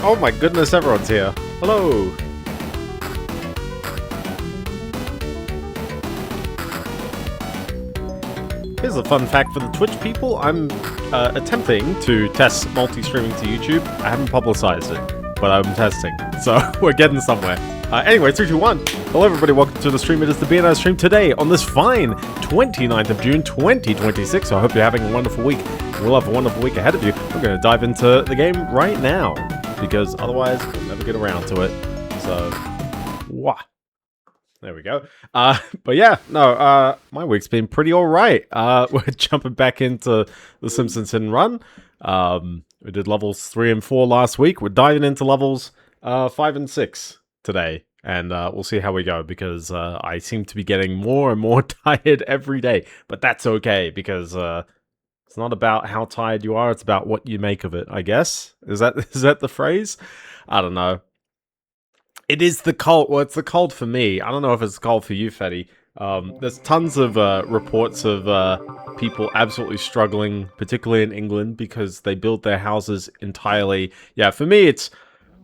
Oh my goodness, everyone's here. Hello. Here's a fun fact for the Twitch people. I'm attempting to test multi-streaming to YouTube. I haven't publicized it, but I'm testing. So we're getting somewhere. Anyway, 3, 2, 1. Hello everybody, welcome to the stream. It is the Biendeo stream today on this fine 29th of June 2026. So I hope you're having a wonderful week. We'll have a wonderful week ahead of you. We're going to dive into the game right now, because otherwise we'll never get around to it. So, wah. There we go. But yeah, no, my week's been pretty alright. We're jumping back into the Simpsons Hit and Run. We did levels 3 and 4 last week. We're diving into levels 5 and 6 today. And we'll see how we go, because I seem to be getting more and more tired every day. But that's okay, because it's not about how tired you are, it's about what you make of it, I guess. Is that the phrase? I don't know. It is the cult. Well, it's the cult for me. I don't know if it's the cult for you, Fetty. There's tons of reports of people absolutely struggling, particularly in England, because they build their houses entirely. Yeah, for me, it's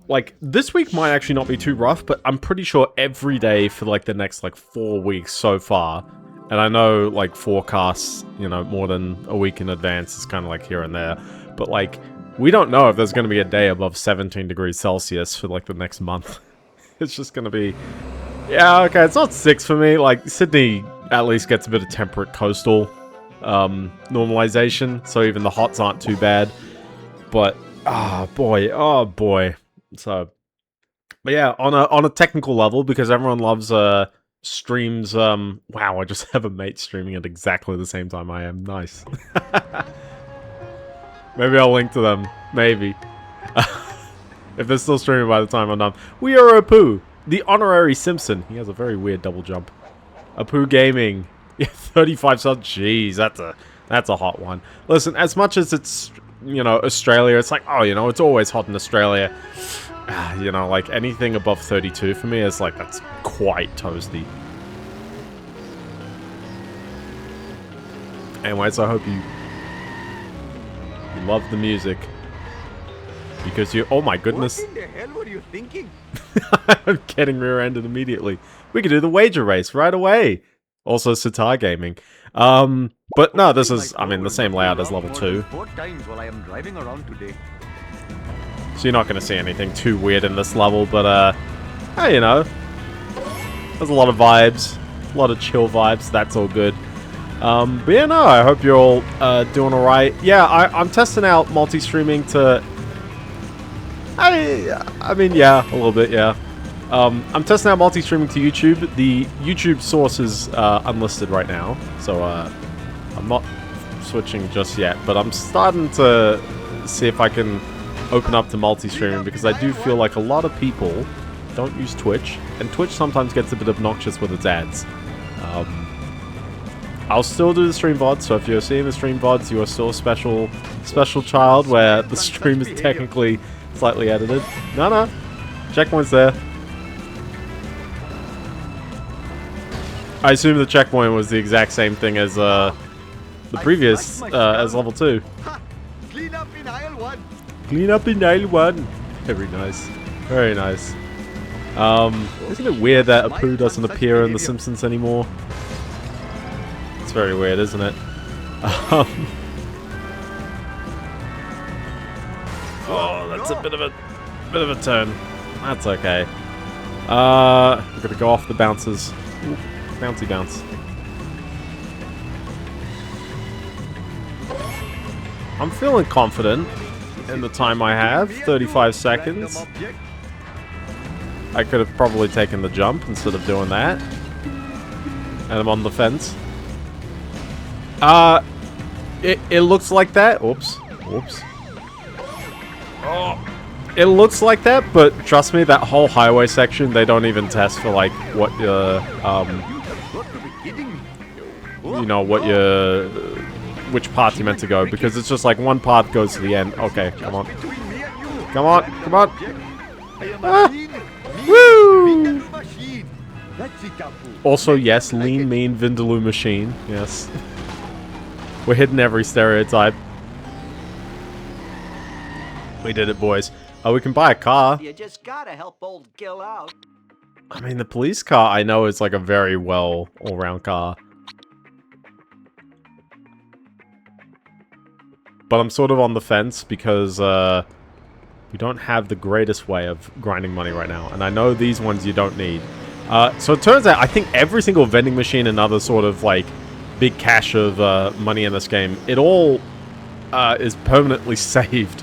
like this week might actually not be too rough, but I'm pretty sure every day for like the next like 4 weeks so far. And I know like forecasts, you know, more than a week in advance is kind of like here and there. But like, we don't know if there's going to be a day above 17 degrees Celsius for like the next month. It's just going to be... Yeah, okay, it's not 6 for me. Like, Sydney at least gets a bit of temperate coastal normalization, so even the hots aren't too bad. But, oh boy. So, but yeah, on a technical level, because everyone loves streams... wow, I just have a mate streaming at exactly the same time I am. Nice. Maybe I'll link to them. Maybe. If they're still streaming by the time I'm done. We are Apu, the honorary Simpson. He has a very weird double jump. Apu Gaming. Yeah, 35 subs. Jeez, that's a hot one. Listen, as much as it's, you know, Australia, it's like, oh, you know, it's always hot in Australia. You know, like anything above 32 for me is like, that's quite toasty. Anyways, I hope you love the music. Because you... Oh my goodness. What in the hell were you thinking? I'm getting rear-ended immediately. We could do the wager race right away. Also, Sitar Gaming. But no, this is, I mean, the same layout as level 2. 4 times while I am driving around today. So you're not going to see anything too weird in this level, but, hey, you know. There's a lot of vibes. A lot of chill vibes. That's all good. But yeah, no, I hope you're all doing alright. Yeah, I'm testing out multi-streaming to... I mean, yeah, a little bit, yeah. I'm testing out multi-streaming to YouTube. The YouTube source is unlisted right now, so I'm not switching just yet. But I'm starting to see if I can open up to multi-streaming, because I do feel like a lot of people don't use Twitch, and Twitch sometimes gets a bit obnoxious with its ads. I'll still do the stream VOD, so if you're seeing the stream VODs, you are still a special child where the stream is technically slightly edited. No. Checkpoint's there. I assume the checkpoint was the exact same thing as the previous, as level 2. Clean up in aisle 1. Clean up in aisle 1. Very nice. Very nice. Isn't it weird that Apu doesn't appear in The Simpsons anymore? It's very weird, isn't it? Oh, that's a bit of a turn. That's okay. We're gonna go off the bounces. Ooh, bouncy bounce. I'm feeling confident in the time I have. 35 seconds. I could have probably taken the jump instead of doing that. And I'm on the fence. It looks like that. Oops. Oh, it looks like that, but trust me, that whole highway section, they don't even test for like what you know, which path you meant to go, because it's just like one path goes to the end. Okay, come on. Woo! Also, yes, lean, mean, Vindaloo machine. Yes. We're hitting every stereotype. We did it, boys. Oh, we can buy a car. You just gotta help old Gil out. I mean, the police car I know is like a very well all-round car. But I'm sort of on the fence because we don't have the greatest way of grinding money right now. And I know these ones you don't need. So it turns out I think every single vending machine and other sort of like big cache of money in this game, it all is permanently saved.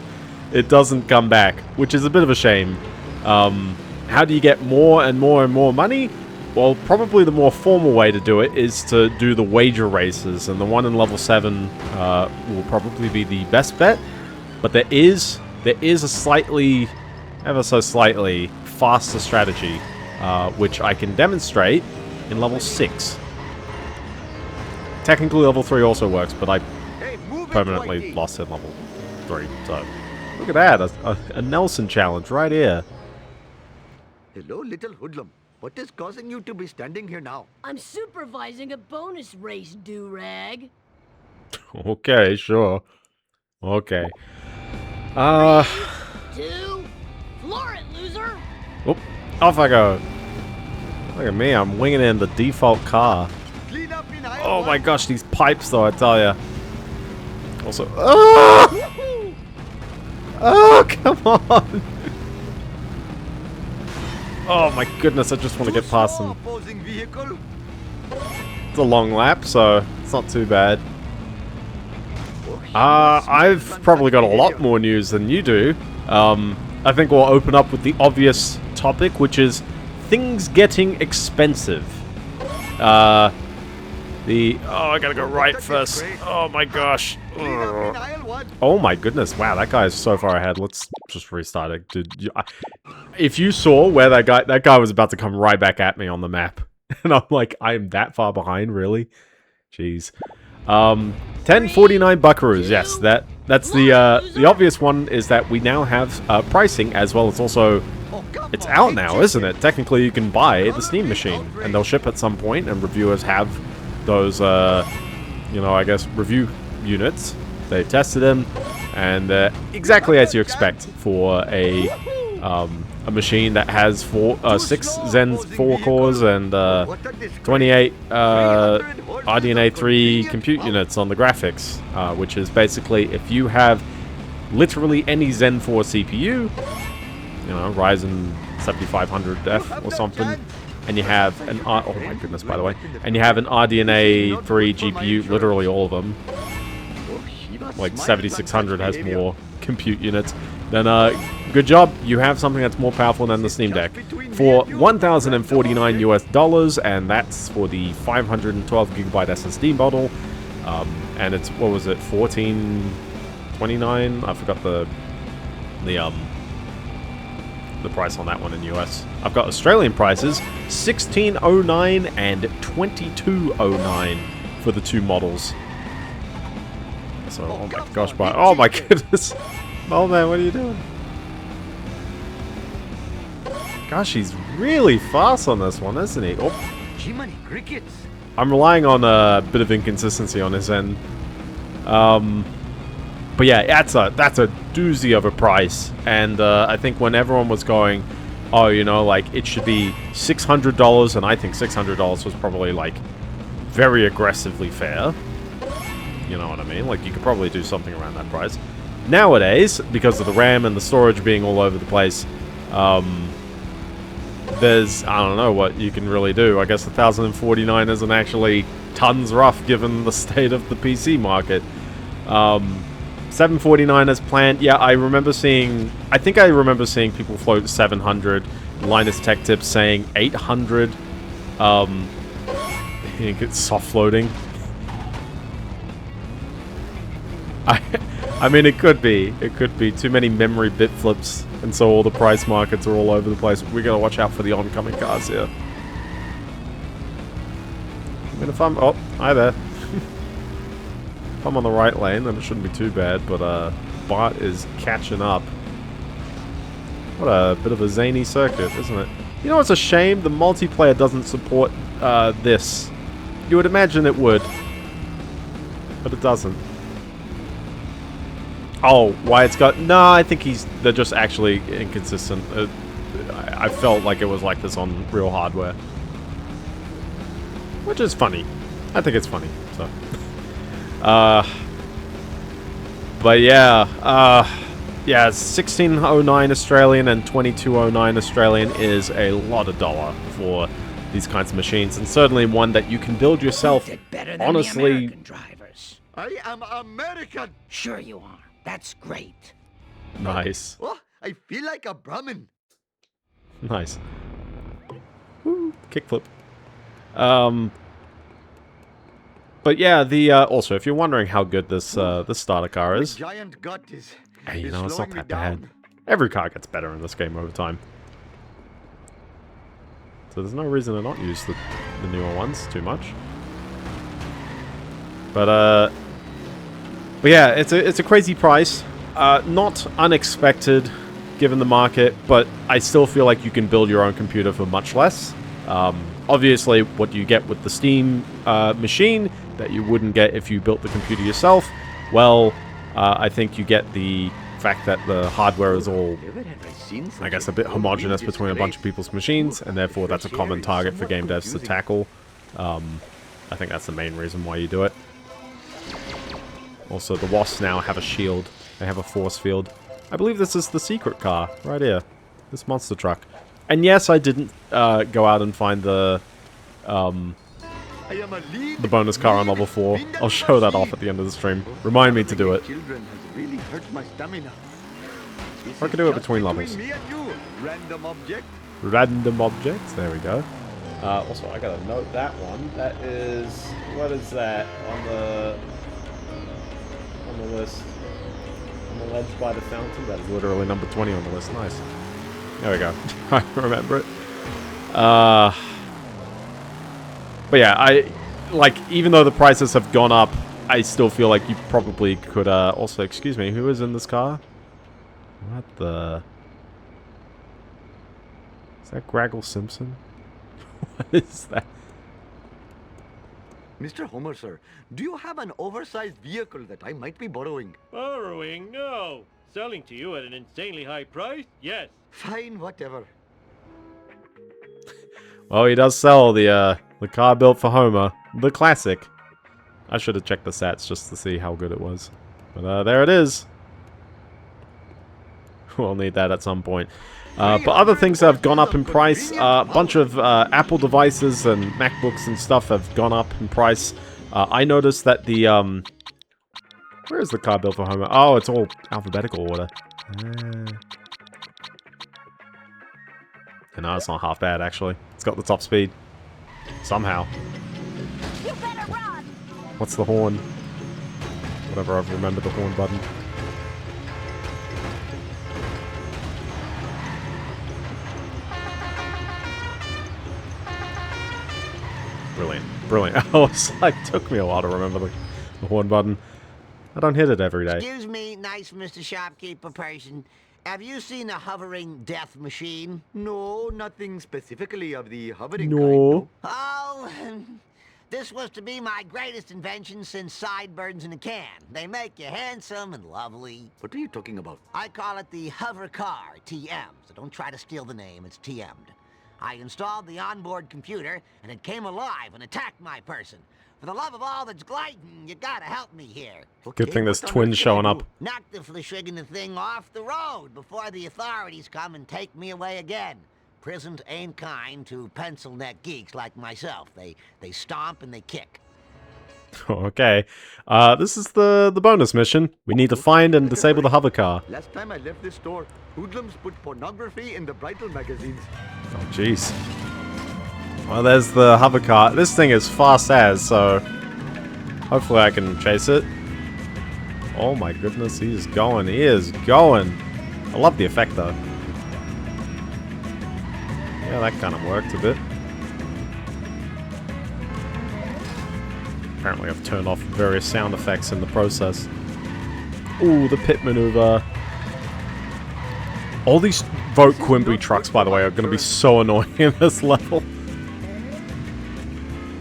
It doesn't come back, which is a bit of a shame. How do you get more and more and more money? Well, probably the more formal way to do it is to do the wager races, and the one in level 7 will probably be the best bet. But there is a slightly, ever so slightly, faster strategy, which I can demonstrate in level 6. Technically, level 3 also works, but I permanently lost in level 3, so... Look at that, a Nelson challenge right here. Hello, little hoodlum. What is causing you to be standing here now? I'm supervising a bonus race, do-rag. Okay, sure. Okay. 3, 2, floor it, loser! Oop, off I go. Look at me, I'm winging in the default car. Clean up in aisle Oh my 1. gosh, these pipes though, I tell ya. Also, oh! Oh, come on! Oh my goodness, I just want to get past them. Opposing vehicle. It's a long lap, so it's not too bad. I've probably got a lot more news than you do. I think we'll open up with the obvious topic, which is things getting expensive. Oh, I gotta go right first. Oh my gosh. Clean up in aisle 1. Oh my goodness. Wow, that guy is so far ahead. Let's just restart it. Dude, if you saw where that guy was about to come right back at me on the map. And I'm like, I'm that far behind, really? Jeez. 1049 buckaroos. Yes, that's the obvious one is that we now have pricing as well as also it's out now, isn't it? Technically, you can buy the Steam machine and they'll ship at some point and reviewers have those you know, I guess review units. They've tested them and exactly as you expect for a machine that has 6 Zen 4 cores and 28 RDNA 3 compute units on the graphics, which is basically if you have literally any Zen 4 CPU, you know, Ryzen 7500F or something, and you have an oh my goodness, by the way, and you have an RDNA 3 GPU, literally all of them, like 7600 has more compute units, then good job, you have something that's more powerful than the Steam Deck for $1,049 US, and that's for the 512 gigabyte SSD model, and it's, what was it, 1429? I forgot the price on that one in US. I've got Australian prices, 1609 and 2209 for the two models. So, oh my gosh, oh my goodness. Oh man, what are you doing? Gosh, he's really fast on this one, isn't he? Oh. Jiminy crickets. I'm relying on a bit of inconsistency on his end. But yeah, that's a doozy of a price. And I think when everyone was going, oh, you know, like, it should be $600, and I think $600 was probably, like, very aggressively fair. You know what I mean? Like, you could probably do something around that price. Nowadays, because of the RAM and the storage being all over the place, there's, I don't know what you can really do. I guess 1049 isn't actually tons rough given the state of the PC market. 749 as planned. Yeah, I remember seeing, I think I remember seeing people float 700. Linus Tech Tips saying 800. I think it's soft floating. I mean, it could be. It could be too many memory bit flips, and so all the price markets are all over the place. We gotta watch out for the oncoming cars here. I mean, if I'm... Oh, hi there. If I'm on the right lane, then it shouldn't be too bad, but Bart is catching up. What a bit of a zany circuit, isn't it? You know, it's a shame the multiplayer doesn't support this. You would imagine it would, but it doesn't. Oh, why it's got... No, I think they're just actually inconsistent. I felt like it was like this on real hardware. Which is funny. I think it's funny, so... But yeah, yeah, 1609 Australian and 2209 Australian is a lot of dollar for these kinds of machines, and certainly one that you can build yourself. Better than Honestly, the American drivers. I am American. Sure you are. That's great. nice, Oh, I feel like a Brahmin. nice. Woo, kickflip. But yeah, the also, if you're wondering how good this this starter car My is, giant gut is. hey, you is know, it's not slowing me that bad. down. Every car gets better in this game over time. So there's no reason to not use the newer ones too much. But yeah, it's a crazy price. Not unexpected given the market, but I still feel like you can build your own computer for much less. Obviously, what you get with the Steam machine that you wouldn't get if you built the computer yourself, well, I think you get the fact that the hardware is all, I guess, a bit homogenous between a bunch of people's machines, and therefore that's a common target for game devs to tackle. I think that's the main reason why you do it. Also, the Wasps now have a shield. They have a force field. I believe this is the secret car, right here. This monster truck. And yes, I didn't go out and find the bonus car on level 4. I'll show that off at the end of the stream. Remind me to do it. Children has really hurt my stamina. Or I could do it between levels. Me and you, random object. Random objects, there we go. Also, I gotta note that one. That is, what is that on the list? On the ledge by the fountain. That is literally number 20 on the list. Nice. There we go. I remember it. But yeah, even though the prices have gone up, I still feel like you probably could, also, excuse me, who is in this car? What the... Is that Graggle Simpson? What is that? Mr. Homer, sir, do you have an oversized vehicle that I might be borrowing? Borrowing? No. Selling to you at an insanely high price? Yes. Fine, whatever. Well, he does sell the car built for Homer. The classic. I should have checked the stats just to see how good it was. But there it is. We'll need that at some point. But other things have gone up in price. A bunch of Apple devices and MacBooks and stuff have gone up in price. I noticed that the... where is the car built for Homer? Oh, it's all alphabetical order. No, it's not half bad, actually. It's got the top speed. Somehow. You better run. What's the horn? Whatever, I've remembered the horn button. Brilliant. Brilliant. Oh, it's like, took me a while to remember the horn button. I don't hit it every day. Excuse me, nice Mr. Shopkeeper person. Have you seen a hovering death machine? No, nothing specifically of the hovering No. kind. Oh, this was to be my greatest invention since sideburns in a can. They make you handsome and lovely. What are you talking about? I call it the hover car, TM. So don't try to steal the name, it's TM'd. I installed the onboard computer, and it came alive and attacked my person. For the love of all that's gliding, you gotta help me here. Good thing there's what on twins earth can I showing do? up. Knock the fleshriggin' thing off the road before the authorities come and take me away again. Prisons ain't kind to pencil neck geeks like myself. They stomp and they kick. Okay. This is the bonus mission. We need to find and disable the hover car. Last time I left this store, hoodlums put pornography in the bridal magazines. Oh, jeez. Well, there's the hover car. This thing is fast as, so hopefully I can chase it. Oh my goodness, he's going. He is going. I love the effect, though. Yeah, that kind of worked a bit. Apparently I've turned off various sound effects in the process. Ooh, the pit maneuver. All these Vote Quimby trucks, by the way, are going to be so annoying in this level.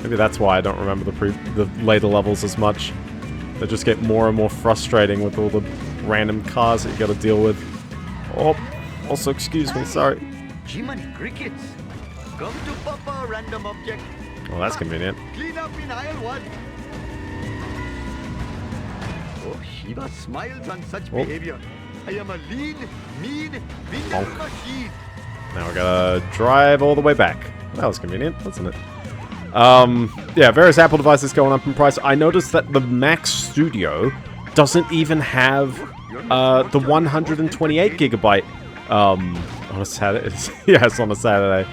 Maybe that's why I don't remember the later levels as much. They just get more and more frustrating with all the random cars that you gotta deal with. Oh, also excuse me, sorry. Jiminy crickets. Come to Papa, random object. Well, that's convenient. Clean up in aisle 1. Oh, Shiva smiles on such behavior. I am a lean, mean, winning machine. Now we gotta drive all the way back. That was convenient, wasn't it? Yeah, various Apple devices going up in price. I noticed that the Mac Studio doesn't even have the 128 gigabyte on a Saturday. Yes, on a Saturday.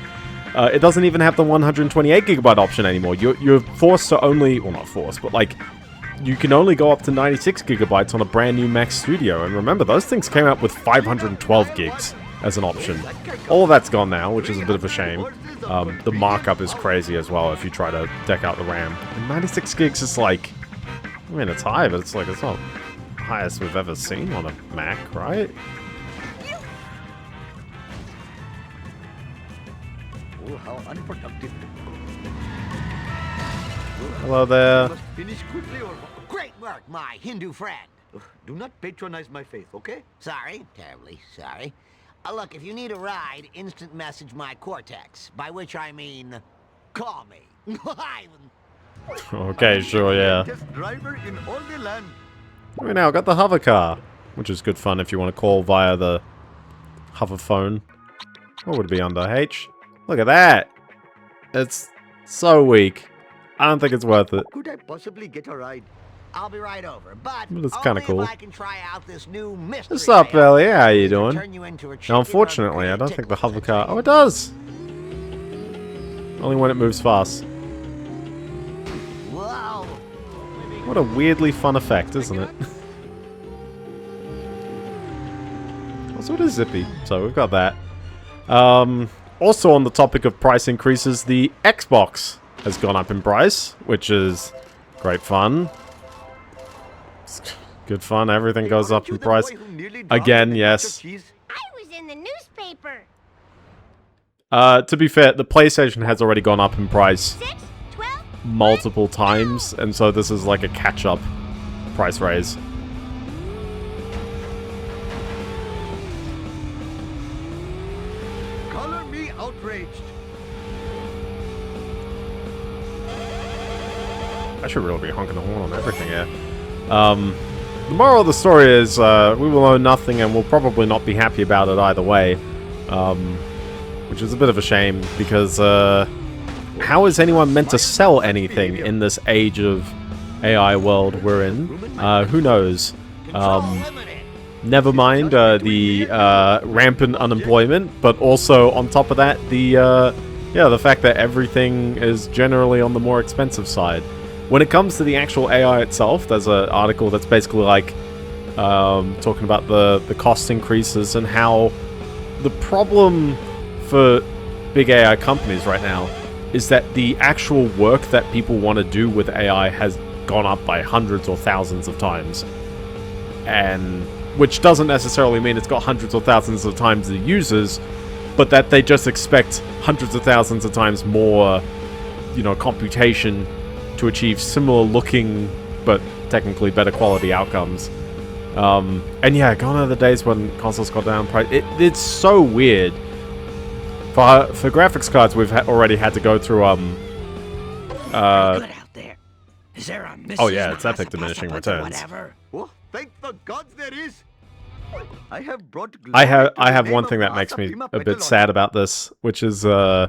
It doesn't even have the 128 gigabyte option anymore. You're forced to only, well, not forced, but like, you can only go up to 96 gigabytes on a brand new Mac Studio. And remember, those things came out with 512 gigs as an option. All of that's gone now, which is a bit of a shame. The markup is crazy as well if you try to deck out the RAM. And 96 gigs is like, I mean, it's high, but it's like, it's not the highest we've ever seen on a Mac, right? Oh, how unproductive. Hello there. Must finish quickly or... Great work, my Hindu friend. Do not patronize my faith, okay? Sorry, terribly sorry. Look, if you need a ride, instant message my Cortex. By which I mean, call me. Okay, sure, yeah. Best driver in all the land. We now got the hover car, which is good fun if you want to call via the hover phone. What would it be under? H? Look at that! It's so weak. I don't think it's worth it. Could I possibly get a ride? I'll be right over, but It's kinda cool. if I can try out this new mystery. What's up, layout. Ellie? How you doing? Turn you into a Now, chicken unfortunately, or a I don't think the tickle hover car... Oh, it does! Only when it moves fast. Whoa! What a weirdly fun effect, isn't it? Also, it is zippy, so we've got that. Also, on the topic of price increases, the Xbox has gone up in price, which is great fun. It's good fun, everything goes up in price. Again, yes. I was in the newspaper. To be fair, the PlayStation has already gone up in price 6, 12, multiple times, and so this is like a catch-up price raise. Color me outraged. I should really be honking the horn on everything here. The moral of the story is, we will own nothing and we'll probably not be happy about it either way. Which is a bit of a shame, because, how is anyone meant to sell anything in this age of AI world we're in? Who knows? Never mind the rampant unemployment, but also on top of that, the fact that everything is generally on the more expensive side. When it comes to the actual AI itself, there's an article that's basically like talking about the cost increases and how the problem for big AI companies right now is that the actual work that people want to do with AI has gone up by hundreds or thousands of times. And which doesn't necessarily mean it's got hundreds or thousands of times the users, but that they just expect hundreds of thousands of times more, you know, computation to achieve similar looking, but technically better quality outcomes. And yeah, gone are the days when consoles got down price. It's so weird. For graphics cards, we've already had to go through, good out there. Is there a Mrs. oh yeah, it's epic diminishing returns. Whatever. Oh, thank the gods there is. I have brought. I have one thing that makes me a bit sad about this, which is about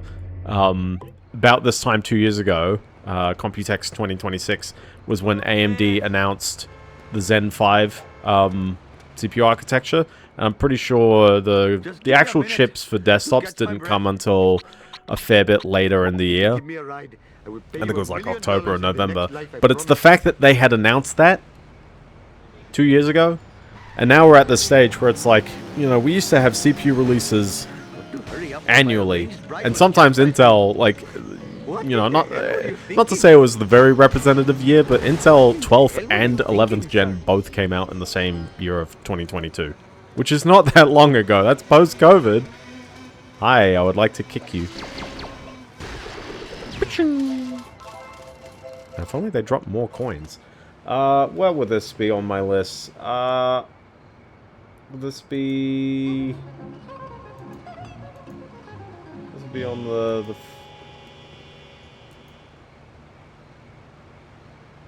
this time 2 years ago, Computex 2026 was when AMD announced the Zen 5 CPU architecture. And I'm pretty sure the actual chips for desktops didn't come until a fair bit later in the year. Give me a ride. I think it was like October or November. But it's the fact that they had announced that 2 years ago, and now we're at this stage where it's like, you know, we used to have CPU releases annually, and sometimes Intel, like, you know, not to say it was the very representative year, but Intel 12th and 11th gen both came out in the same year of 2022, which is not that long ago. That's post-COVID. Hi, I would like to kick you. If only they dropped more coins. Where would this be on my list? Will this be... This will be on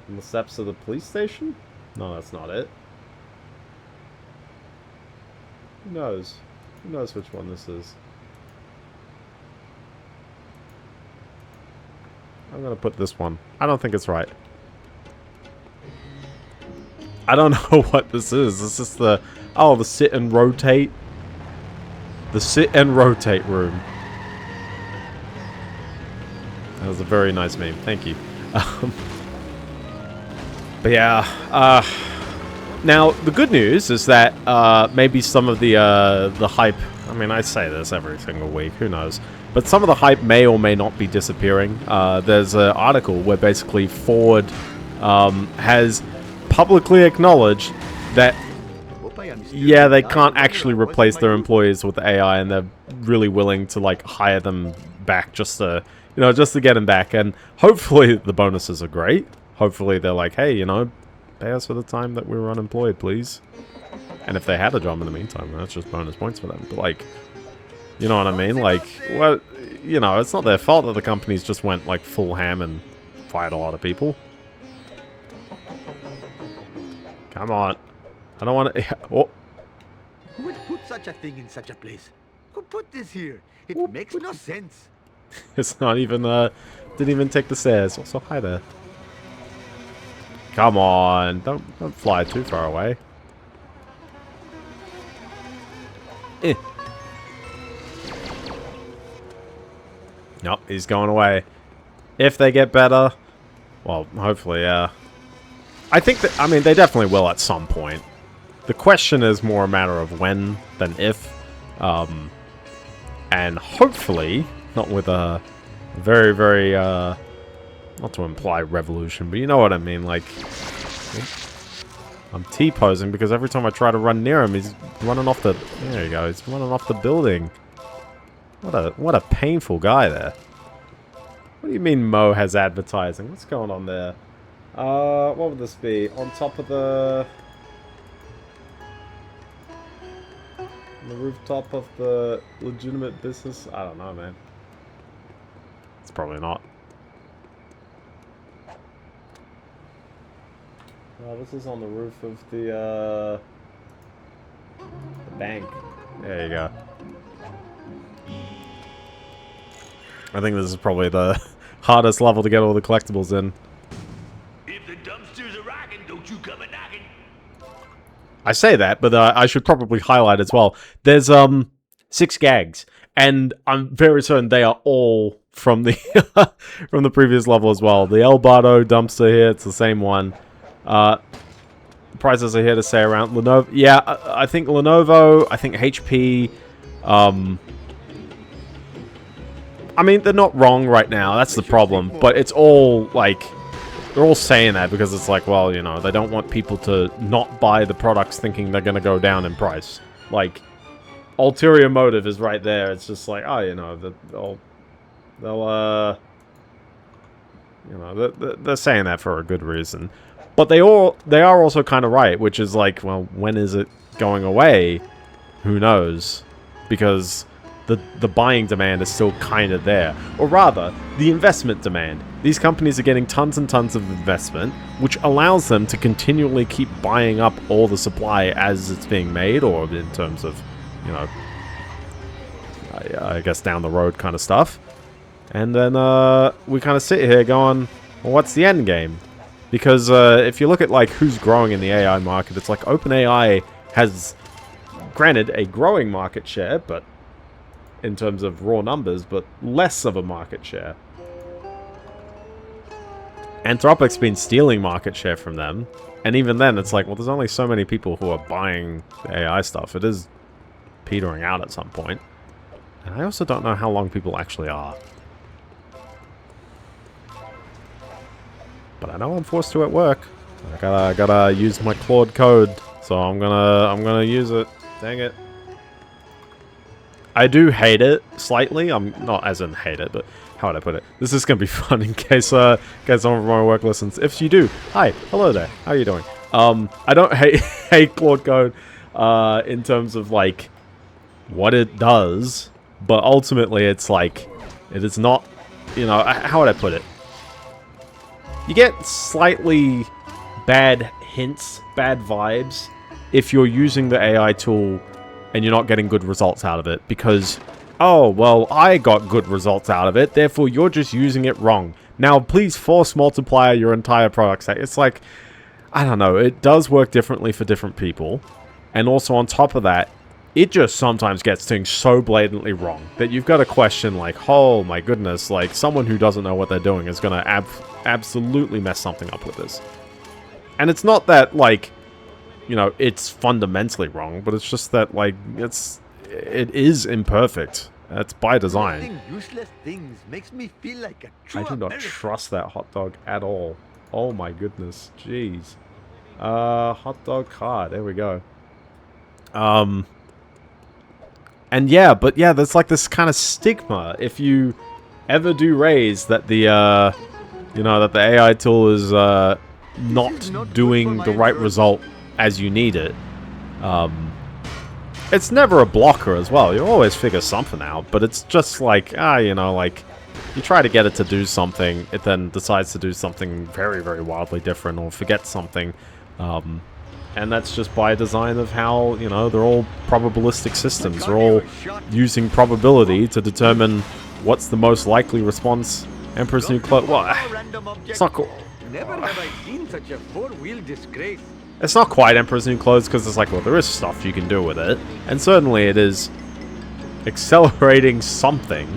on the steps of the police station? No, that's not it. Who knows? Who knows which one this is? I'm gonna put this one. I don't think it's right. I don't know what this is. This is the... Oh, the sit and rotate. The sit and rotate room. That was a very nice meme. Thank you. But yeah, now the good news is that maybe some of the hype. I mean, I say this every single week. Who knows? But some of the hype may or may not be disappearing. There's an article where basically Ford has publicly acknowledged that yeah, they can't actually replace their employees with AI, and they're really willing to like hire them back just to just to get them back. And hopefully the bonuses are great. Hopefully they're like, hey, pay us for the time that we were unemployed, please. And if they had a job in the meantime, that's just bonus points for them. But like, you know what I mean? Like, well, it's not their fault that the companies just went like full ham and fired a lot of people. Come on. I don't want to... Oh. Who would put such a thing in such a place? Who put this here? It makes no sense. It's not even, didn't even take the stairs. Also, hi there. Come on. Don't fly too far away. Eh. Nope, he's going away. If they get better, well, hopefully, yeah. I think that, I mean, they definitely will at some point. The question is more a matter of when than if. And hopefully, not with a very, very, not to imply revolution, but you know what I mean, like... I'm T-posing because every time I try to run near him, he's running off the... There you go, he's running off the building. What a painful guy there. What do you mean Mo has advertising? What's going on there? What would this be? On top of the rooftop of the legitimate business? I don't know, man. It's probably not. This is on the roof of the bank. There you go. I think this is probably the hardest level to get all the collectibles in. If the dumpsters are rocking, don't you come a knocking. I say that, but I should probably highlight as well. There's 6 gags, and I'm very certain they are all from the from the previous level as well. The El Bardo dumpster here, it's the same one. Prices are here to stay around. Lenovo, yeah, I think Lenovo, I think HP. I mean, they're not wrong right now. That's the problem. But it's all like, they're all saying that because it's like, well, they don't want people to not buy the products thinking they're gonna go down in price. Like, ulterior motive is right there. It's just like, oh, they're saying that for a good reason. But they are also kind of right, which is like, well, when is it going away? Who knows? Because the buying demand is still kind of there. Or rather, the investment demand. These companies are getting tons and tons of investment, which allows them to continually keep buying up all the supply as it's being made, or in terms of, I guess down the road kind of stuff. And then we kind of sit here going, well, what's the end game? Because if you look at like who's growing in the AI market, it's like OpenAI has, granted, a growing market share, but in terms of raw numbers, but less of a market share. Anthropic's been stealing market share from them, and even then it's like, well, there's only so many people who are buying the AI stuff. It is petering out at some point. And I also don't know how long people actually are. But I know I'm forced to at work. I gotta use my Claude code, so I'm gonna use it. Dang it. I do hate it slightly. I'm not as in hate it, but how would I put it? This is gonna be fun in case someone from my work listens. If you do, hi, hello there. How are you doing? I don't hate Claude code. in terms of, like, what it does. But ultimately, it's like, it is not, you know, how would I put it? You get slightly bad hints, bad vibes, if you're using the AI tool and you're not getting good results out of it. Because, oh, well, I got good results out of it, therefore you're just using it wrong. Now, please force multiply your entire product set. It's like, I don't know, it does work differently for different people. And also on top of that, it just sometimes gets things so blatantly wrong that you've got to question, like, oh my goodness, like, someone who doesn't know what they're doing is going to absolutely mess something up with this. And it's not that, like, you know, it's fundamentally wrong, but it's just that, like, it is imperfect. That's by design. Doing useless things makes me feel like a true I do not American. trust that hot dog at all. Oh my goodness, jeez. Hot dog card, there we go. And yeah, but yeah, there's like this kind of stigma if you ever do raise that the, you know, that the AI tool is, not doing the right result as you need it. It's never a blocker as well. You always figure something out, but it's just like, you know, like, you try to get it to do something, it then decides to do something very, very wildly different or forget something. And that's just by design of how, you know, they're all probabilistic systems. They're all using probability to determine what's the most likely response. Emperor's New Clothes. Well, it's not cool. Never have I seen such a four-wheel disgrace. It's not quite Emperor's New Clothes because it's like, well, there is stuff you can do with it. And certainly it is accelerating something.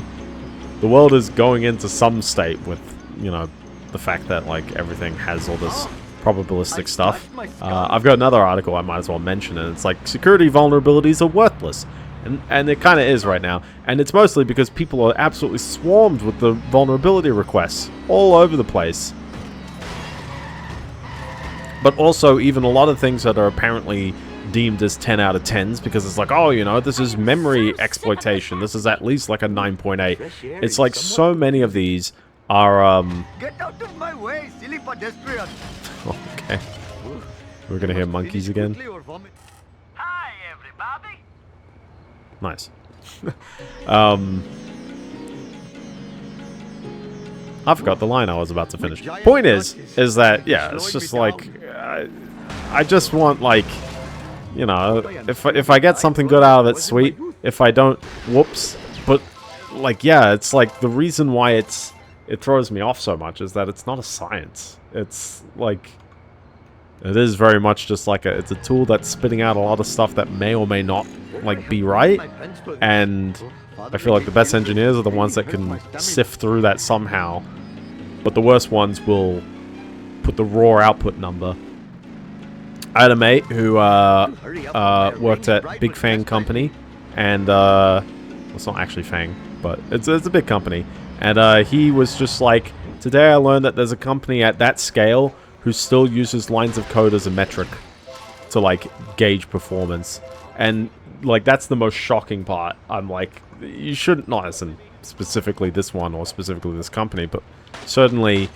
The world is going into some state with, you know, the fact that, like, everything has all this probabilistic stuff. I've got another article I might as well mention, and it's like, security vulnerabilities are worthless. And it kind of is right now. And it's mostly because people are absolutely swarmed with the vulnerability requests all over the place. But also, even a lot of things that are apparently deemed as 10 out of 10s, because it's like, oh, you know, this is memory exploitation. This is at least like a 9.8. It's like so many of these are, Get out of my way, silly pedestrian. Okay. We're gonna hear monkeys again. Hi, everybody. Nice. I forgot the line I was about to finish. Point is that, yeah, it's just like, I just want, like, you know, if I get something good out of it, sweet. If I don't, whoops. But, like, yeah, it's like, the reason why it throws me off so much is that it's not a science. It's, like, it is very much just like it's a tool that's spitting out a lot of stuff that may or may not, like, be right. And I feel like the best engineers are the ones that can sift through that somehow. But the worst ones will put the raw output number. I had a mate who worked at Big Fang Company. And, well, it's not actually Fang, but it's a big company. And he was just like, today I learned that there's a company at that scale who still uses lines of code as a metric to, like, gauge performance. And, like, that's the most shocking part. I'm like, you shouldn't, not as in specifically this one or specifically this company, but certainly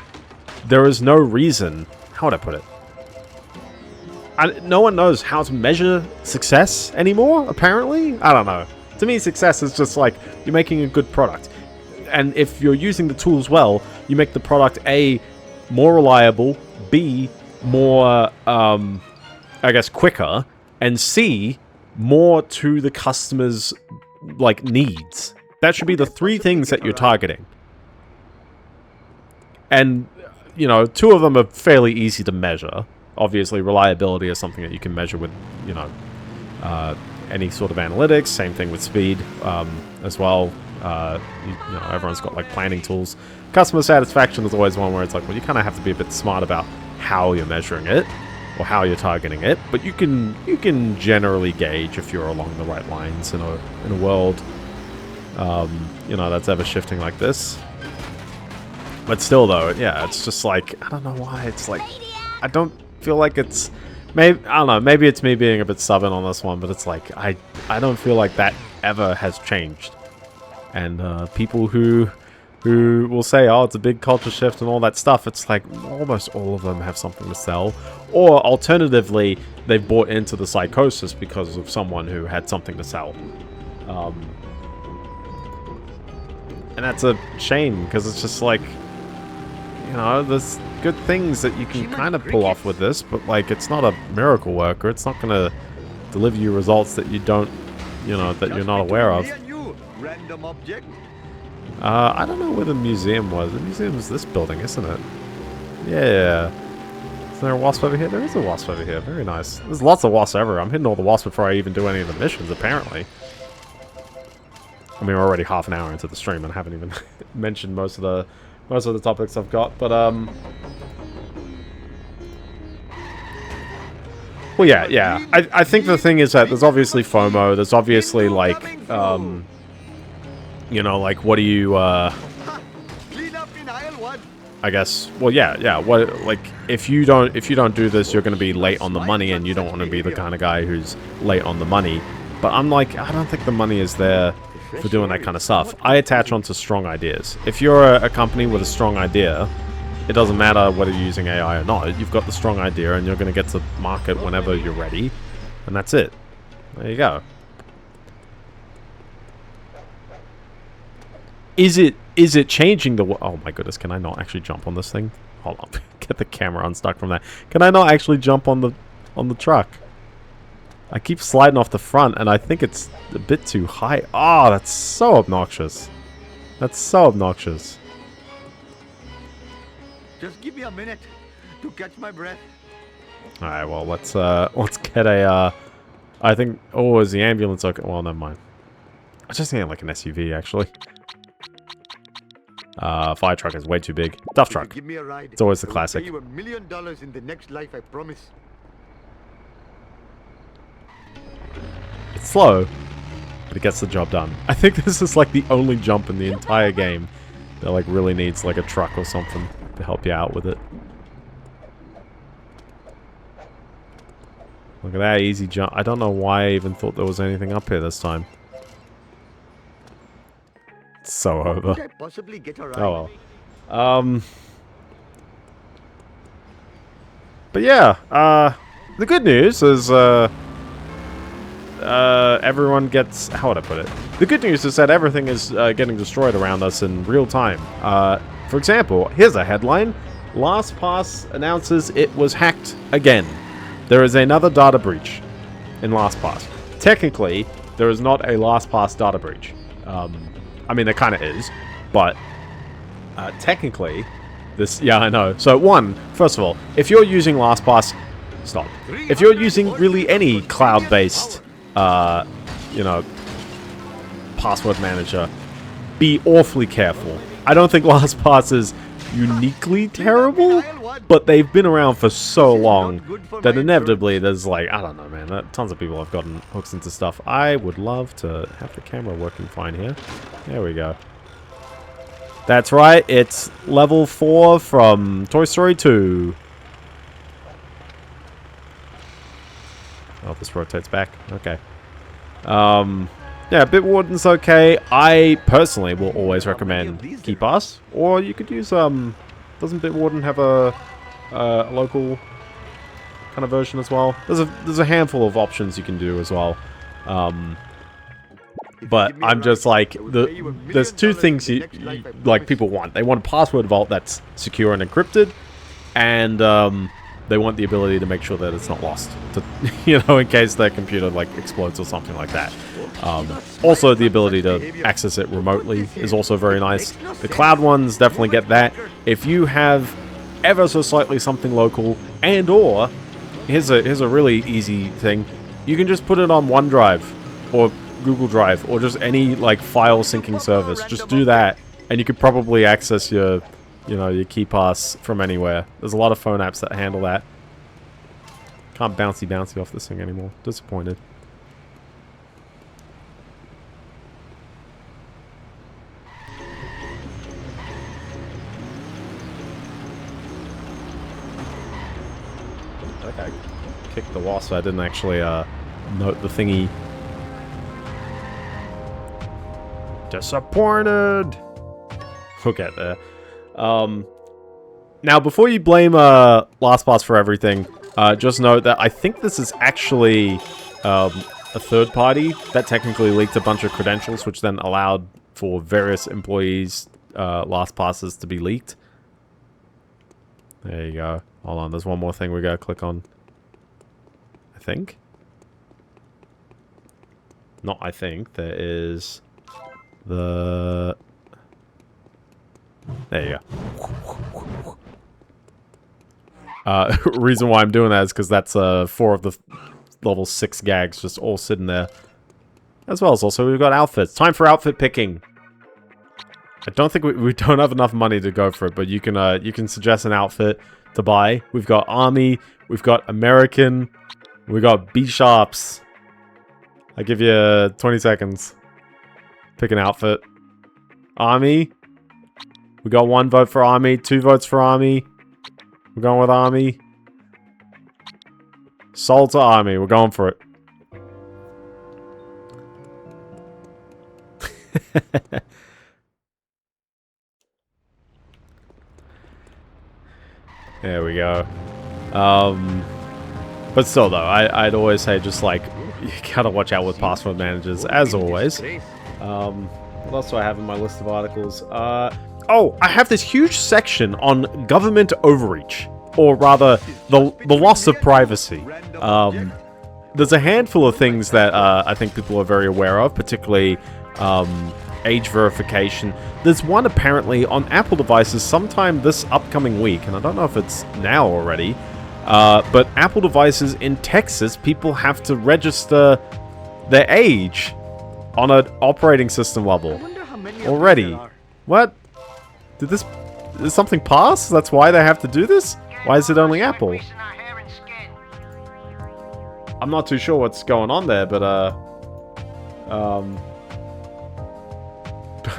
there is no reason, how would I put it? No one knows how to measure success anymore, apparently? I don't know. To me, success is just like, you're making a good product. And if you're using the tools well, you make the product A, more reliable, B, more, I guess, quicker, and C, more to the customer's, like, needs. That should be the three things that you're targeting. And, you know, two of them are fairly easy to measure. Obviously, reliability is something that you can measure with, you know, any sort of analytics. Same thing with speed as well. You know, everyone's got, like, planning tools. Customer satisfaction is always one where it's like, well, you kind of have to be a bit smart about how you're measuring it or how you're targeting it. But you can generally gauge if you're along the right lines in a world, you know, that's ever shifting like this. But still, though, yeah, it's just like, I don't know why. It's like, I don't feel like it's, maybe, I don't know, maybe it's me being a bit stubborn on this one, but it's like, I don't feel like that ever has changed. And people who who will say, oh, it's a big culture shift and all that stuff. It's like almost all of them have something to sell. Or alternatively, they've bought into the psychosis because of someone who had something to sell. And that's a shame, because it's just like, you know, there's good things that you can kind of pull off with this, but like, it's not a miracle worker. It's not going to deliver you results that you don't, you know, that you're not aware of. Random object. I don't know where the museum was. The museum is this building, isn't it? Yeah. Is there a wasp over here? There is a wasp over here. Very nice. There's lots of wasps everywhere. I'm hitting all the wasps before I even do any of the missions, apparently. I mean, we're already half an hour into the stream and I haven't even mentioned most of the topics I've got, but well, yeah. I think the thing is that there's obviously FOMO. There's obviously like, you know, like what do you Clean up in aisle 1. I guess. Well, yeah. What, like, if you don't do this, you're going to be late on the money, and you don't want to be the kind of guy who's late on the money. But I'm like, I don't think the money is there for doing that kind of stuff. I attach onto strong ideas. If you're a company with a strong idea, it doesn't matter whether you're using AI or not. You've got the strong idea, and you're going to get to market whenever you're ready, and that's it. There you go. Is it changing the... Oh my goodness, can I not actually jump on this thing? Hold on. Get the camera unstuck from that. Can I not actually jump on the truck? I keep sliding off the front, and I think it's a bit too high. Oh, that's so obnoxious. That's so obnoxious. Just give me a minute to catch my breath. Alright, well, let's get a, I think... Oh, is the ambulance okay? Well, never mind. I just need like an SUV, actually. Fire truck is way too big. Duff truck. Give me a ride. It's always the I will classic. pay you $1 million in the next life, I promise. It's slow, but it gets the job done. I think this is like the only jump in the entire game that like really needs like a truck or something to help you out with it. Look at that easy jump. I don't know why I even thought there was anything up here this time. It's so over. Could I possibly get a ride? Oh well. But yeah, the good news is everyone gets... How would I put it? The good news is that everything is getting destroyed around us in real time. For example, here's a headline. LastPass announces it was hacked again. There is another data breach in LastPass. Technically, there is not a LastPass data breach. I mean, there kind of is, but technically, this... Yeah, I know. So, first of all, if you're using LastPass... Stop. If you're using really any cloud-based, you know, password manager, be awfully careful. I don't think LastPass is uniquely terrible, but they've been around for so long that inevitably there's like, I don't know, man, tons of people have gotten hooks into stuff. I would love to have the camera working fine here. There we go. That's right, it's level 4 from Toy Story 2. Oh, this rotates back. Okay. Yeah, Bitwarden's okay. I personally will always recommend KeePass, or you could use doesn't Bitwarden have a local kind of version as well? There's a handful of options you can do as well. But I'm just like, there's two things like people want. They want a password vault that's secure and encrypted, and they want the ability to make sure that it's not lost, to, you know, in case their computer like explodes or something like that. Also, the ability to access it remotely is also very nice. The cloud ones definitely get that. If you have ever so slightly something local, and or here's a really easy thing, you can just put it on OneDrive or Google Drive or just any like file syncing service. Just do that, and you could probably access your, you know, your KeePass from anywhere. There's a lot of phone apps that handle that. Can't bouncy off this thing anymore. Disappointed. Okay, kicked the wasp. I didn't actually note the thingy. Disappointed. We'll get there. Now, before you blame LastPass for everything, just note that I think this is actually a third party that technically leaked a bunch of credentials, which then allowed for various employees' LastPasses to be leaked. There you go. Hold on, there's one more thing we gotta click on. I think. Not I think. There is the... There you go. Reason why I'm doing that is because that's 4 of the level 6 gags just all sitting there. As well as also we've got outfits. Time for outfit picking. I don't think we don't have enough money to go for it, but you can suggest an outfit to buy. We've got Army, we've got American, we got B-Sharps. I give you 20 seconds. Pick an outfit. Army. We got 1 vote for Army, 2 votes for Army. We're going with Army. Sold to Army. We're going for it. There we go. But still, though, I'd always say just like you gotta watch out with password managers, as always. What else do I have in my list of articles? Oh, I have this huge section on government overreach, or rather, the loss of privacy. There's a handful of things that I think people are very aware of, particularly age verification. There's one apparently on Apple devices sometime this upcoming week, and I don't know if it's now already, but Apple devices in Texas, people have to register their age on an operating system level already. What? Did something pass? That's why they have to do this? Why is it only Apple? I'm not too sure what's going on there, but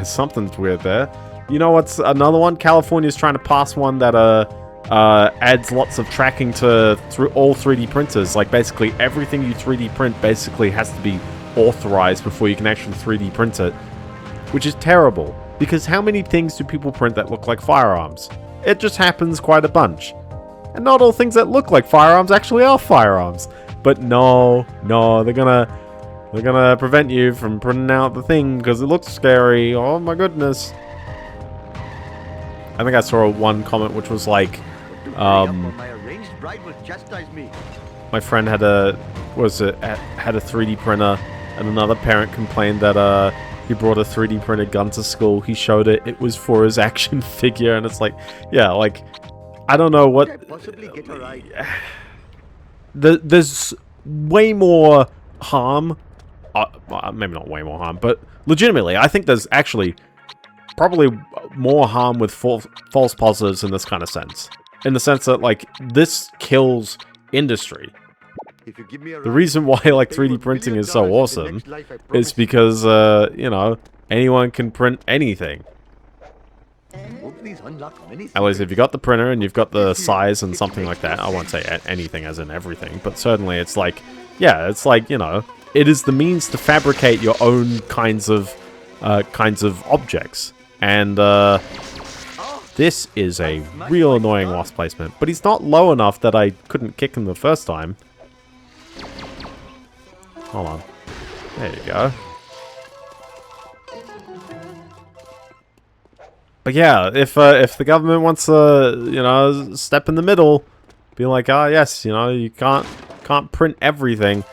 something's weird there. You know what's another one? California's trying to pass one that adds lots of tracking to all 3D printers. Like basically everything you 3D print basically has to be authorized before you can actually 3D print it, which is terrible. Because how many things do people print that look like firearms? It just happens quite a bunch. And not all things that look like firearms actually are firearms. But no, they're gonna prevent you from printing out the thing because it looks scary. Oh my goodness. I think I saw one comment which was like, my arranged bride will chastise me. my friend had a 3D printer, and another parent complained that he brought a 3D printed gun to school. He showed it. It was for his action figure, and it's like, yeah, like, I don't know what. Possibly get her right. There's way more harm. Maybe not way more harm, but legitimately, I think there's actually probably more harm with false positives in this kind of sense. In the sense that, like, this kills industry. If you give me a The reason why, like, 3D printing is so awesome is because, you know, anyone can print anything. At least if you got the printer and you've got the size and something like that. I won't say anything as in everything, but certainly it's like, yeah, it's like, you know, it is the means to fabricate your own kinds of objects. And, this is a real annoying lost placement. But he's not low enough that I couldn't kick him the first time. Hold on. There you go. But yeah, if the government wants to, you know, step in the middle, be like, ah, yes, you know, you can't print everything.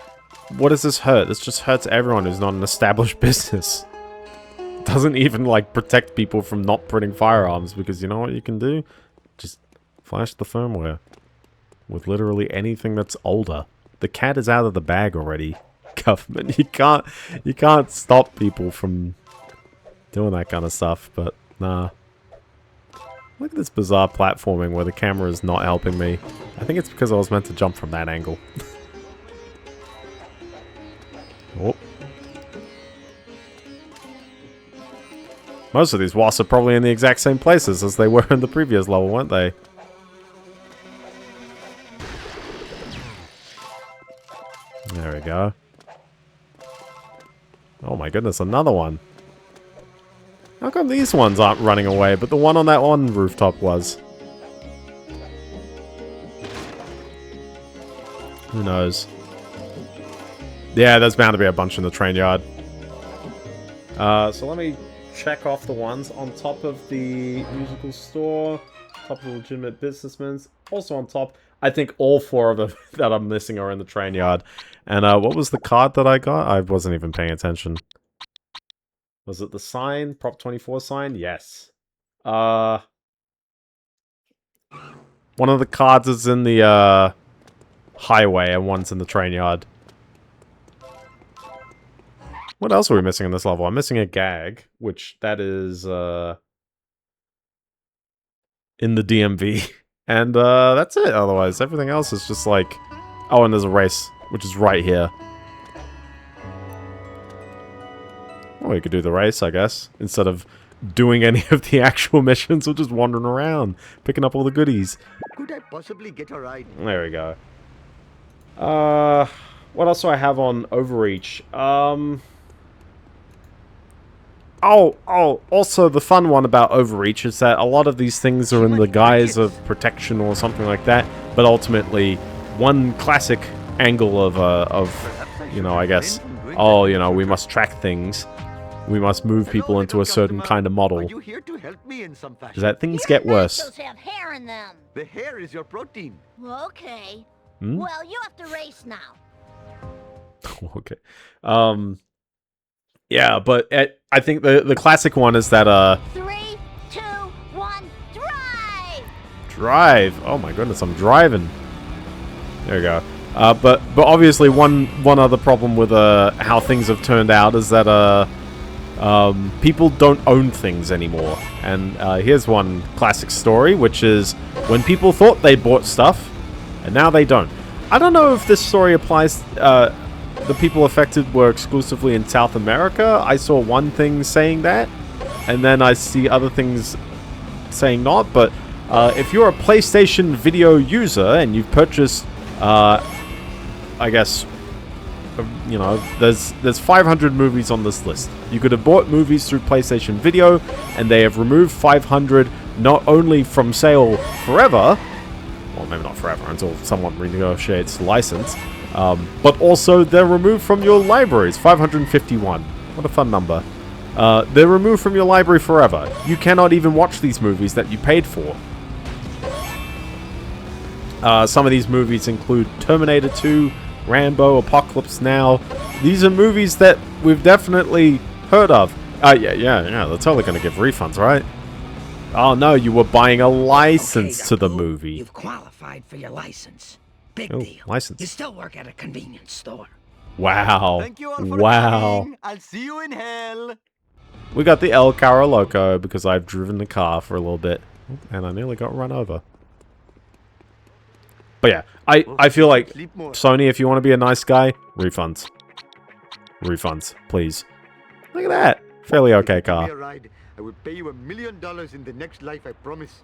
What does this hurt? This just hurts everyone who's not an established business. It doesn't even, like, protect people from not printing firearms, because you know what you can do? Just flash the firmware with literally anything that's older. The cat is out of the bag already. Government, you can't stop people from doing that kind of stuff, but nah. Look at this bizarre platforming where the camera is not helping me. I think it's because I was meant to jump from that angle. Oh. Most of these wasps are probably in the exact same places as they were in the previous level, weren't they? There we go. Oh my goodness, another one. How come these ones aren't running away, but the one on that one rooftop was? Who knows? Yeah, there's bound to be a bunch in the train yard. So let me check off the ones on top of the musical store, top of the legitimate businessmen's, also on top. I think all 4 of them that I'm missing are in the train yard. And what was the card that I got? I wasn't even paying attention. Was it the sign? Prop 24 sign? Yes. One of the cards is in the highway and one's in the train yard. What else are we missing in this level? I'm missing a gag, which that is in the DMV. And that's it. Otherwise, everything else is just like... Oh, and there's a race, which is right here. Well, we could do the race, I guess. Instead of doing any of the actual missions, we're just wandering around, picking up all the goodies. Could I possibly get a ride? There we go. What else do I have on Overreach? Also the fun one about Overreach is that a lot of these things are in the guise of protection or something like that, but ultimately, one classic angle of you know, I guess, oh, you know, we must track things. We must move people into a certain kind of model. Are you here to help me in some fashion? Is that things get worse. Those have hair in them. The hair is your protein. Okay. Hmm? Well, you have to race now. Okay. Yeah, but I think the classic one is that 3, 2, 1, drive! drive. Oh my goodness, I'm driving. There we go. But obviously one other problem with how things have turned out is that people don't own things anymore. And here's one classic story, which is when people thought they bought stuff, and now they don't. I don't know if this story applies. The people affected were exclusively in South America. I saw one thing saying that, and then I see other things saying not. But if you're a PlayStation Video user and you've purchased, I guess, you know, there's 500 movies on this list. You could have bought movies through PlayStation Video, and they have removed 500 not only from sale forever, well, maybe not forever, until someone renegotiates the license, but also they're removed from your libraries. 551. What a fun number. They're removed from your library forever. You cannot even watch these movies that you paid for. Some of these movies include Terminator 2, Rambo, Apocalypse Now. These are movies that we've definitely heard of. Yeah, they're totally going to give refunds, right? Oh no, you were buying a license to the movie. You've qualified for your license. Big Oh, deal. license. You still work at a convenience store. Wow. Thank you all for Wow. coming. I'll see you in hell. We got the El Carro Loco because I've driven the car for a little bit. And I nearly got run over. But yeah, I feel like Sleep more. Sony, if you want to be a nice guy, refunds. Refunds, please. Look at that. Fairly okay Give me car. a ride. I will pay you $1 million in the next life, I promise.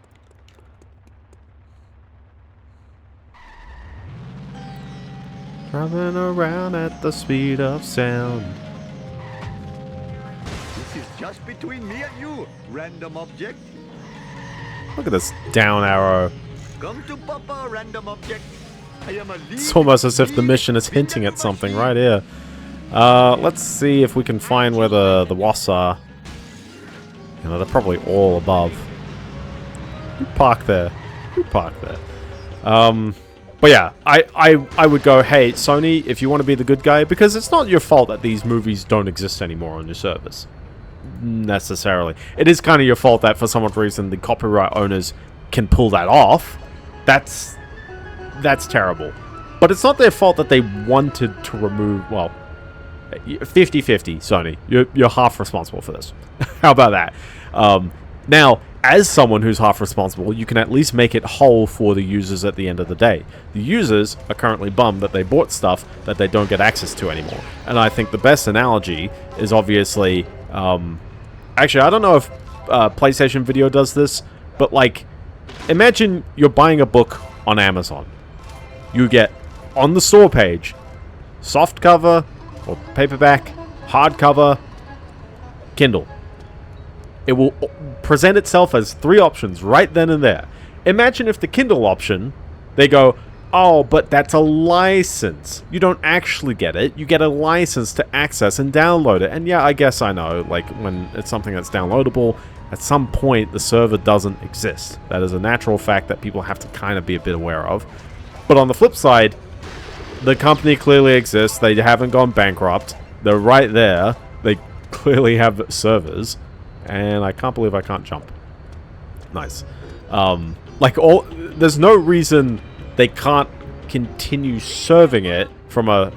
Driving around at the speed of sound. This is just between me and you, random object. Look at this down arrow. Come to Papa, random object. I am a lead. It's almost as if the mission is hinting at something right here. Let's see if we can find where the wasps are. You know, they're probably all above. Who parked there? Who parked there? But yeah, I would go, hey, Sony, if you want to be the good guy, because it's not your fault that these movies don't exist anymore on your service. Necessarily. It is kind of your fault that for some odd reason the copyright owners can pull that off. That's terrible. But it's not their fault that they wanted to remove, well, 50-50, Sony. You're half responsible for this. How about that? Now, as someone who's half responsible, you can at least make it whole for the users at the end of the day. The users are currently bummed that they bought stuff that they don't get access to anymore. And I think the best analogy is obviously... actually, I don't know if PlayStation Video does this, but like, imagine you're buying a book on Amazon. You get, on the store page, soft cover, or paperback, hardcover, Kindle. it will present itself as 3 options right then and there. Imagine if the Kindle option, they go, oh, but that's a license. You don't actually get it. You get a license to access and download it. And yeah, I guess I know, like, when it's something that's downloadable, at some point the server doesn't exist. That is a natural fact that people have to kind of be a bit aware of. But on the flip side, the company clearly exists. They haven't gone bankrupt. They're right there. They clearly have servers. And I can't believe I can't jump. Nice. There's no reason they can't continue serving it from a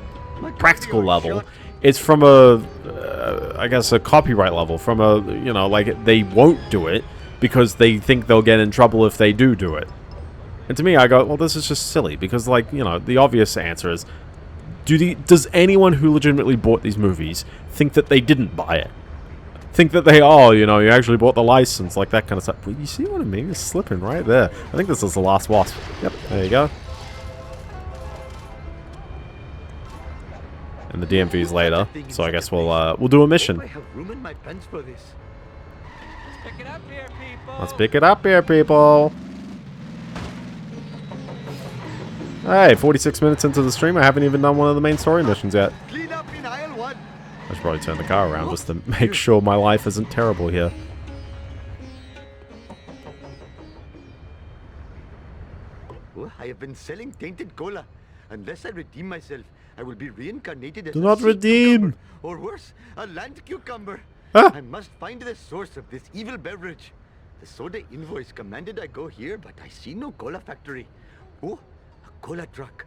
practical level. It's from I guess a copyright level. From a, like, they won't do it because they think they'll get in trouble if they do it. And to me, I go, well, this is just silly because, like, the obvious answer is, does anyone who legitimately bought these movies think that they didn't buy it? Think that they, you actually bought the license, like that kind of stuff. Well, you see what I mean? It's slipping right there. I think this is the last wasp. Yep, there you go. And the DMV's later, so I guess we'll do a mission. I have room in my pants for this. Pick it up here, people. Let's pick it up here, people. Hey, 46 minutes into the stream, I haven't even done one of the main story missions yet. Clean up in aisle 1. I should probably turn the car around just to make sure my life isn't terrible here. Oh, I have been selling tainted cola. Unless I redeem myself, I will be reincarnated as Do a not sea redeem. cucumber, or worse, a land cucumber. Ah. I must find the source of this evil beverage. The soda invoice commanded I go here, but I see no cola factory. Oh, a cola truck.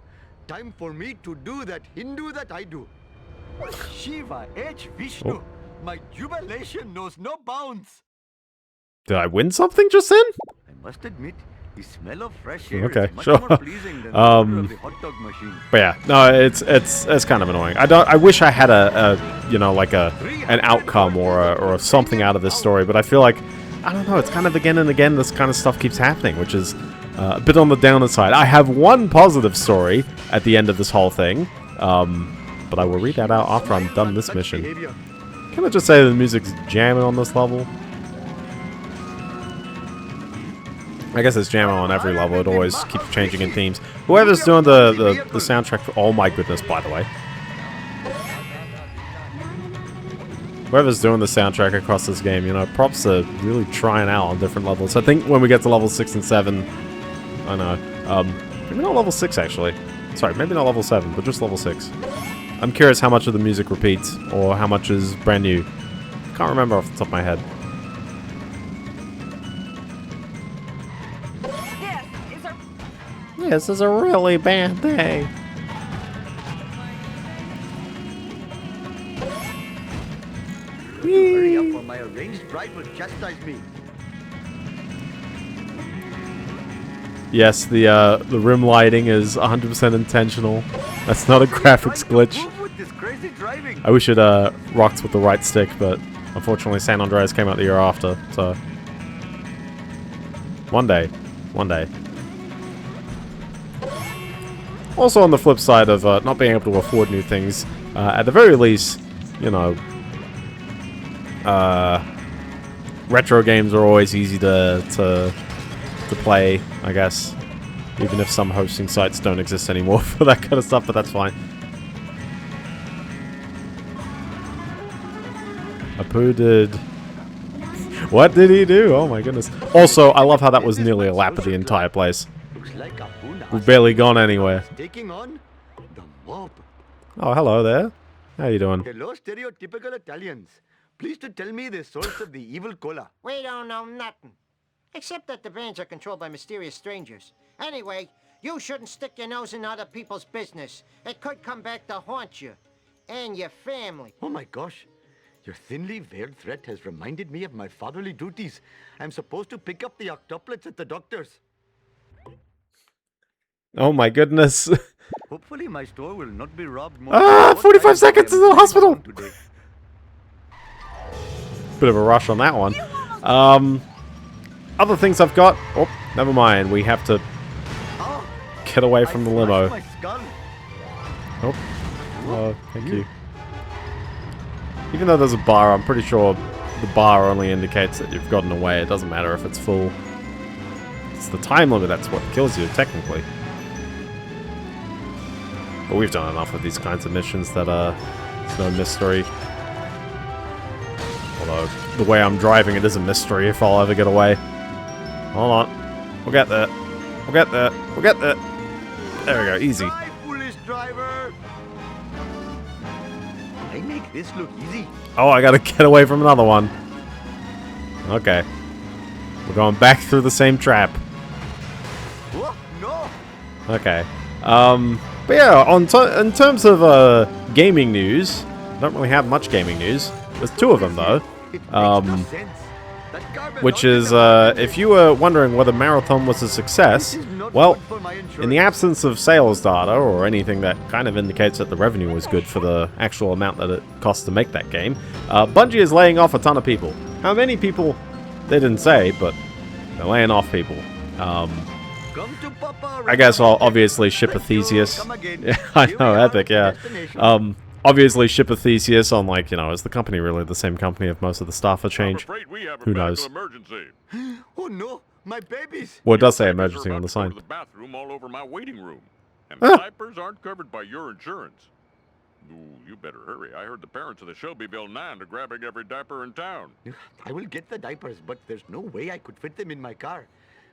Time for me to do that Hindu that I do. Shiva H. Vishnu. Oh. My jubilation knows no bounds. Did I win something just then? I must admit, the smell of fresh air Okay, is much sure. more pleasing than the odor of the hot dog machine. But yeah, no, it's kind of annoying. I wish I had an outcome or something out of this story, but I feel like, I don't know, it's kind of again and again this kind of stuff keeps happening, which is a bit on the downer side. I have one positive story at the end of this whole thing, but I will read that out after I'm done this mission. Can I just say the music's jamming on this level? I guess it's jamming on every level. It always keeps changing in themes. Whoever's doing the soundtrack for... Oh my goodness, by the way. Whoever's doing the soundtrack across this game, props are really trying out on different levels. I think when we get to level 6 and 7... I know. Maybe not level 6, actually. Sorry, maybe not level 7, but just level 6. I'm curious how much of the music repeats, or how much is brand new. Can't remember off the top of my head. This is a really bad day. Hurry up or my arranged bride will chastise me. Yes, the rim lighting is 100% intentional. That's not a graphics glitch. With this crazy driving. I wish it rocked with the right stick, but unfortunately San Andreas came out the year after, so... One day. One day. Also on the flip side of not being able to afford new things, at the very least, retro games are always easy to play, I guess. Even if some hosting sites don't exist anymore for that kind of stuff, but that's fine. Apu did... What did he do? Oh my goodness. Also, I love how that was nearly a lap of the entire place. We've barely gone anywhere. Taking on the mob. Oh, hello there. How you doing? Hello, stereotypical Italians. Please to tell me the source of the evil cola. We don't know nothing. Except that the brands are controlled by mysterious strangers. Anyway, you shouldn't stick your nose in other people's business. It could come back to haunt you. And your family. Oh my gosh. Your thinly veiled threat has reminded me of my fatherly duties. I'm supposed to pick up the octuplets at the doctor's. Oh my goodness. Hopefully my store will not be robbed more. 45 seconds in the hospital! Bit of a rush on that one. Other things I've got... Oh, never mind. We have to get away from the limo. Oh, thank you. Even though there's a bar, I'm pretty sure the bar only indicates that you've gotten away. It doesn't matter if it's full. It's the time limit that's what kills you, technically. But we've done enough of these kinds of missions that it's no mystery. Although, the way I'm driving, it is a mystery if I'll ever get away. Hold on. We'll get there. We'll get there. We'll get there. There we go. Easy. Try, foolish driver. I make this look easy. Oh, I gotta get away from another one. Okay. We're going back through the same trap. Oh, no. Okay. But yeah, in terms of gaming news, I don't really have much gaming news. There's two of them, though. It makes no sense. That garbage Which on is, the- if you were wondering whether Marathon was a success, This is not well, good for my insurance. in the absence of sales data or anything that kind of indicates that the revenue was good for the actual amount that it cost to make that game, Bungie is laying off a ton of people. How many people? They didn't say, but they're laying off people. Come to Papa, I guess I'll obviously Thank you. Shipathesius. Come again. Yeah, I Here know, we are epic, at the yeah. destination. Obviously Shipathesius on, like, you know, is the company really the same company if most of the staff are I'm changed? afraid we have a Who medical knows? emergency. Oh no, my babies. Well, it does say Your babies are emergency on about the to go sign. to the bathroom all over my waiting room. And Ah. diapers aren't covered by your insurance. Ooh, you better hurry. I heard the parents of the Shelbyville 9 are grabbing every diaper in town. I will get the diapers, but there's no way I could fit them in my car.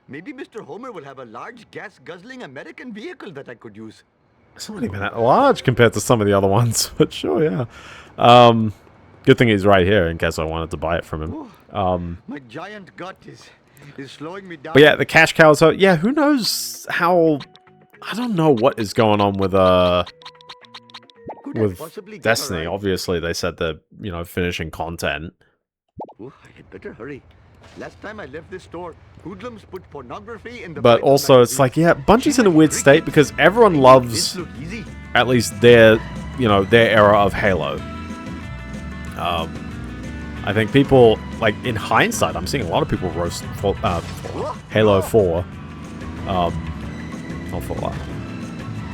Maybe Mr. Homer will have a large gas-guzzling American vehicle that I could use. It's not even that large compared to some of the other ones, but sure, yeah. Good thing he's right here in case I wanted to buy it from him. My giant gut is slowing me down. But yeah, the cash cows are... Yeah, who knows how... I don't know what is going on with, Could I possibly with get a Destiny. ride? Obviously, they said they're, you know, finishing content. Oh, I had better hurry. Last time I left this store, hoodlums put pornography in the But Bible also, it's like, magazine. yeah, Bungie's in a weird state because everyone This loves... look easy. at least their, you know, their era of Halo. I think people, like, in hindsight, I'm seeing a lot of people roast Halo 4. Not 4.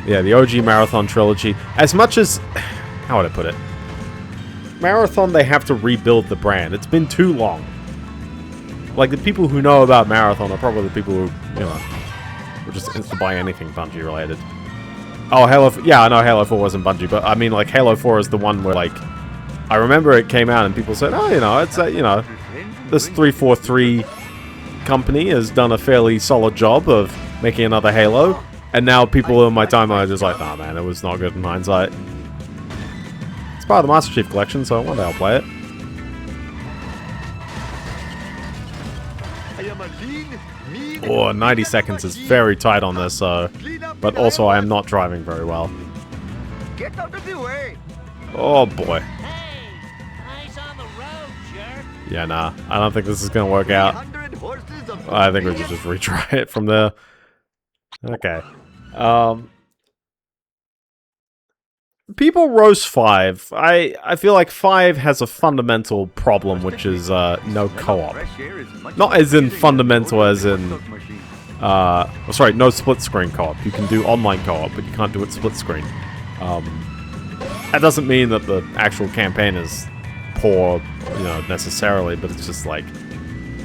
Yeah, the OG Marathon trilogy. As much as, how would I put it? Marathon, they have to rebuild the brand. It's been too long. Like, the people who know about Marathon are probably the people who, you know, will just insta-buy anything Bungie related. Oh, Halo... Yeah, I know Halo 4 wasn't Bungie, but I mean, like, Halo 4 is the one where, like... I remember it came out and people said, oh, you know, it's, you know... This 343 company has done a fairly solid job of making another Halo. And now people in my timeline are just like, nah, man, it was not good in hindsight. It's part of the Master Chief Collection, so one day I'll play it. I am a lean, mean, Oh, 90 seconds is very tight on this, but also I am not driving very well. Get out of the way. Oh, boy. Hey, eyes on the road, jerk. Yeah, nah. I don't think this is going to work out. 100 horses of I think we should just retry it from there. Okay. People roast 5. I feel like 5 has a fundamental problem, which is no co-op. Not as in fundamental as in... sorry, no split screen co-op. You can do online co-op, but you can't do it split screen. That doesn't mean that the actual campaign is poor, you know, necessarily, but it's just like...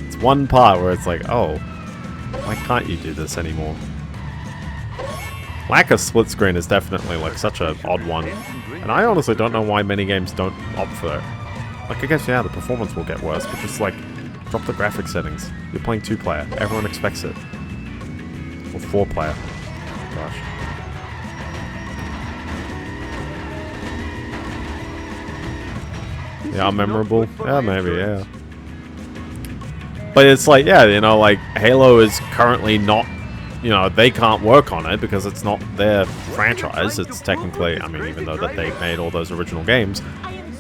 It's one part where it's like, oh, why can't you do this anymore? Lack of split screen is definitely like such an odd one. And I honestly don't know why many games don't opt for it. Like, I guess, yeah, the performance will get worse, but just like, drop the graphic settings. You're playing 2-player. Everyone expects it. Or 4-player. Gosh. Yeah, memorable. Yeah, maybe, yeah. But it's like, yeah, you know, like, Halo is currently not, you know, they can't work on it because it's not their franchise. It's technically, I mean, even though that they made all those original games,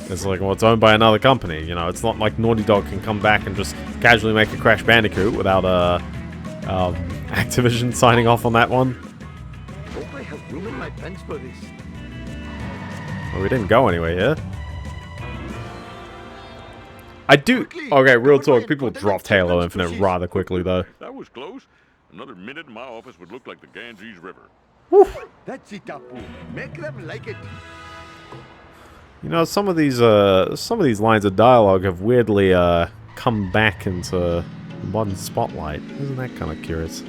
it's like, well, it's owned by another company, you know. It's not like Naughty Dog can come back and just casually make a Crash Bandicoot without Activision signing off on that one. Hope I have room in my pants for this. Well, we didn't go anywhere here. I do... Okay, real talk, people dropped Halo Infinite rather quickly, though. That was close. Another minute in my office would look like the Ganges River. That's it, Apu. Make them like it. You know, some of these lines of dialogue have weirdly come back into modern spotlight. Isn't that kind of curious?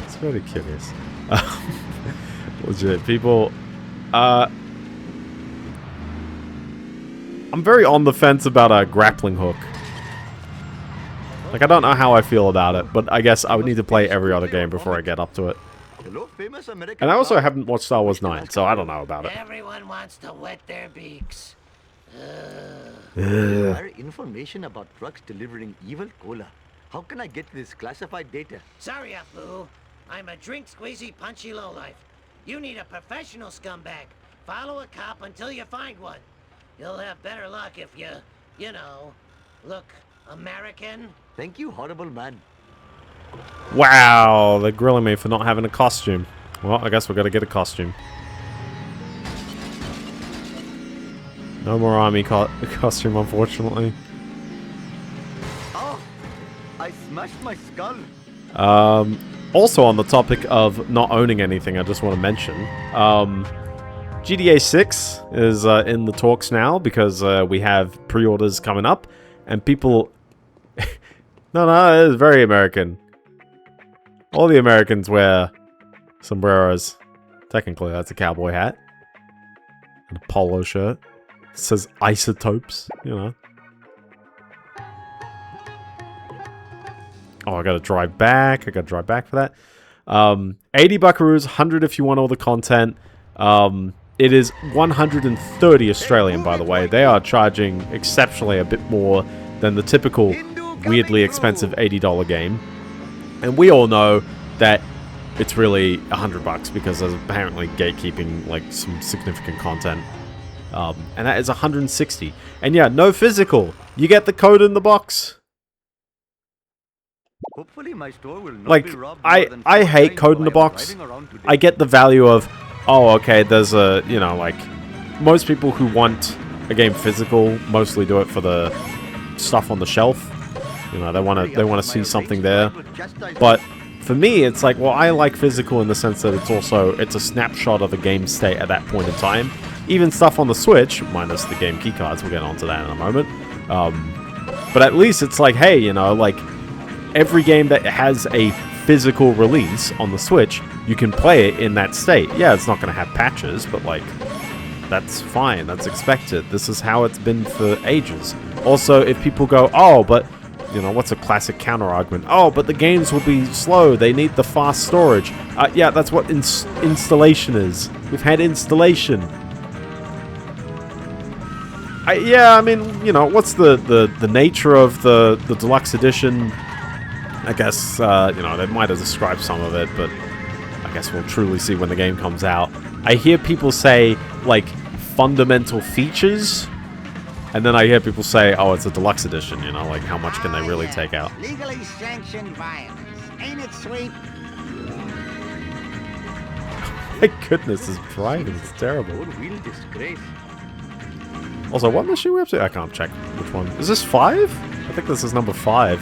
It's very curious. Legit, people. I'm very on the fence about a grappling hook. Like, I don't know how I feel about it, but I guess I would need to play every other game before I get up to it. Hello, famous American And I also car. haven't watched Star Wars 9, so I don't know about it. Everyone wants to wet their beaks. Require information about trucks delivering evil cola. How can I get this classified data? Sorry, Apu. I'm a drink squeezy punchy lowlife. You need a professional scumbag. Follow a cop until you find one. You'll have better luck if you know, look American. Thank you, horrible man. Wow, they're grilling me for not having a costume. Well, I guess we're gonna get a costume. No more army costume, unfortunately. Oh, I smashed my skull. Also on the topic of not owning anything, I just want to mention, GTA 6 is in the talks now because we have pre-orders coming up, and people... No, it is very American. All the Americans wear sombreros. Technically, that's a cowboy hat. And a polo shirt. It says isotopes, you know. Oh, I gotta drive back. I gotta drive back for that. 80 buckaroos, 100 if you want all the content. It is 130 Australian, by the way. They are charging exceptionally a bit more than the typical weirdly expensive $80 game. And we all know that it's really $100 because there's apparently gatekeeping, like, some significant content. And that is 160. And yeah, no physical. You get the code in the box. Hopefully my store will not Like, be robbed I more than hate 4 code in the times while I was box. driving around today. I get the value of, oh, okay, there's a, you know, like, most people who want a game physical mostly do it for the stuff on the shelf. You know, they want to see something there. But for me, it's like, well, I like physical in the sense that it's a snapshot of a game state at that point in time. Even stuff on the Switch, minus the game keycards, we'll get onto that in a moment. But at least it's like, hey, you know, like, every game that has a physical release on the Switch, you can play it in that state. Yeah, it's not going to have patches, but, like, that's fine. That's expected. This is how it's been for ages. Also, if people go, oh, but, you know, what's a classic counter-argument? Oh, but the games will be slow. They need the fast storage. Yeah, that's what installation is. We've had installation. Yeah, I mean, you know, what's the nature of the deluxe edition? I guess, you know, they might have described some of it, but I guess we'll truly see when the game comes out. I hear people say, like, fundamental features, and then I hear people say, oh, it's a deluxe edition, you know, like, how much can they really take out? Legally sanctioned violence. Ain't it sweet? My goodness, this driving is terrible. Four-wheel disgrace. Also, what mission are we up to? I can't check which one. Is this 5? I think this is number 5.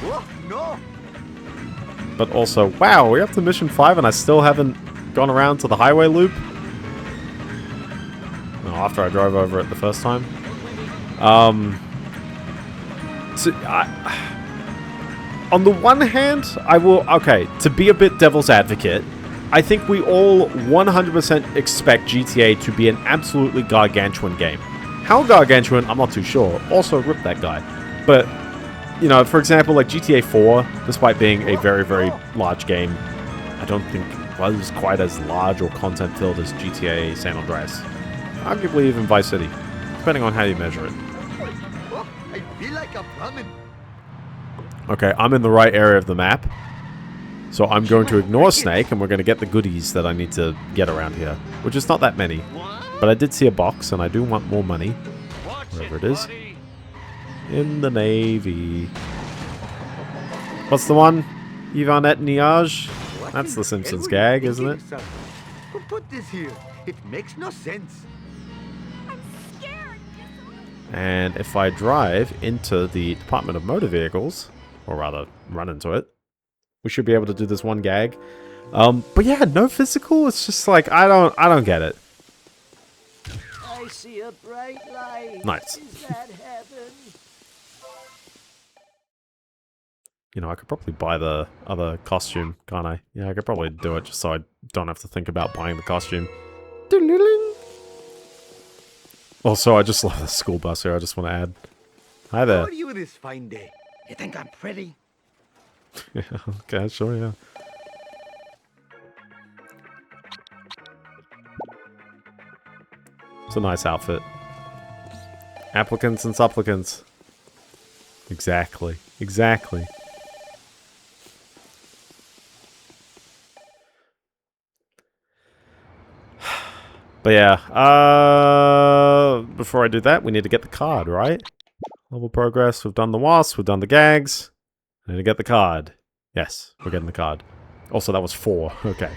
Oh, no! But also, wow, we're up to mission 5 and I still haven't gone around to the highway loop. No, after I drove over it the first time. So, on the one hand, I will... Okay, to be a bit devil's advocate, I think we all 100% expect GTA to be an absolutely gargantuan game. How gargantuan, I'm not too sure. Also, rip that guy. But, you know, for example, like GTA 4, despite being a very, very large game, I don't think was quite as large or content-filled as GTA San Andreas. Arguably even Vice City, depending on how you measure it. Oh, I feel like I'm running. Okay, I'm in the right area of the map. So I'm going to ignore Snake, and we're going to get the goodies that I need to get around here. Which is not that many. But I did see a box, and I do want more money. Wherever it is. In the Navy. What's the one? Yvonne Niage? That's the Simpsons gag, isn't it? Who put this here? It makes no sense. And if I drive into the Department of Motor Vehicles, or rather, run into it, we should be able to do this one gag. But yeah, no physical. It's just like I don't get it. I see a bright light. Nice. Is that heaven? You know, I could probably buy the other costume, can't I? Yeah, I could probably do it just so I don't have to think about buying the costume. Also, I just love the school bus here. I just want to add. Hi How there. are you this fine day? You think I'm pretty? Yeah, okay, sure, yeah. It's a nice outfit. Applicants and supplicants. Exactly. Exactly. But yeah, before I do that, we need to get the card, right? Level progress, we've done the wasp, we've done the gags. I need to get the card. Yes, we're getting the card. Also, that was 4. Okay.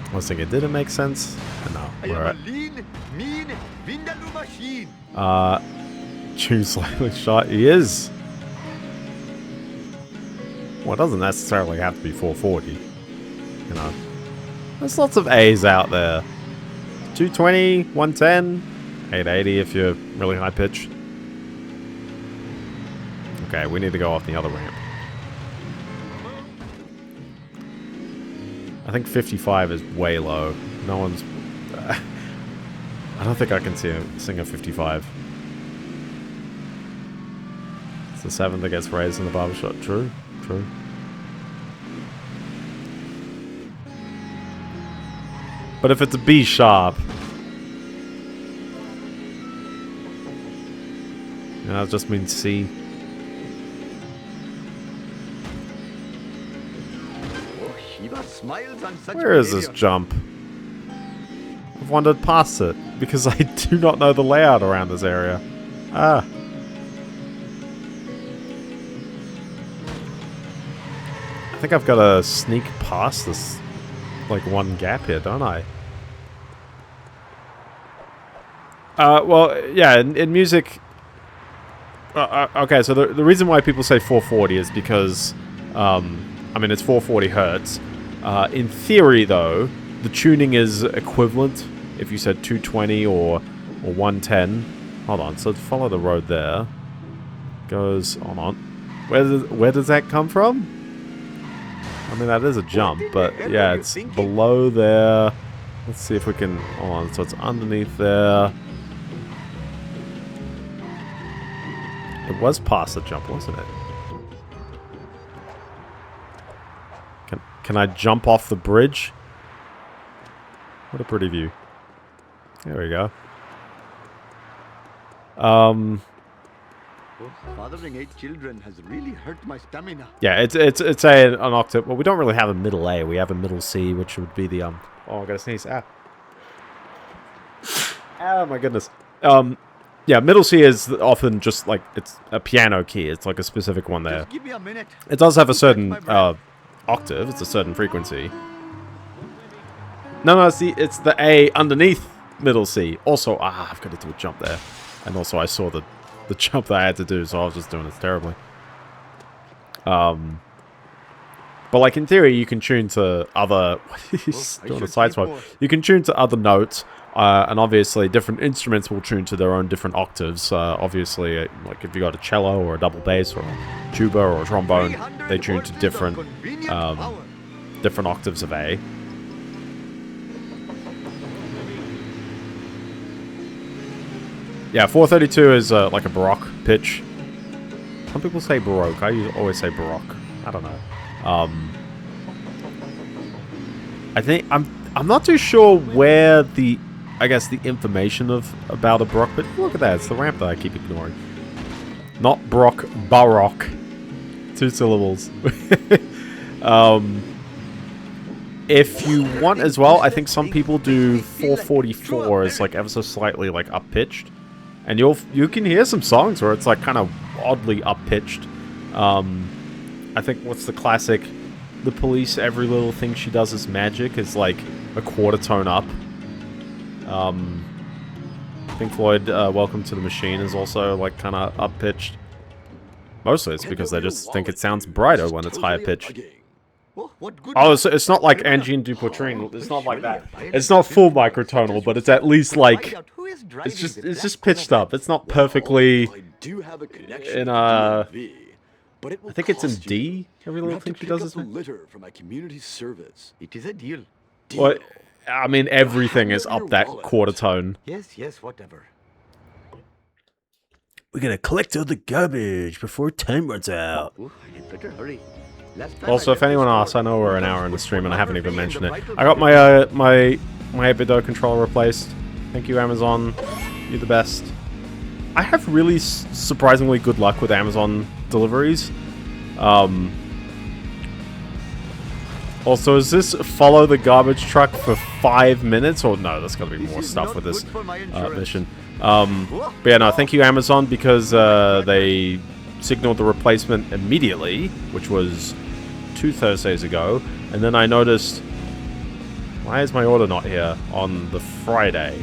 I was thinking, did it make sense? No, I we're am at... a lean, mean, Vindaloo machine. Choose slightly shot. He is. Well, it doesn't necessarily have to be 440. You know. There's lots of A's out there. 220, 110, 880 if you're really high pitched. Okay, we need to go off the other ramp. I think 55 is way low. No one's... I don't think I can sing a 55. It's the 7th that gets raised in the barbershop. True, true. But if it's a B sharp... You know, it just means C. Oh, Shiva smiles on such Where is this variance. jump? I've wandered past it because I do not know the layout around this area. Ah. I think I've got to sneak past this, like, one gap here, don't I? Well, yeah, in music... okay, so the reason why people say 440 is because, I mean, it's 440 hertz. In theory, though, the tuning is equivalent if you said 220 or 110. Hold on, so follow the road there. Goes, hold on. Where does that come from? I mean, that is a jump, but yeah, it's below there. Let's see if we can, hold on, so it's underneath there. It was past the jump, wasn't it? Can I jump off the bridge? What a pretty view. There we go. Oh, fathering 8 children has really hurt my stamina. Yeah, it's an octave. Well, we don't really have a middle A. We have a middle C, which would be the Oh, I gotta sneeze. Ah. Oh my goodness. Yeah, middle C is often just like it's a piano key. It's like a specific one there. Just give me a minute. It does have a certain octave. It's a certain frequency. No, see, it's the A underneath middle C. Also, I've got to do a jump there. And also, I saw the jump that I had to do, so I was just doing this terribly. But like in theory, you can tune to other... He's doing a side swipe. You can tune to other notes, and obviously different instruments will tune to their own different octaves. Obviously, like if you got a cello or a double bass or a tuba or a trombone, they tune to different different octaves of A. Yeah, 432 is like a baroque pitch. Some people say baroque. I always say baroque. I don't know. I think I'm not too sure where the the information about a baroque, but look at that, it's the ramp that I keep ignoring. Not baroque, baroque. 2 syllables. If you want as well, I think some people do 444 as like ever so slightly like up pitched, and you can hear some songs where it's like kind of oddly up pitched. I think what's the classic? The Police, Every Little Thing She Does Is Magic is like a quarter tone up. Pink Floyd, Welcome to the Machine is also like kind of up pitched. Mostly it's because they just think it sounds brighter when it's higher pitched. Oh, what good Oh, luck. it's not like Engine du Poitrine. It's not like that. It's not full microtonal, but it's at least like it's just pitched up. It's not perfectly I do have a connection in to a. DMV, but it will I think it's in cost you. D. Every You little have to thing she pick does up is. the litter for my community service. It is a deal. Deal. Well, I mean, everything Hand is over up your that wallet. quarter tone. Yes, yes, whatever. We're gonna collect all the garbage before time runs out. Oh, I had better hurry. Last time Also, I if left anyone the asks, store, I know we're an Lucas hour in the would stream and I haven't even photography mentioned and it. the I got vital my 8-bit controller replaced. Thank you, Amazon. You're the best. I have really surprisingly good luck with Amazon deliveries. Also, is this follow the garbage truck for 5 minutes? Or no, there's gotta be This more is stuff not with this good for my insurance. mission. But yeah, no, thank you, Amazon, because they signaled the replacement immediately, which was 2 Thursdays ago. And then I noticed, why is my order not here on the Friday?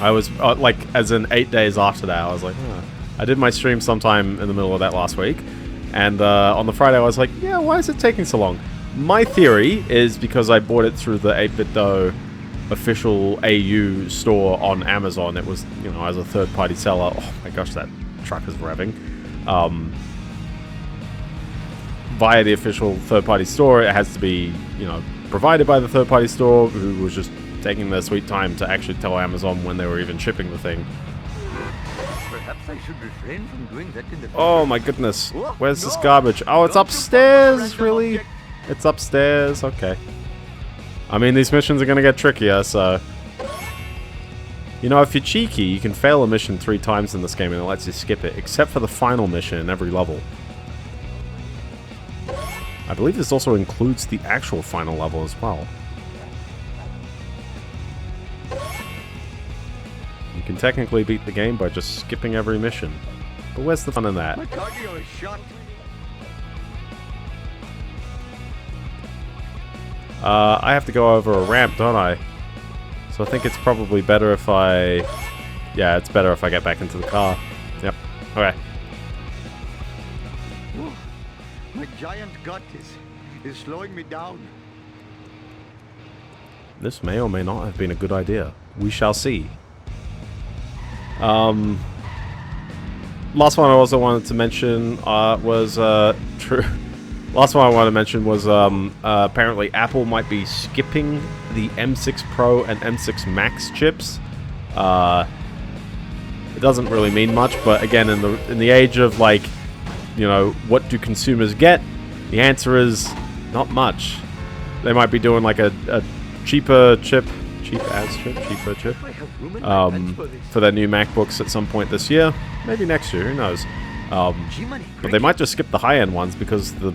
I was, like, as in 8 days after that, I was like, huh. I did my stream sometime in the middle of that last week. And on the Friday, I was like, yeah, why is it taking so long? My theory is because I bought it through the 8BitDo official AU store on Amazon. It was, you know, as a third-party seller. Oh my gosh, that truck is revving. Via the official third-party store, it has to be, you know, provided by the third-party store, who was just taking their sweet time to actually tell Amazon when they were even shipping the thing. Perhaps I should refrain from doing that in the Oh my goodness. Where's this garbage? Oh, it's upstairs, really? It's upstairs, okay. I mean, these missions are gonna get trickier, so... You know, if you're cheeky, you can fail a mission 3 times in this game and it lets you skip it, except for the final mission in every level. I believe this also includes the actual final level as well. You can technically beat the game by just skipping every mission. But where's the fun in that? My cardio is shot. I have to go over a ramp, don't I? So I think it's probably better if I... Yeah, it's better if I get back into the car. Yep. Okay. Oh, my giant gut is slowing me down. This may or may not have been a good idea. We shall see. Last one I also wanted to mention was true. Last one I wanted to mention was apparently Apple might be skipping the M6 Pro and M6 Max chips. It doesn't really mean much, but again, in the age of, like, you know, what do consumers get? The answer is not much. They might be doing like a cheaper chip, cheaper chip, I have room in my pants for this. for their new MacBooks at some point this year, maybe next year, who knows? G-Money, But they might just skip the high-end ones because the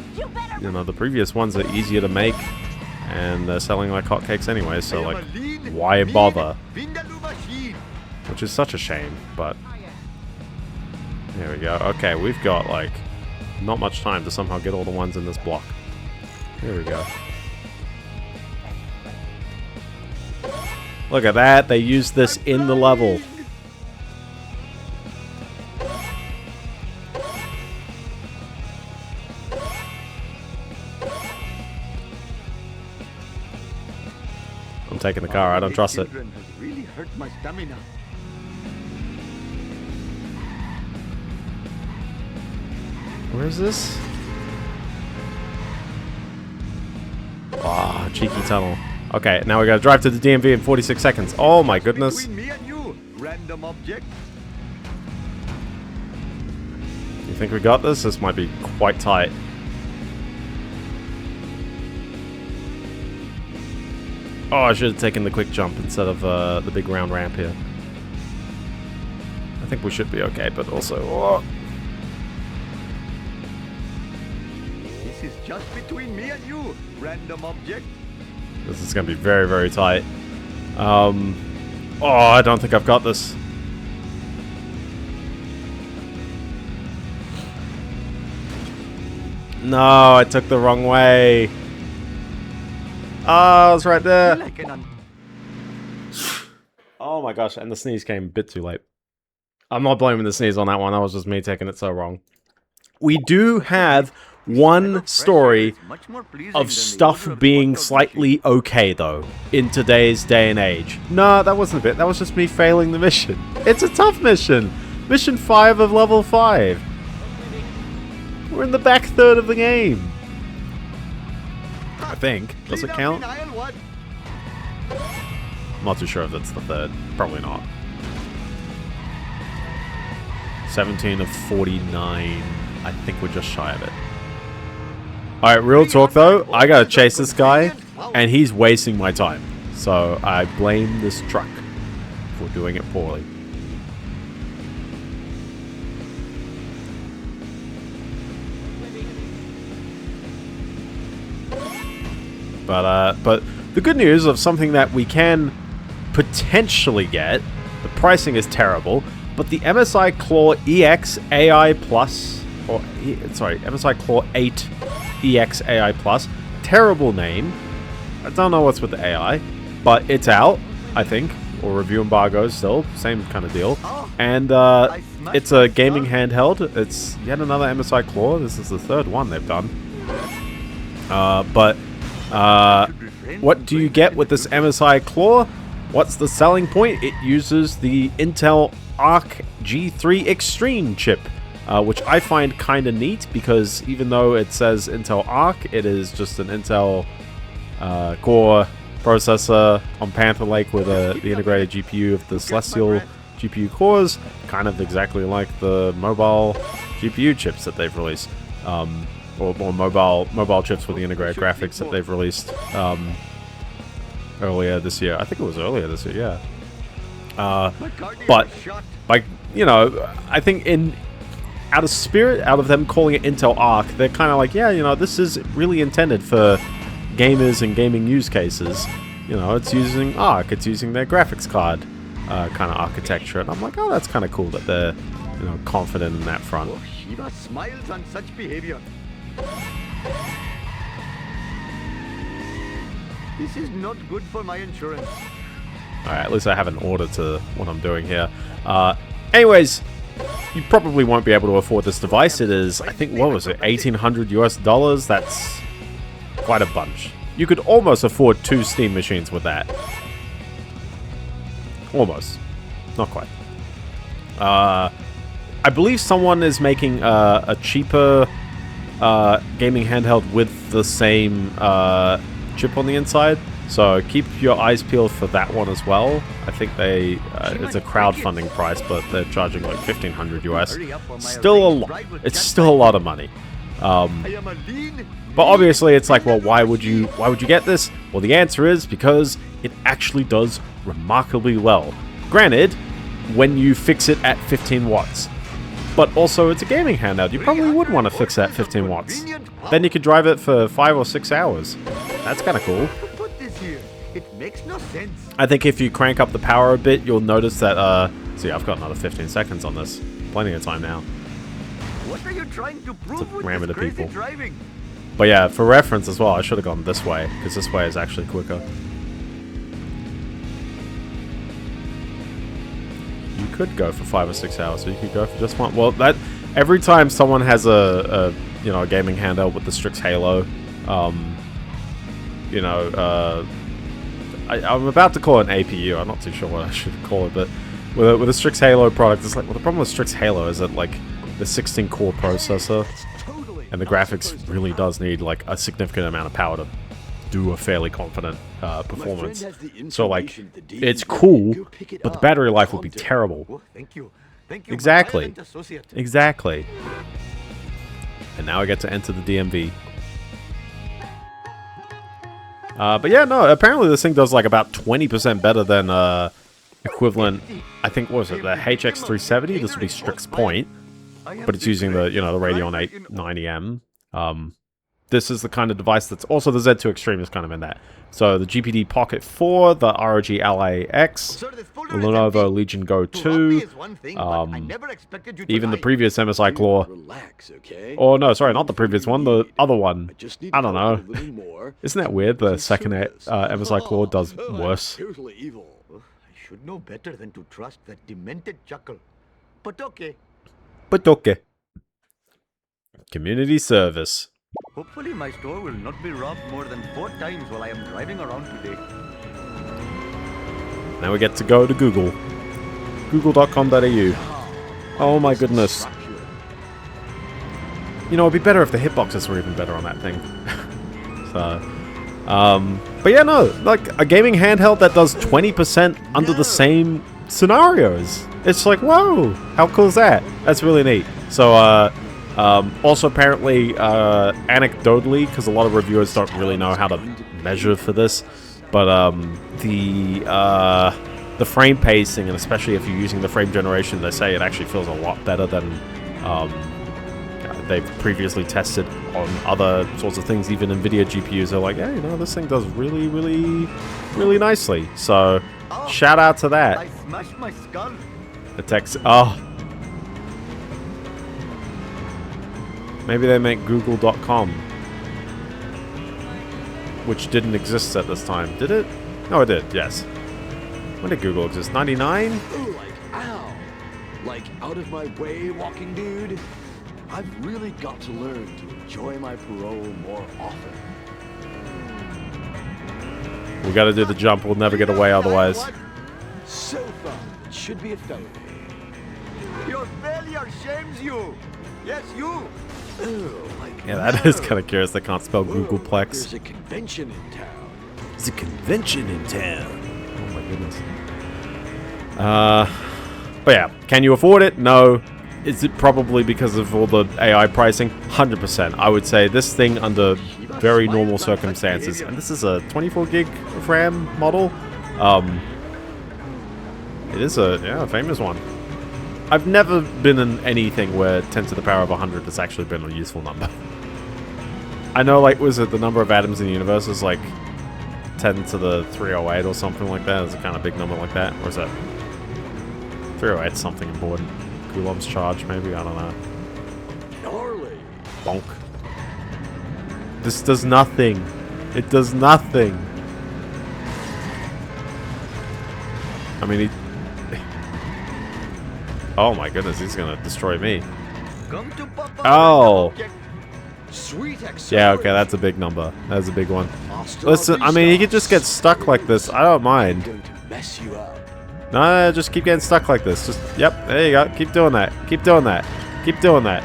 previous ones are easier to make and they're selling like hotcakes anyway. So like, why bother? Which is such a shame. But there we go. Okay, we've got like not much time to somehow get all the ones in this block. Here we go. Look at that. They used this in the level. I'm taking the car. I don't trust it. Children has really hurt my stamina. Where is this? Ah, cheeky tunnel. Okay, now we gotta drive to the DMV in 46 seconds. Oh my goodness. Between me and you, random object. You think we got this? This might be quite tight. Oh, I should have taken the quick jump instead of the big round ramp here. I think we should be okay, but also... Oh. This is just between me and you, random object. This is going to be very, very tight. Oh, I don't think I've got this. No, I took the wrong way. Oh, it's right there. Like an Oh my gosh, and the sneeze came a bit too late. I'm not blaming the sneeze on that one. That was just me taking it so wrong. we do have one story of stuff being slightly okay, though, in today's day and age. No, that wasn't a bit. That was just me failing the mission. It's a tough mission. Mission 5 of level 5. We're in the back third of the game. I think. Does it count? I'm not too sure if that's the third. Probably not. 17 of 49. I think we're just shy of it. Alright, real talk though. I gotta chase this guy, and he's wasting my time. So I blame this truck for doing it poorly. But the good news of something that we can potentially get, the pricing is terrible, but the MSI Claw EX AI Plus, or sorry, MSI Claw 8 EX AI Plus, terrible name. I don't know what's with the AI, but it's out, I think, or review embargo still, same kind of deal. And it's a gaming handheld. It's yet another MSI Claw. This is the third one they've done. What do you get with this MSI Claw? What's the selling point? It uses the Intel Arc G3 Extreme chip, which I find kind of neat because even though it says Intel Arc, it is just an Intel Core processor on Panther Lake with the integrated GPU of the Celestial GPU cores, kind of exactly like the mobile GPU chips that they've released. Or mobile chips with the integrated graphics that they've released earlier this year. I think it was earlier this year, yeah. But like, you know, I think out of spirit, out of them calling it Intel Arc, they're kind of like, yeah, you know, this is really intended for gamers and gaming use cases. You know, it's using Arc, it's using their graphics card kind of architecture, and I'm like, oh, that's kind of cool that they're, you know, confident in that front. Shiva smiles on such behavior. This is not good for my insurance. Alright, at least I have an order to what I'm doing here. Anyways, you probably won't be able to afford this device. It is, I think, what was it, $1,800 US? That's quite a bunch. You could almost afford 2 Steam machines with that. Almost. Not quite. I believe someone is making a cheaper gaming handheld with the same chip on the inside, so keep your eyes peeled for that one as well. I think they it's a crowdfunding price, but they're charging like $1,500 US. Still a lot. It's still a lot of money. But obviously, it's like, well, why would you get this? Well, the answer is because it actually does remarkably well. Granted, when you fix it at 15 watts. But also, it's a gaming handheld. You probably would want to fix that 15 watts. Then you could drive it for 5 or 6 hours. That's kind of cool. Put this here. It makes no sense. I think if you crank up the power a bit, you'll notice that, see, I've got another 15 seconds on this. Plenty of time now. What are you trying to prove with ram this into crazy people. driving? But yeah, for reference as well, I should have gone this way, because this way is actually quicker. You could go for 5 or 6 hours, so you could go for just one. Well, that every time someone has a you know, a gaming handheld with the Strix Halo, you know, I'm about to call it an APU. I'm not too sure what I should call it, but with a Strix Halo product, it's like, well, the problem with Strix Halo is that like the 16-core processor and the graphics really does need like a significant amount of power to do a fairly confident performance. So like, it's cool, but the battery life would be terrible. Oh, thank you. Thank you, Exactly. my silent associate. Exactly. And now I get to enter the DMV. But yeah, no, apparently this thing does like about 20% better than equivalent, I think, what was it, the HX370? This would be Strix Point, but it's using the, you know, the Radeon 890M. This is the kind of device that's also the Z2 Extreme is kind of in that. So the GPD Pocket 4, the ROG Ally X, the Lenovo Legion Go 2, even the previous MSI Claw. Relax, okay? Oh no, sorry, not the previous one, the other one. I don't know. Isn't that weird? The second MSI Claw does worse. Totally evil. I should know better than to trust that demented chuckle. But okay. But okay. Community service. Hopefully my store will not be robbed more than 4 times while I am driving around today. Now we get to go to Google. Google.com.au. Oh my goodness. You know, it'd be better if the hitboxes were even better on that thing. But yeah, no, like a gaming handheld that does 20% under the same scenarios. It's like, whoa, how cool is that? That's really neat. So, also apparently, anecdotally, because a lot of reviewers don't really know how to measure for this, but the frame pacing, and especially if you're using the frame generation, they say it actually feels a lot better than they've previously tested on other sorts of things. Even NVIDIA GPUs are like, yeah, you know, this thing does really, really, really nicely. So, shout out to that. I smashed my skull. The text. Oh. Maybe they meant Google.com, which didn't exist at this time. Did it? No, it did, yes. When did Google exist? 99? Ooh, like, ow. Like, out of my way, walking dude. I've really got to learn to enjoy my parole more often. We gotta do the jump. We'll never get away otherwise. So fun. It should be a felony. Your failure shames you. Yes, you. Ooh, like, Yeah, that is kind of curious. They can't spell Whoa, Googleplex. There's a convention in town. There's a convention in town. Oh my goodness. But yeah, can you afford it? No. Is it probably because of all the AI pricing? 100%. I would say this thing under very normal circumstances, and this is a 24 gig of RAM model. It is a famous one. I've never been in anything where 10 to the power of 100 has actually been a useful number. I know, like, was it the number of atoms in the universe is like 10 to the 308 or something like that? Is a kind of big number like that? Or is that 308 something important? Coulomb's charge, maybe? I don't know. Gnarly. Bonk. This does nothing. It does nothing. I mean, oh my goodness, he's gonna destroy me. Come to Papa. Oh. Sweet Yeah, okay, that's a big number. That's a big one. Hostile Listen, I mean, he could just get stuck like this. I don't I'm mind. going to mess you up. No, just keep getting stuck like this. Just, yep, there you go. Keep doing that. Keep doing that. Keep doing that.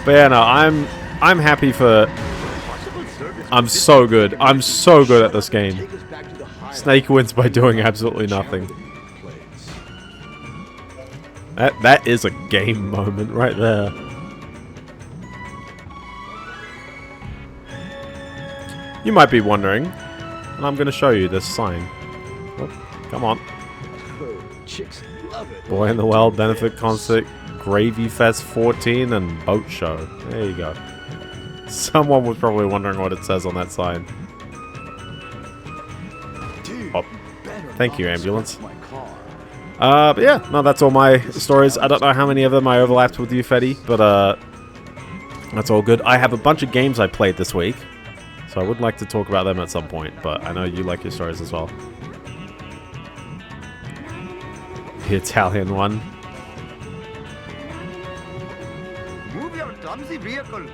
But yeah, no, I'm happy for... I'm so good. I'm so good at this game. Take us back to the hideout. Snake wins by doing absolutely nothing. That is a game moment right there. You might be wondering, and I'm going to show you this sign. Oh, come on. Oh, chicks love it. Boy in the Well Benefit Concert, Gravy Fest 14, and Boat Show. There you go. Someone was probably wondering what it says on that sign. Dude, Oh, better thank you, not ambulance. scratch my car. But yeah, no, that's all my stories. I don't know how many of them I overlapped with you, Fetty, but that's all good. I have a bunch of games I played this week, so I would like to talk about them at some point, but I know you like your stories as well. The Italian one. Move your clumsy vehicle.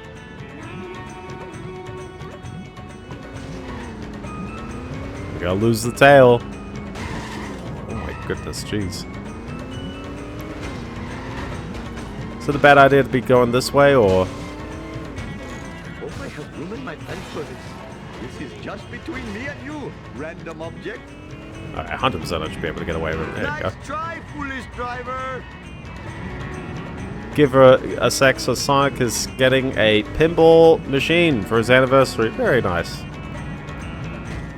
We gotta lose the tail. Oh my goodness, jeez. Is it a bad idea to be going this way, or...? Hope I have room in my pants for this. This is just between me and you, random object. Alright, 100% I should be able to get away with it. There you go. Nice try, foolish driver. Give her a sec, so Sonic is getting a pinball machine for his anniversary. Very nice.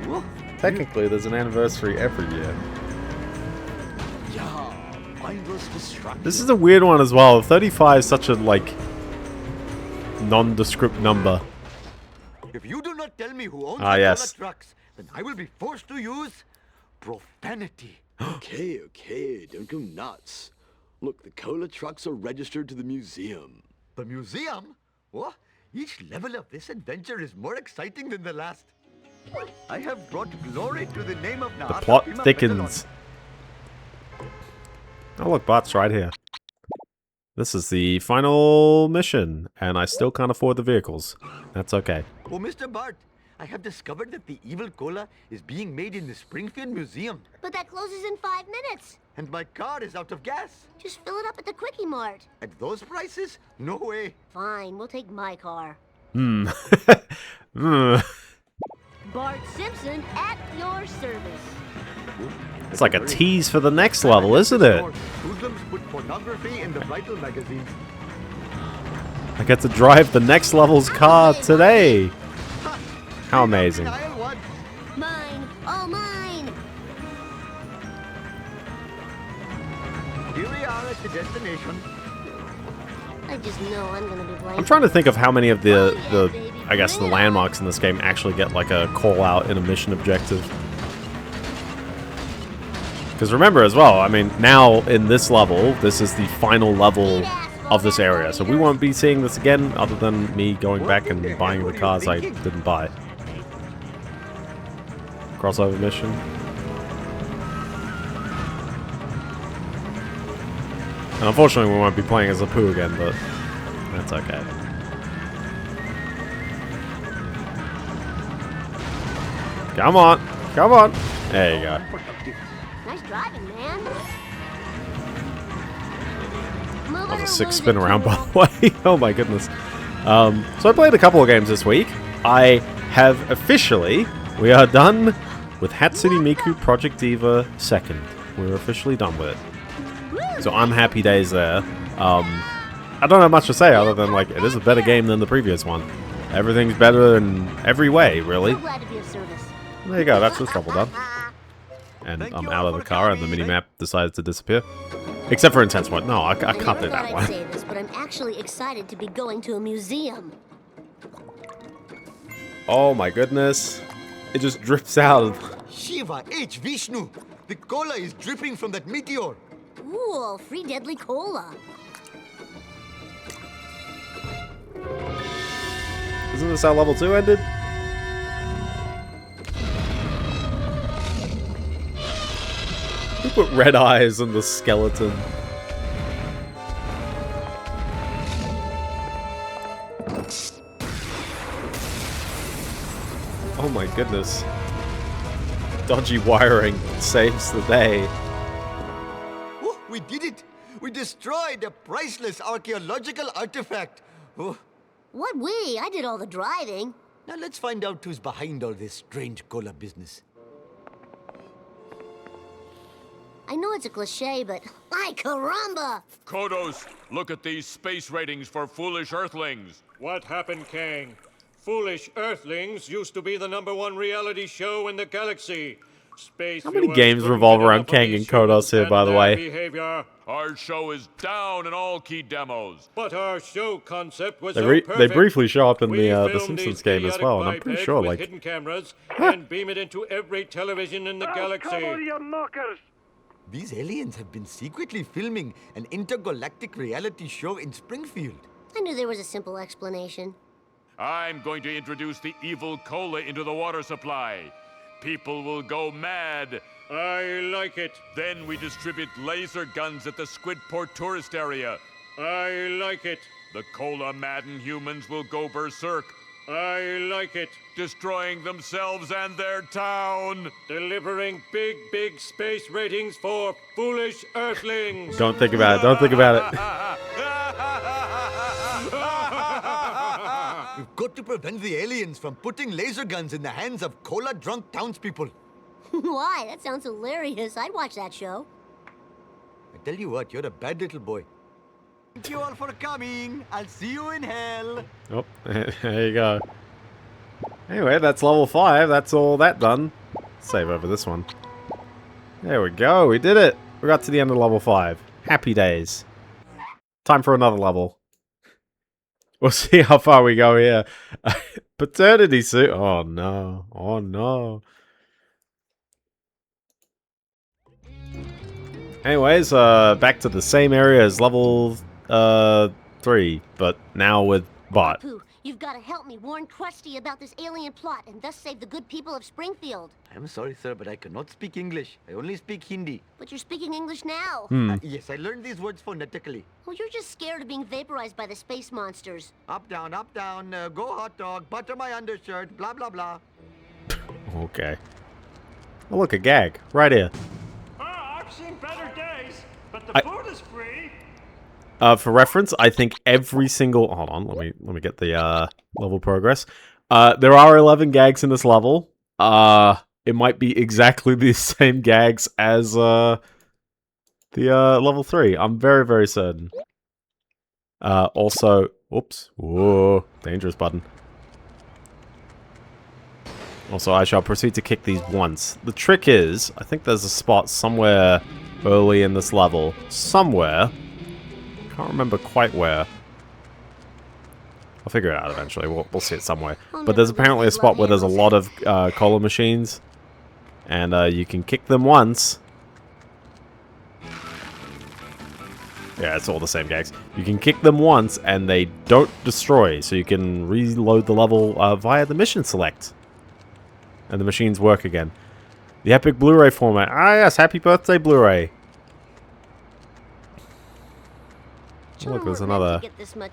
Whoa. Technically, there's an anniversary every year. Yeah, mindless destruction. This is a weird one as well. 35 is such a, like, nondescript number. If you do not tell me who owns Ah, the yes. Cola trucks, then I will be forced to use profanity. Okay, don't go nuts. Look, the cola trucks are registered to the museum. The museum? What? Each level of this adventure is more exciting than the last. I have brought glory to the name of The plot Naata Pima thickens. Oh look, Bart's right here. This is the final mission, and I still can't afford the vehicles. That's okay. Oh, Mr. Bart, I have discovered that the evil cola is being made in the Springfield Museum. But that closes in 5 minutes. And my car is out of gas. Just fill it up at the Quickie Mart. At those prices? No way. Fine, we'll take my car. Hmm. Hmm. Bart Simpson at your service. It's like a tease for the next level, isn't it? Hoodlums put pornography in the Vital magazine. I get to drive the next level's car today. How amazing. Aisle one. Mine, all mine. Here we are at the destination. I just know I'm gonna be blamed. I'm trying to think of how many of I guess the landmarks in this game actually get like a call out in a mission objective. Because remember as well, I mean, now in this level, this is the final level of this area. So we won't be seeing this again other than me going back and buying the cars I didn't buy. Crossover mission. And unfortunately we won't be playing as a poo again, but that's okay. Come on! Come on! There you go. Nice driving, man. That was a sick spin around, by the way. Oh my goodness. So I played a couple of games this week. I have officially, we are done with Hatsune Miku Project Diva 2nd. We're officially done with it. So I'm happy days there. I don't have much to say other than, like, it is a better game than the previous one. Everything's better in every way, really. I'm glad to be of service. There you go, that's this level done. And I'm out of the car and the minimap decides to disappear. Except for Intense One. No, I can't do that I'd one. say this, but I'm actually excited to be going to a museum. Oh my goodness. It just drips out. Shiva H. Vishnu. The cola is dripping from that meteor. Ooh, free deadly cola. Isn't this how level 2 ended? Who put red eyes on the skeleton? Oh my goodness. Dodgy wiring saves the day. Oh, we did it. We destroyed a priceless archaeological artifact. Oh, What we? I did all the driving. now let's find out who's behind all this strange cola business. I know it's a cliche, but ay caramba! Kodos, look at these space ratings for foolish Earthlings. What happened, Kang? Foolish Earthlings used to be the #1 reality show in the galaxy. Space How many viewers games couldn't revolve get around enough of Kang these and Kodos humans here, by the and way? their behavior. Our show is down in all key demos. But our show concept was They, so they perfect. briefly show up in We the filmed Simpsons these game as idiotic well, and I'm pretty bipeds sure, with like... hidden cameras and beam it into every television in the galaxy. These aliens have been secretly filming an intergalactic reality show in Springfield. I knew there was a simple explanation. I'm going to introduce the evil cola into the water supply. People will go mad. I like it. Then we distribute laser guns at the Squidport tourist area. I like it. The cola-maddened humans will go berserk, I like it. destroying themselves and their town. Delivering big space ratings for foolish Earthlings. Don't think about it, don't think about it. We've got to prevent the aliens from putting laser guns in the hands of cola-drunk townspeople. Why? That sounds hilarious. I'd watch that show. I tell you what, you're a bad little boy. Thank you all for coming. I'll see you in hell. Oh, there you go. Anyway, that's level 5. That's all that done. Save over this one. There we go. We did it. We got to the end of level 5. Happy days. Time for another level. We'll see how far we go here. Paternity suit. Oh no. Oh no. Anyways, back to the same area as level 3, but now with Bart. Pooh, You've got to help me warn Krusty about this alien plot and thus save the good people of Springfield. I'm sorry, sir, but I cannot speak English. I only speak Hindi. But you're speaking English now. Yes, I learned these words phonetically. Well, you're just scared of being vaporized by the space monsters. Up, down, go hot dog, butter my undershirt, blah, blah, blah. Okay. Oh, look, a gag. Right here. I've seen better days, but the food is free. For reference, I think every single... Hold on, let me get the level progress. There are 11 gags in this level. It might be exactly the same gags as the level 3. I'm very, very certain. Also... Whoops. Whoa. Dangerous button. Also, I shall proceed to kick these once. The trick is, I think there's a spot somewhere early in this level. Somewhere. Can't remember quite where. I'll figure it out eventually. We'll see it somewhere. But there's apparently a spot where there's a lot of cola machines. And you can kick them once. Yeah, it's all the same gags. You can kick them once and they don't destroy. So you can reload the level via the mission select. And the machines work again. The epic Blu-ray format. Ah yes, happy birthday Blu-ray. Oh, look, there's another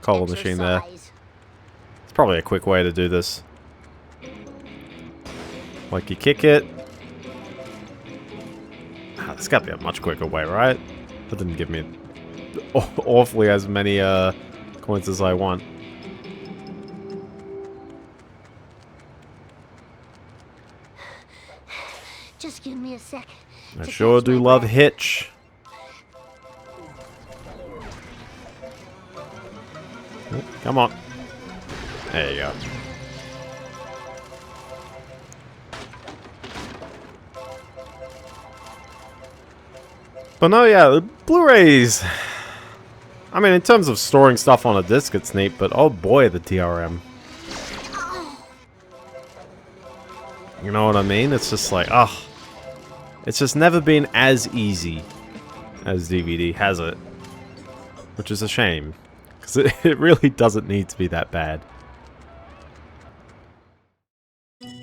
cola machine there. It's probably a quick way to do this. Like, you kick it. Ah, there's got to be a much quicker way, right? That didn't give me awfully as many coins as I want. Just give me a sec. I sure do love Hitch. Oh, come on. There you go. But no, yeah, the Blu-rays. I mean, in terms of storing stuff on a disc, it's neat, but oh boy, the DRM. You know what I mean? It's just like, ugh. It's just never been as easy as DVD, has it? Which is a shame. Because it really doesn't need to be that bad.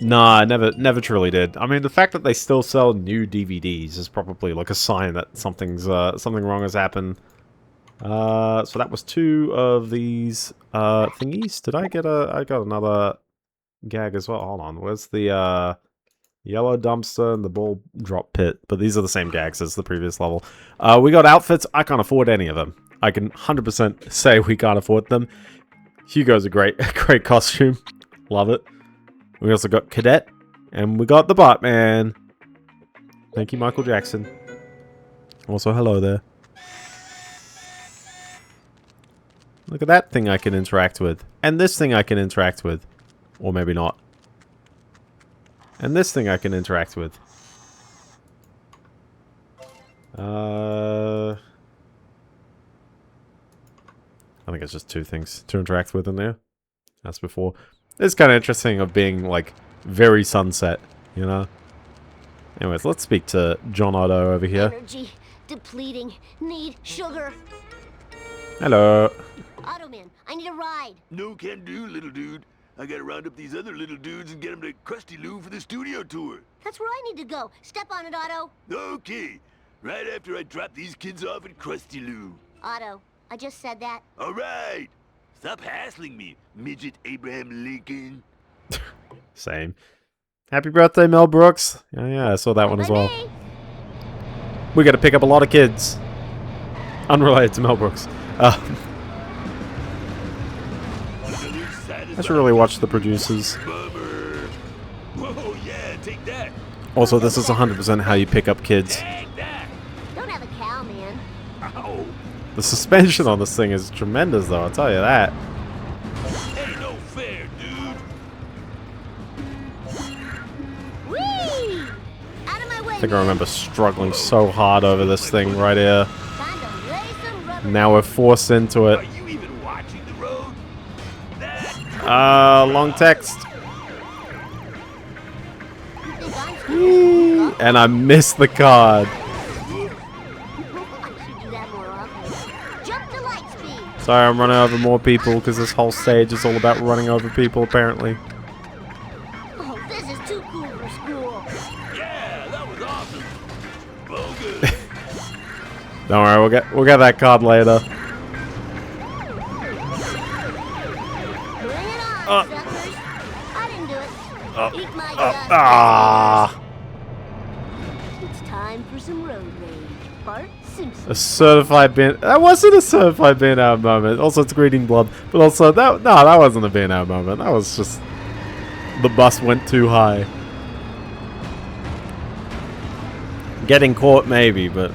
Nah, never truly did. I mean, the fact that they still sell new DVDs is probably like a sign that something wrong has happened. So that was 2 of these thingies. Did I get I got another gag as well. Hold on. Where's the yellow dumpster and the ball drop pit? But these are the same gags as the previous level. We got outfits. I can't afford any of them. I can 100% say we can't afford them. Hugo's a great costume. Love it. We also got Cadet. And we got the Batman. Thank you, Michael Jackson. Also, hello there. Look at that thing I can interact with. And this thing I can interact with. Or maybe not. And this thing I can interact with. I think it's just 2 things to interact with in there. As before. It's kind of interesting of being, like, very Sunset, you know? Anyways, let's speak to John Otto over here. Energy depleting. Need sugar. Hello. Otto man, I need a ride. No can do, little dude. I gotta round up these other little dudes and get them to Krusty Lou for the studio tour. That's where I need to go. Step on it, Otto. Okay. Right after I drop these kids off at Krusty Lou. Otto, I just said that. All right. Stop hassling me, midget Abraham Lincoln. Same. Happy birthday, Mel Brooks. Yeah, I saw that one as well. We gotta pick up a lot of kids. Unrelated to Mel Brooks. I should really watch the producers. Whoa, yeah, take that. Also, this is 100% how you pick up kids. Don't have a cow, man. Ow. The suspension on this thing is tremendous, though, I'll tell you that. Ain't no fair, dude. Whee! Out of my way, I think I remember struggling so hard over this thing right here. Time to lay some rubber. Now we're forced into it. Are you even watching the road? Long text. And I missed the card. I should do that more often. Jump to light speed. Sorry, I'm running over more people because this whole stage is all about running over people, apparently. Oh, this is too cool for school. Yeah, that was awesome. Well, good. Don't worry, we'll get that card later. Bring it on, suckers. I didn't do it. Eat my guts. Ah! It's time for some road rage. Bart Simpson. A certified bin. That wasn't a certified bin out moment. Also, it's greeting blood, but also that wasn't a bin out moment. That was just the bus went too high. Getting caught, maybe, but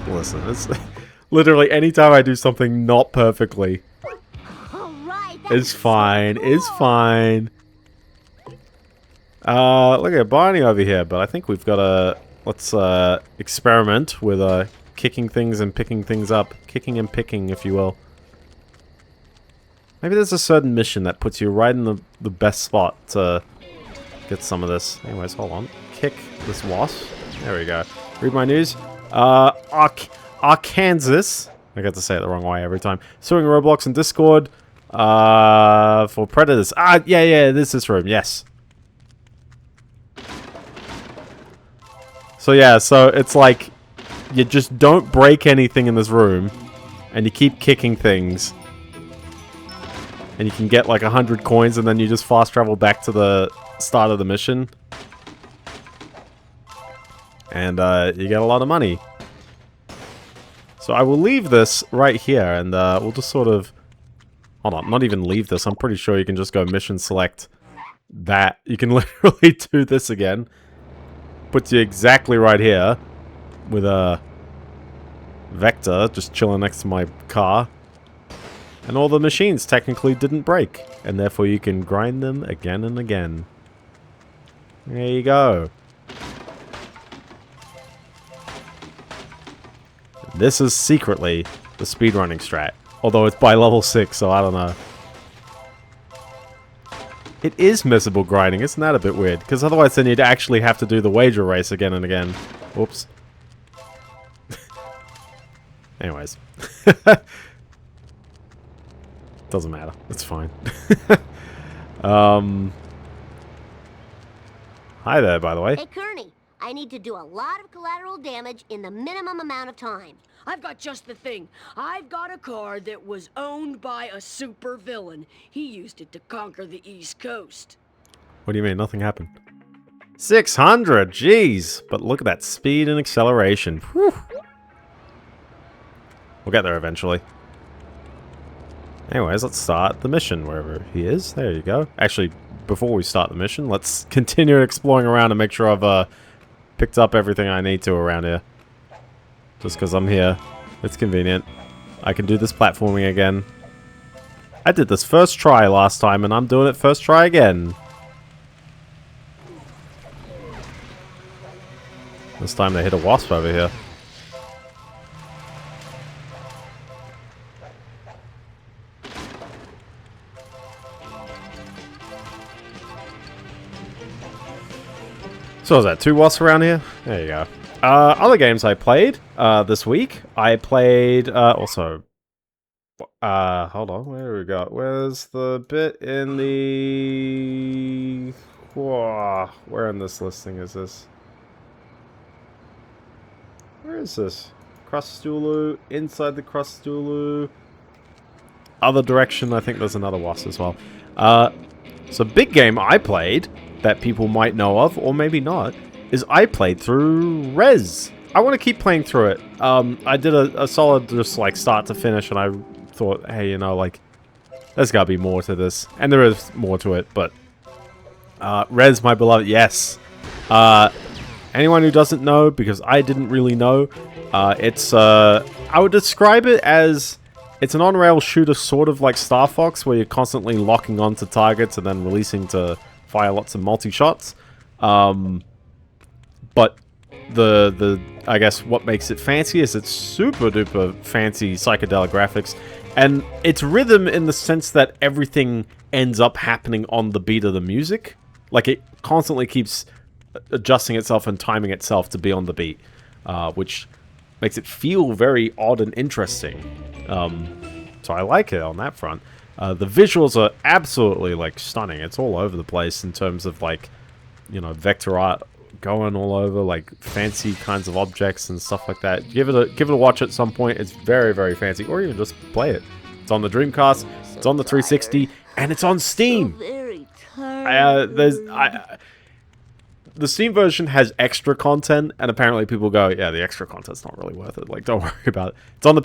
listen, it's literally anytime I do something not perfectly, Alright, it's fine. It's fine. Look at Barney over here, but I think we've got to let's experiment with kicking things and picking things up, kicking and picking, if you will. Maybe there's a certain mission that puts you right in the best spot to get some of this. Anyways, hold on. Kick this wasp. There we go. Read my news. Arkansas. I got to say it the wrong way every time. Suing Roblox and Discord for predators. Yeah, this is room. Yes. So yeah, so it's like you just don't break anything in this room, and you keep kicking things, and you can get like 100 coins, and then you just fast travel back to the start of the mission, and you get a lot of money. So I will leave this right here, and we'll just sort of hold on, not even leave this. I'm pretty sure you can just go mission select that. You can literally do this again. Puts you exactly right here with a Vector just chilling next to my car. And all the machines technically didn't break, and therefore you can grind them again and again. There you go. This is secretly the speedrunning strat, although it's by level 6, so I don't know. It is missable grinding, isn't that a bit weird? Because otherwise then you'd actually have to do the wager race again and again. Whoops. Anyways. Doesn't matter. It's fine. Hi there, by the way. Hey, Kearney, I need to do a lot of collateral damage in the minimum amount of time. I've got just the thing. I've got a car that was owned by a super villain. He used it to conquer the East Coast. What do you mean? Nothing happened. 600! Jeez! But look at that speed and acceleration. Whew. We'll get there eventually. Anyways, let's start the mission wherever he is. There you go. Actually, before we start the mission, let's continue exploring around and make sure I've picked up everything I need to around here. Just because I'm here. It's convenient. I can do this platforming again. I did this first try last time, and I'm doing it first try again. This time they hit a wasp over here. So is that 2 wasps around here? There you go. Other games I played this week. I played also. Hold on, where do we go? Where's the bit in the? Where in this listing is this? Where is this? Crustulu, inside the Crustulu. Other direction, I think there's another wasp as well. So big game I played that people might know of, or maybe not, is I played through Rez. I want to keep playing through it. I did a solid just like start to finish, and I thought, hey, you know, like, there's gotta be more to this. And there is more to it, but Rez, my beloved, yes. Anyone who doesn't know, because I didn't really know, it's, I would describe it as, it's an on-rail shooter sort of like Star Fox, where you're constantly locking onto targets and then releasing to fire lots of multi-shots. But the I guess what makes it fancy is it's super duper fancy psychedelic graphics, and it's rhythm in the sense that everything ends up happening on the beat of the music. Like, it constantly keeps adjusting itself and timing itself to be on the beat, which makes it feel very odd and interesting. So so I like it on that front. The visuals are absolutely, like, stunning. It's all over the place in terms of, like, you know, vector art going all over, like, fancy kinds of objects and stuff like that. Give it a watch at some point. It's very, very fancy. Or even just play it. It's on the Dreamcast, it's on the 360, and it's on Steam! The Steam version has extra content, and apparently people go, yeah, the extra content's not really worth it. Like, don't worry about it. It's on the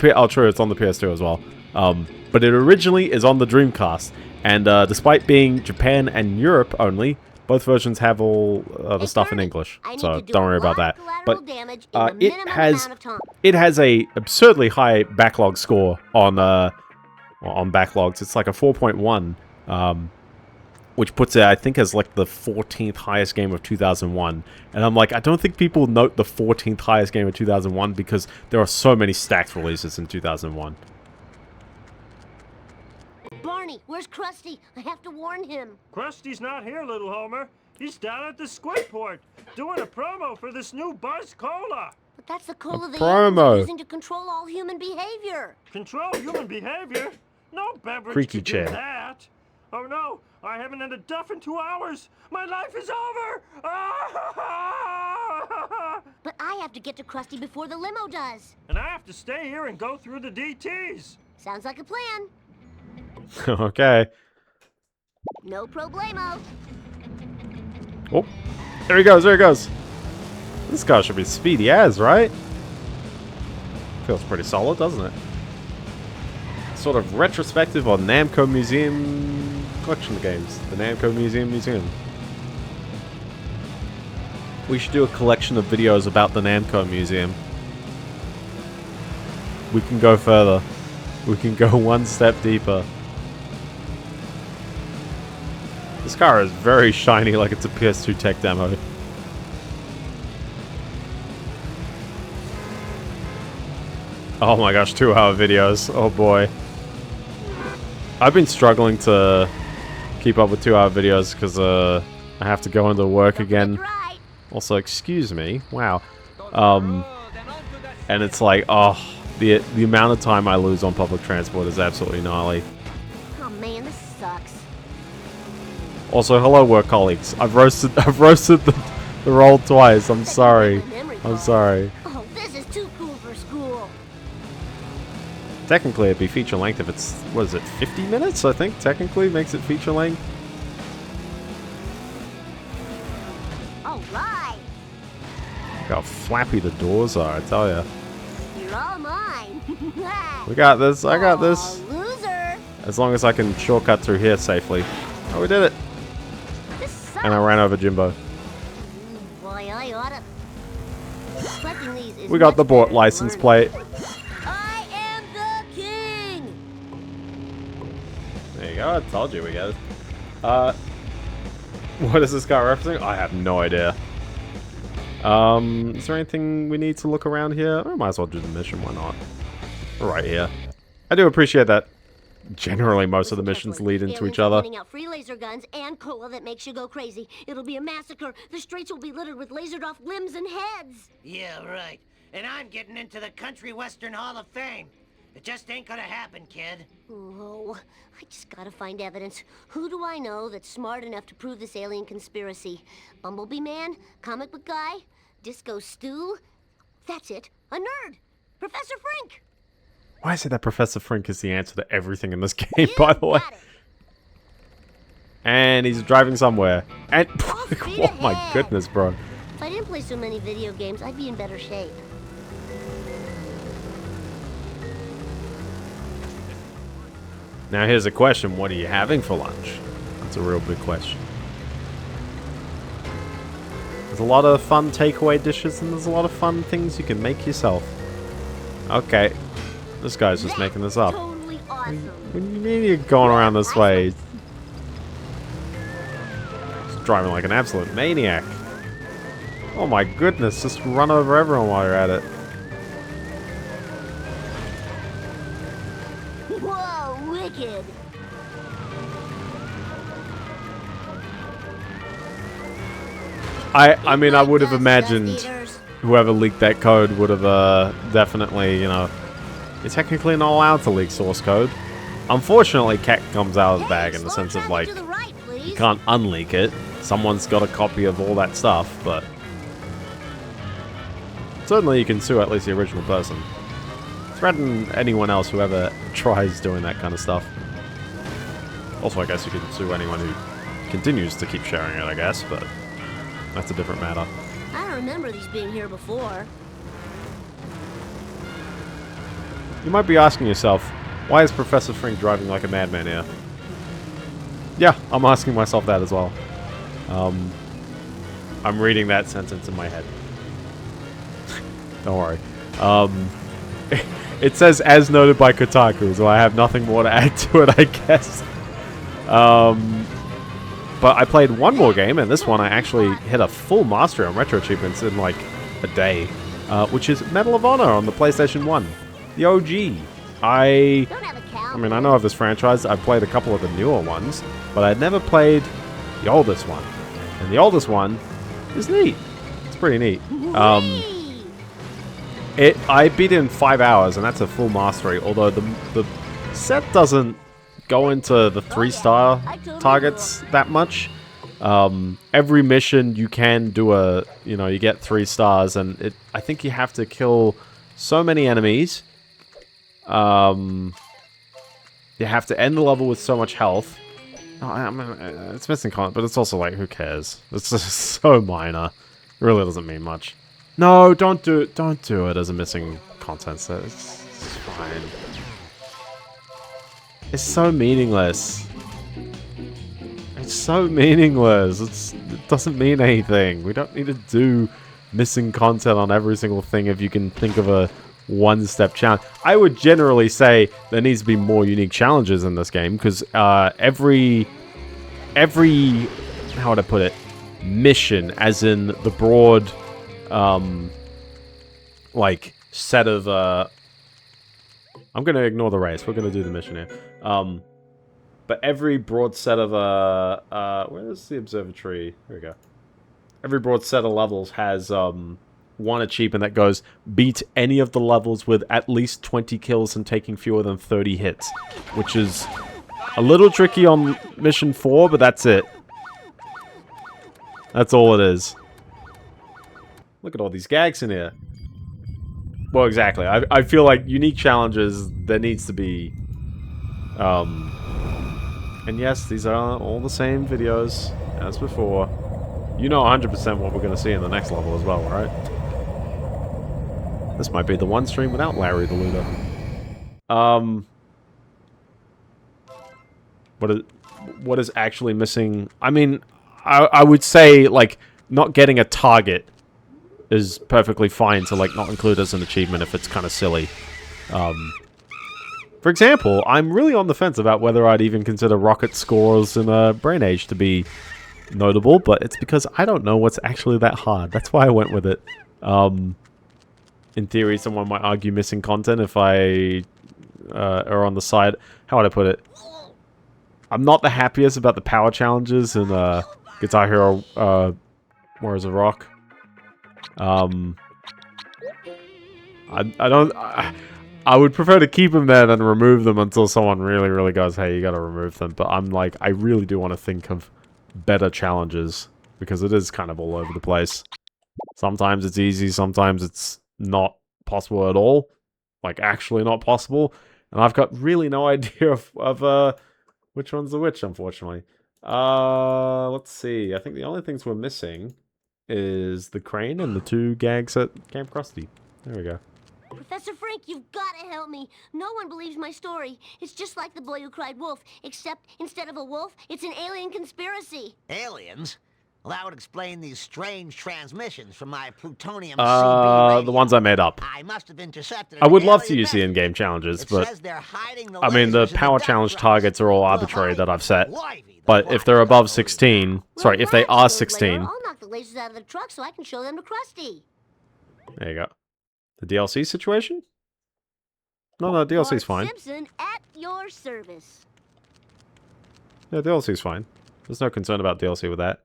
it's on the PS2 as well. But it originally is on the Dreamcast, and despite being Japan and Europe only, both versions have all the stuff in English, so don't worry about that. But it has a absurdly high backlog score on backlogs. It's like a 4.1. Which puts it, I think, as like the 14th highest game of 2001. And I'm like, I don't think people note the 14th highest game of 2001 because there are so many stacked releases in 2001. Barney, where's Krusty? I have to warn him. Krusty's not here, little Homer. He's down at the Squidport, doing a promo for this new Buzz Cola. But that's the cola the promo. aliens are using to control all human behavior. Control human behavior? No beverage Creaky can do chair. that. Oh no, I haven't had a duff in 2 hours. My life is over. But I have to get to Krusty before the limo does. And I have to stay here and go through the DTs. Sounds like a plan. Okay. No problemo. Oh, there he goes, there he goes. This car should be speedy as, right? Feels pretty solid, doesn't it? Sort of retrospective on Namco Museum collection of games. The Namco Museum. We should do a collection of videos about the Namco Museum. We can go further. We can go one step deeper. This car is very shiny, like it's a PS2 tech demo. Oh my gosh, 2-hour videos. Oh boy. I've been struggling to keep up with 2-hour videos because I have to go into work again. Also, excuse me. Wow. And it's like, oh, the amount of time I lose on public transport is absolutely gnarly. Oh man, this sucks. Also, hello, work colleagues. I've roasted the roll twice. I'm sorry. I'm sorry. Oh, this is too cool for school. Technically, it'd be feature length if it's, what is it, 50 minutes? I think technically makes it feature length. All right. Look how flappy the doors are, I tell ya. You're all mine. We got this. I got this. Aw, loser. As long as I can shortcut through here safely. Oh, we did it. This sucks. And I ran over Jimbo. Boy, I oughta. Collecting these is We got the much bought better license than plate. I am the king. There you go. I told you we got it. What is this guy referencing? I have no idea. Is there anything we need to look around here? I might as well do the mission. Why not? We're right here. I do appreciate that. Generally, most of the missions lead into each other. Handing out free laser guns and cola that makes you go crazy. It'll be a massacre. The streets will be littered with lasered off limbs and heads. Yeah, right. And I'm getting into the Country Western Hall of Fame. It just ain't gonna happen, kid. Oh, I just gotta find evidence. Who do I know that's smart enough to prove this alien conspiracy? Bumblebee Man? Comic book guy? Disco Stew? That's it. A nerd! Professor Frink! Why is it that Professor Frink is the answer to everything in this game, by the way? Got it. And he's driving somewhere. And speed oh my ahead. goodness, bro. If I didn't play so many video games, I'd be in better shape. Now here's a question. What are you having for lunch? That's a real big question. There's a lot of fun takeaway dishes and there's a lot of fun things you can make yourself. Okay. This guy's just making this up. Totally awesome. What do you mean you're going around this way? He's driving like an absolute maniac. Oh my goodness, just run over everyone while you're at it. Whoa, wicked. I mean, I would have imagined whoever leaked that code would have definitely, you know, you're technically not allowed to leak source code. Unfortunately, Cat comes out of the bag in the slow sense of, traffic like, to the right, you please. can't unleak it. Someone's got a copy of all that stuff, but... certainly you can sue at least the original person. Threaten anyone else who ever tries doing that kind of stuff. Also, I guess you can sue anyone who continues to keep sharing it, I guess, but that's a different matter. I don't remember these being here before. You might be asking yourself, why is Professor Frink driving like a madman here? Yeah, I'm asking myself that as well. I'm reading that sentence in my head. Don't worry. It says, as noted by Kotaku, so I have nothing more to add to it, I guess. But I played one more game, and this one I actually hit a full mastery on retro achievements in like a day, which is Medal of Honor on the PlayStation 1. The OG. I mean, I know of this franchise. I've played a couple of the newer ones, but I'd never played the oldest one. And the oldest one is neat. It's pretty neat. I beat it in 5 hours, and that's a full mastery, although the set doesn't go into the 3-star targets that much. Every mission you can do you get 3 stars, and I think you have to kill so many enemies. You have to end the level with so much health. I mean, it's missing content, but it's also like, who cares? It's just so minor. It really doesn't mean much. No, don't do it as a missing content set. It's fine. It's so meaningless. It's so meaningless. It doesn't mean anything. We don't need to do missing content on every single thing if you can think of a one-step challenge. I would generally say there needs to be more unique challenges in this game, because every how would I put it, mission, as in the broad like set of I'm gonna ignore the race, we're gonna do the mission here. But every broad set of where's the observatory? Here we go. Every broad set of levels has one achievement that goes, beat any of the levels with at least 20 kills and taking fewer than 30 hits, which is a little tricky on mission 4, but that's it. That's all it is. Look at all these gags in here. Well, exactly. I feel like unique challenges, there needs to be... and yes, these are all the same videos as before. You know 100% what we're going to see in the next level as well, right? This might be the one stream without Larry the Looter. What is actually missing? I mean, I would say, like, not getting a target is perfectly fine to, like, not include as an achievement if it's kind of silly. For example, I'm really on the fence about whether I'd even consider rocket scores in Brain Age to be notable, but it's because I don't know what's actually that hard. That's why I went with it. In theory, someone might argue missing content if I are on the side. How would I put it? I'm not the happiest about the power challenges in Guitar Hero Warriors of Rock. I would prefer to keep them there than remove them until someone really, really goes, hey, you gotta remove them. But I'm like, I really do want to think of better challenges, because it is kind of all over the place. Sometimes it's easy, sometimes it's not possible at all. Like, actually not possible. And I've got really no idea of which one's the which, unfortunately. Let's see. I think the only things we're missing is the crane and the 2 gags at Camp Krusty. There we go. Professor Frink, you've got to help me. No one believes my story. It's just like The Boy Who Cried Wolf, except instead of a wolf, it's an alien conspiracy. Aliens? Well, that would explain these strange transmissions from my plutonium CB radio. The ones I made up. I must have intercepted. I would love to use the in-game challenges, but I mean, the power challenge targets are all arbitrary that I've set. But if they're above 16, sorry, if they are 16, I'll knock the lasers out of the truck so I can show them to Krusty. there you go. The DLC situation? No, DLC's fine. Simpson at your service. Yeah, DLC's fine. There's no concern about DLC with that.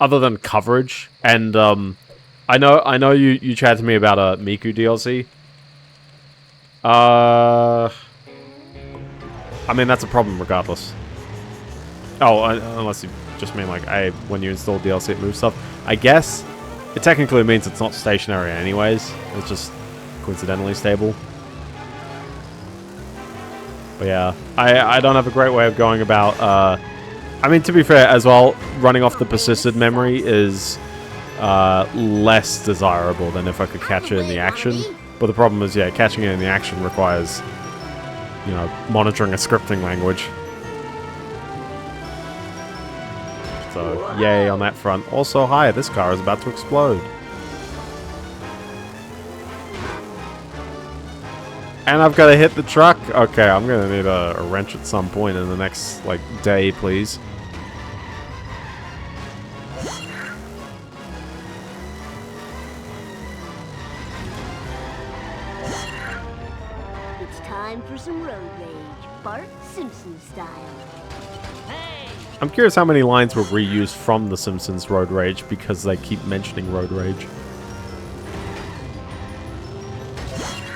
Other than coverage, and I know you chatted to me about a Miku DLC. I mean, that's a problem regardless. Oh, unless you just mean like, when you install DLC it moves stuff. I guess it technically means it's not stationary anyways. It's just coincidentally stable. But yeah, I don't have a great way of going about... I mean, to be fair as well, running off the persisted memory is less desirable than if I could catch it in the action. But the problem is, yeah, catching it in the action requires, you know, monitoring a scripting language. So, yay on that front. Also, hi, this car is about to explode. And I've got to hit the truck? Okay, I'm going to need a wrench at some point in the next, like, day, please. It's time for some road rage. Bart Simpson style. I'm curious how many lines were reused from The Simpsons Road Rage because they keep mentioning Road Rage.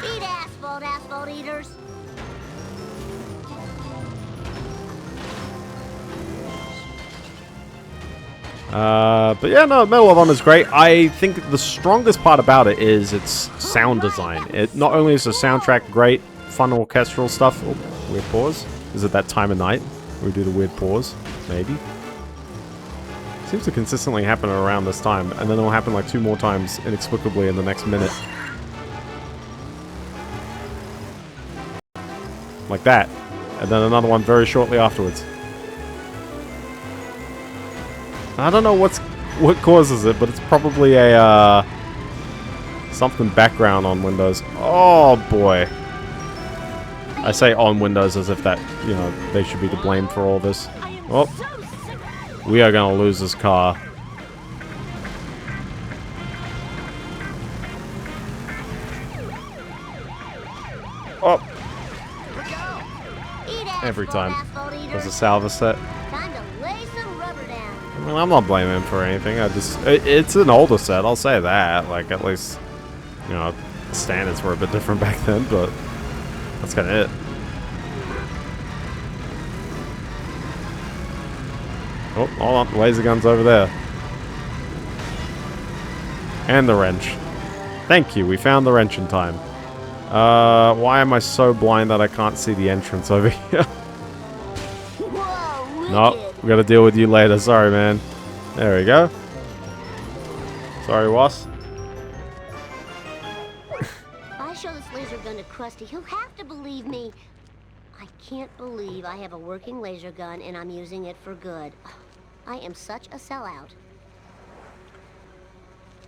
Eat asphalt, asphalt eaters. But yeah, no, Medal of Honor is great. I think the strongest part about it is its sound design. It not only is the soundtrack great, fun orchestral stuff. Oh, weird pause. Is it that time of night we do the weird pause? Maybe. Seems to consistently happen around this time, and then it'll happen like 2 more times inexplicably in the next minute. Like that. And then another one very shortly afterwards. I don't know what causes it, but it's probably a something background on Windows. Oh boy. I say on Windows as if that, you know, they should be to blame for all this. Oh. We are gonna lose this car. Oh. Every time. There's a salva set. I mean, I'm not blaming him for anything. It's an older set, I'll say that. Like, at least, you know, the standards were a bit different back then, but that's kind of it. Oh, hold on. Laser gun's over there. And the wrench. Thank you. We found the wrench in time. Why am I so blind that I can't see the entrance over here? Nope. We gotta deal with you later. Sorry, man. There we go. Sorry, Wass. If I show this laser gun to Krusty, he'll have to believe me. I can't believe I have a working laser gun and I'm using it for good. I am such a sellout.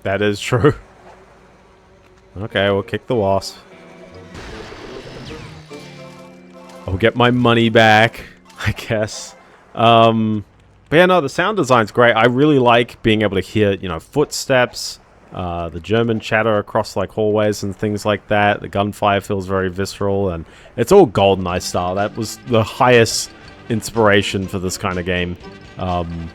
That is true. Okay, we'll kick the wasp. I'll get my money back, I guess. But yeah, no, the sound design's great. I really like being able to hear, you know, footsteps, the German chatter across like hallways and things like that. The gunfire feels very visceral, and it's all GoldenEye style. That was the highest inspiration for this kind of game. And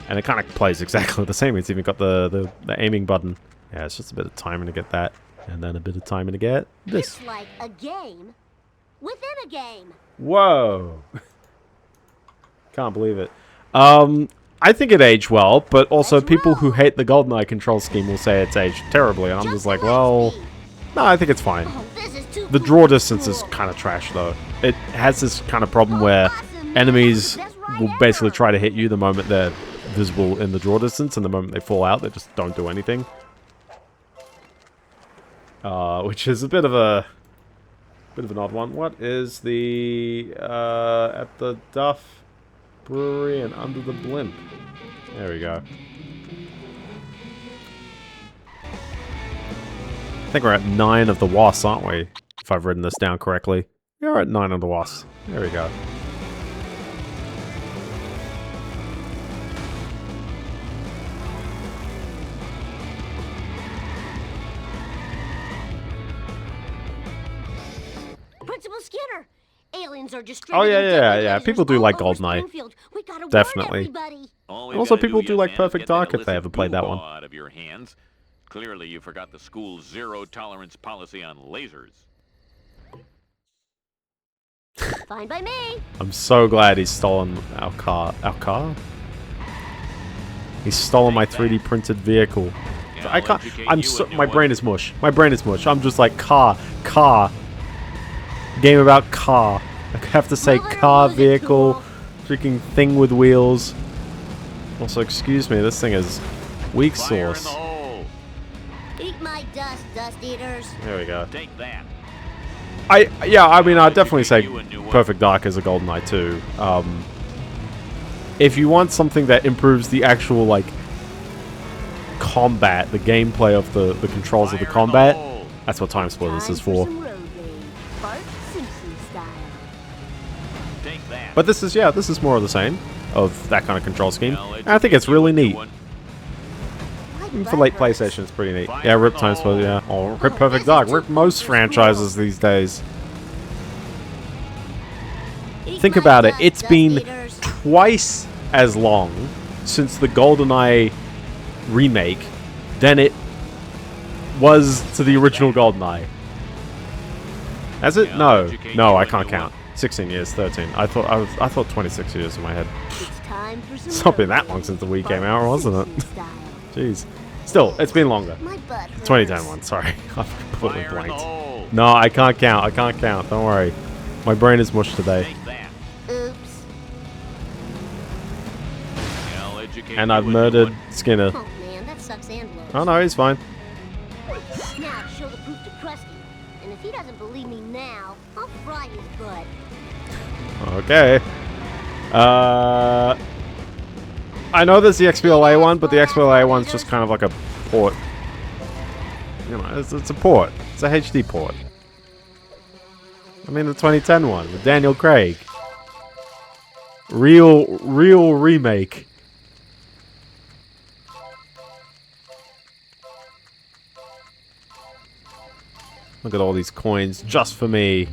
it kind of plays exactly the same. It's even got the aiming button. Yeah, it's just a bit of timing to get that, and then a bit of timing to get this. It's like a game within a game. Whoa. Can't believe it. I think it aged well, but also people who hate the GoldenEye control scheme will say it's aged terribly, and I'm just like, well, no, I think it's fine. The draw distance is kind of trash, though. It has this kind of problem where enemies will basically try to hit you the moment they're visible in the draw distance, and the moment they fall out, they just don't do anything. Which is a bit of an odd one. What is the at the Duff Brewery and under the blimp? There we go. I think we're at 9 of the wasps, aren't we? If I've written this down correctly. We're at 9 of the wasps. There we go. Principal Skinner! Aliens are just Oh yeah. People do like GoldenEye. Definitely. And also, people do like Perfect Dark if they ever played that one. Out of your hands. Clearly, you forgot the school's zero-tolerance policy on lasers. Fine by me. I'm so glad he's stolen our car. Our car? He's stolen my 3D printed vehicle. I can't. I'm so. My brain is mush. My brain is mush. I'm just like car. Game about car. I have to say car, vehicle, freaking thing with wheels. Also, excuse me, this thing is weak sauce. Eat my dust, dust eaters. There we go. Take that. I mean, I'd definitely say Perfect Dark is a GoldenEye 2. If you want something that improves the actual, like, combat, the gameplay of the controls of the combat, that's what Time Splitters is for. But this is, yeah, this is more of the same, of that kind of control scheme. And I think it's really neat. For late PlayStation, it's pretty neat. Yeah, rip Time Splitters, yeah. Oh, rip Perfect Dark, rip most franchises these days. Think about it, it's been twice as long since the GoldenEye remake than it was to the original GoldenEye. Has it? No. No, I can't count. 16 years, 13. I thought 26 years in my head. It's not been that long since the Wii came out, wasn't it? Jeez. Still, it's been longer. 2010 one, sorry. I've completely blanked. No, I can't count. I can't count. Don't worry. My brain is mush today. Oops. And I've murdered Skinner. Oh man, that sucks and blows. Oh no, he's fine. Now show the proof to Krusty. And if he doesn't believe me now, I'll fry his butt. Okay. I know there's the XBLA one, but the XBLA one's just kind of like a port. You know, it's a port. It's a HD port. I mean the 2010 one with Daniel Craig. Real remake. Look at all these coins just for me.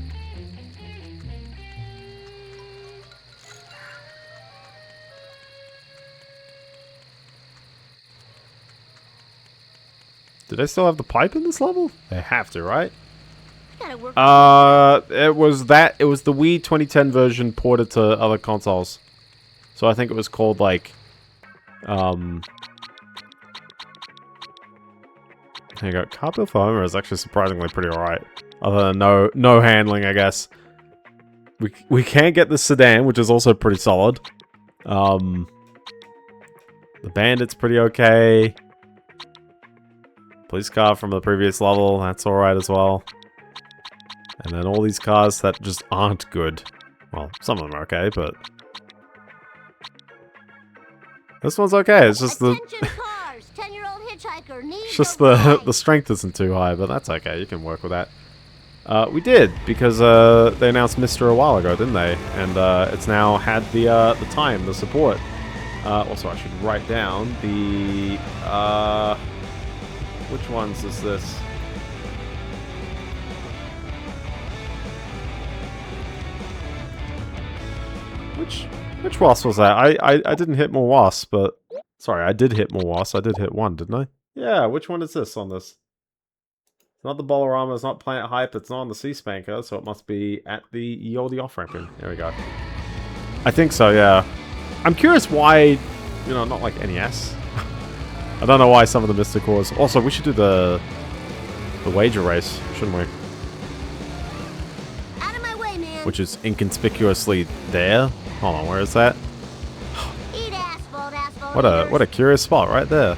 Do they still have the pipe in this level? They have to, right? It was the Wii 2010 version ported to other consoles. So I think it was called like there you go. Carpet for Homer is actually surprisingly pretty alright. Other than no handling, I guess. We can't get the sedan, which is also pretty solid. The Bandit's pretty okay. Police car from the previous level, that's alright as well. And then all these cars that just aren't good. Well, some of them are okay, but... This one's okay, it's just the... It's just the strength isn't too high, but that's okay, you can work with that. We did, because they announced Myster a while ago, didn't they? And it's now had the time, the support. Also, I should write down the... which ones is this? Which wasp was that? I didn't hit more wasps, but... Sorry, I did hit more wasps. I did hit one, didn't I? Yeah, which one is this on this? It's not the Bolorama, it's not Planet Hype, it's not on the Sea Spanker, so it must be at the Yodi off-ramping. There we go. I think so, yeah. I'm curious why, you know, not like NES. I don't know why some of the Mystic Cores... Also, we should do the wager race, shouldn't we? Out of my way, man. Which is inconspicuously there. Hold on, where is that? Eat asphalt, asphalt. What a curious spot right there.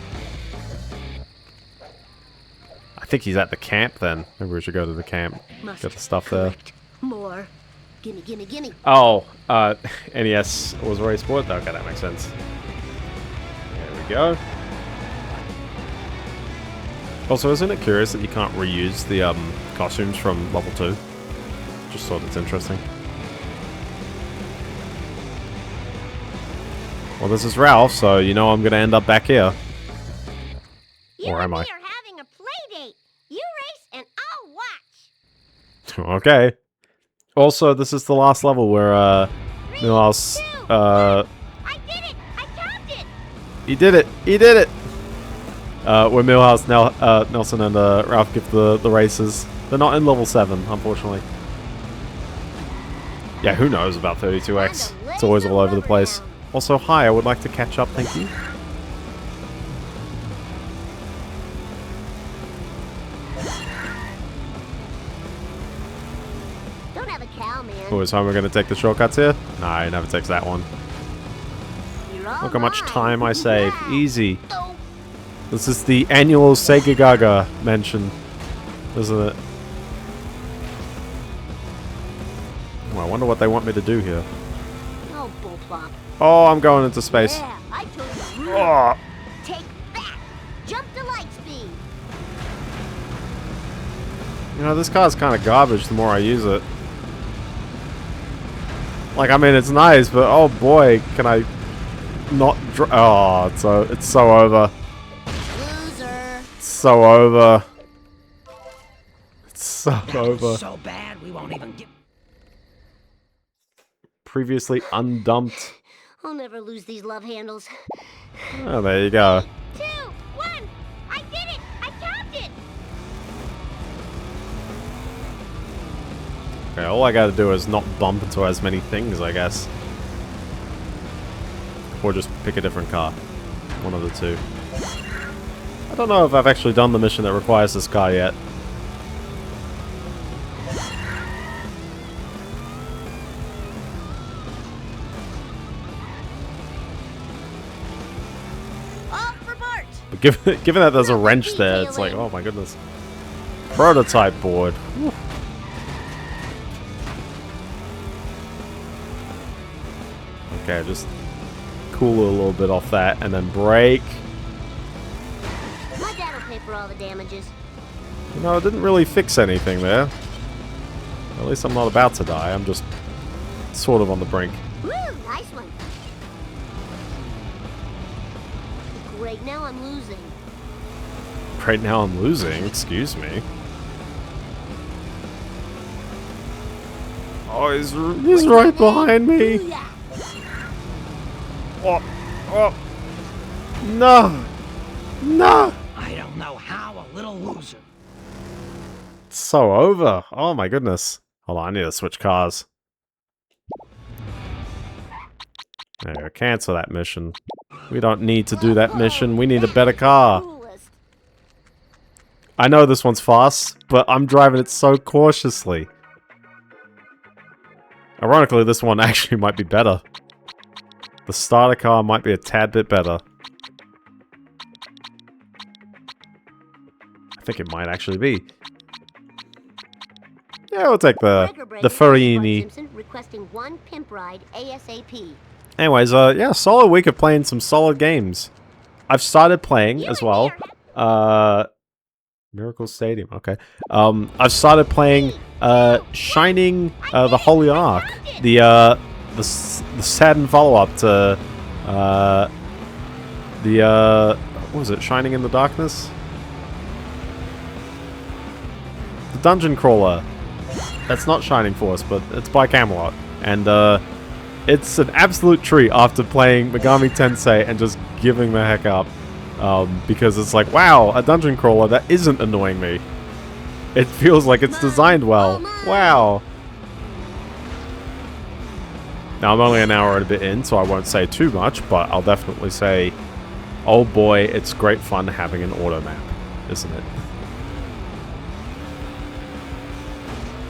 I think he's at the camp then. Maybe we should go to the camp. Get the stuff there. More. Gimme, gimme, gimme. Oh, NES was race sport? Okay, that makes sense. There we go. Also, isn't it curious that you can't reuse the costumes from level 2? Just thought it's interesting. Well, this is Ralph, so you know I'm going to end up back here. Or am I? You and me are having a play date. You race and I'll watch. Okay. Also, this is the last level where, Milhouse, I did it! I topped it! He did it! He did it! Where Milhouse, Nelson, and Ralph give the races. They're not in level 7, unfortunately. Yeah, who knows about 32X? It's always all over the place. Also, hi, I would like to catch up, thank you. Don't have a cow, man. Oh, is Homer gonna take the shortcuts here? Nah, he never takes that one. You're all Look how much mine. time I save. Yeah. Easy. Oh, This is the annual Sega Gaga mention, isn't it? Oh, I wonder what they want me to do here. oh, bull plop. Oh, I'm going into space. Yeah, I told you. Oh, Take that. Jump to light speed. you know, this car's kind of garbage the more I use it. Like, I mean, it's nice, but oh boy, can I not oh, it's so over. Loser. It's so over. It's so That over. was so bad we won't even get. Previously undumped. I'll never lose these love handles. Oh, there you go. 2, 1. I did it. I capped it. Okay, all I gotta do is not bump into as many things, I guess. Or just pick a different car. One of the two. I don't know if I've actually done the mission that requires this car yet. Off for Bart. But given that there's a wrench there, it's like, oh my goodness. Prototype board. Whew. Okay, just cool a little bit off that, and then brake. My dad'll pay for all the damages. You know, it didn't really fix anything there. At least I'm not about to die, I'm just sort of on the brink. Woo, nice one. Great, now I'm losing. Right now I'm losing, excuse me. Oh, he's right behind me. Booyah. Oh, oh. No. No. I don't know how a little loser. It's so over. Oh my goodness. Hold on, I need to switch cars. There you go, cancel that mission. We don't need to do that mission. We need a better car. Coolest. I know this one's fast, but I'm driving it so cautiously. Ironically, this one actually might be better. The starter car might be a tad bit better. I think it might actually be. Yeah, we'll take the Farini. Simpson requesting 1 pimp ride ASAP. Anyways, yeah, solid week of playing some solid games. I've started playing as well. Miracle Stadium, okay. I've started playing Shining the Holy Ark, the saddened follow-up to what was it? Shining in the Darkness? The Dungeon Crawler. That's not Shining Force, but it's by Camelot, and it's an absolute treat after playing Megami Tensei and just giving the heck up. Because it's like, wow, a dungeon crawler that isn't annoying me. It feels like it's designed well. Wow. Now, I'm only an hour and a bit in, so I won't say too much, but I'll definitely say, oh boy, it's great fun having an auto map, isn't it?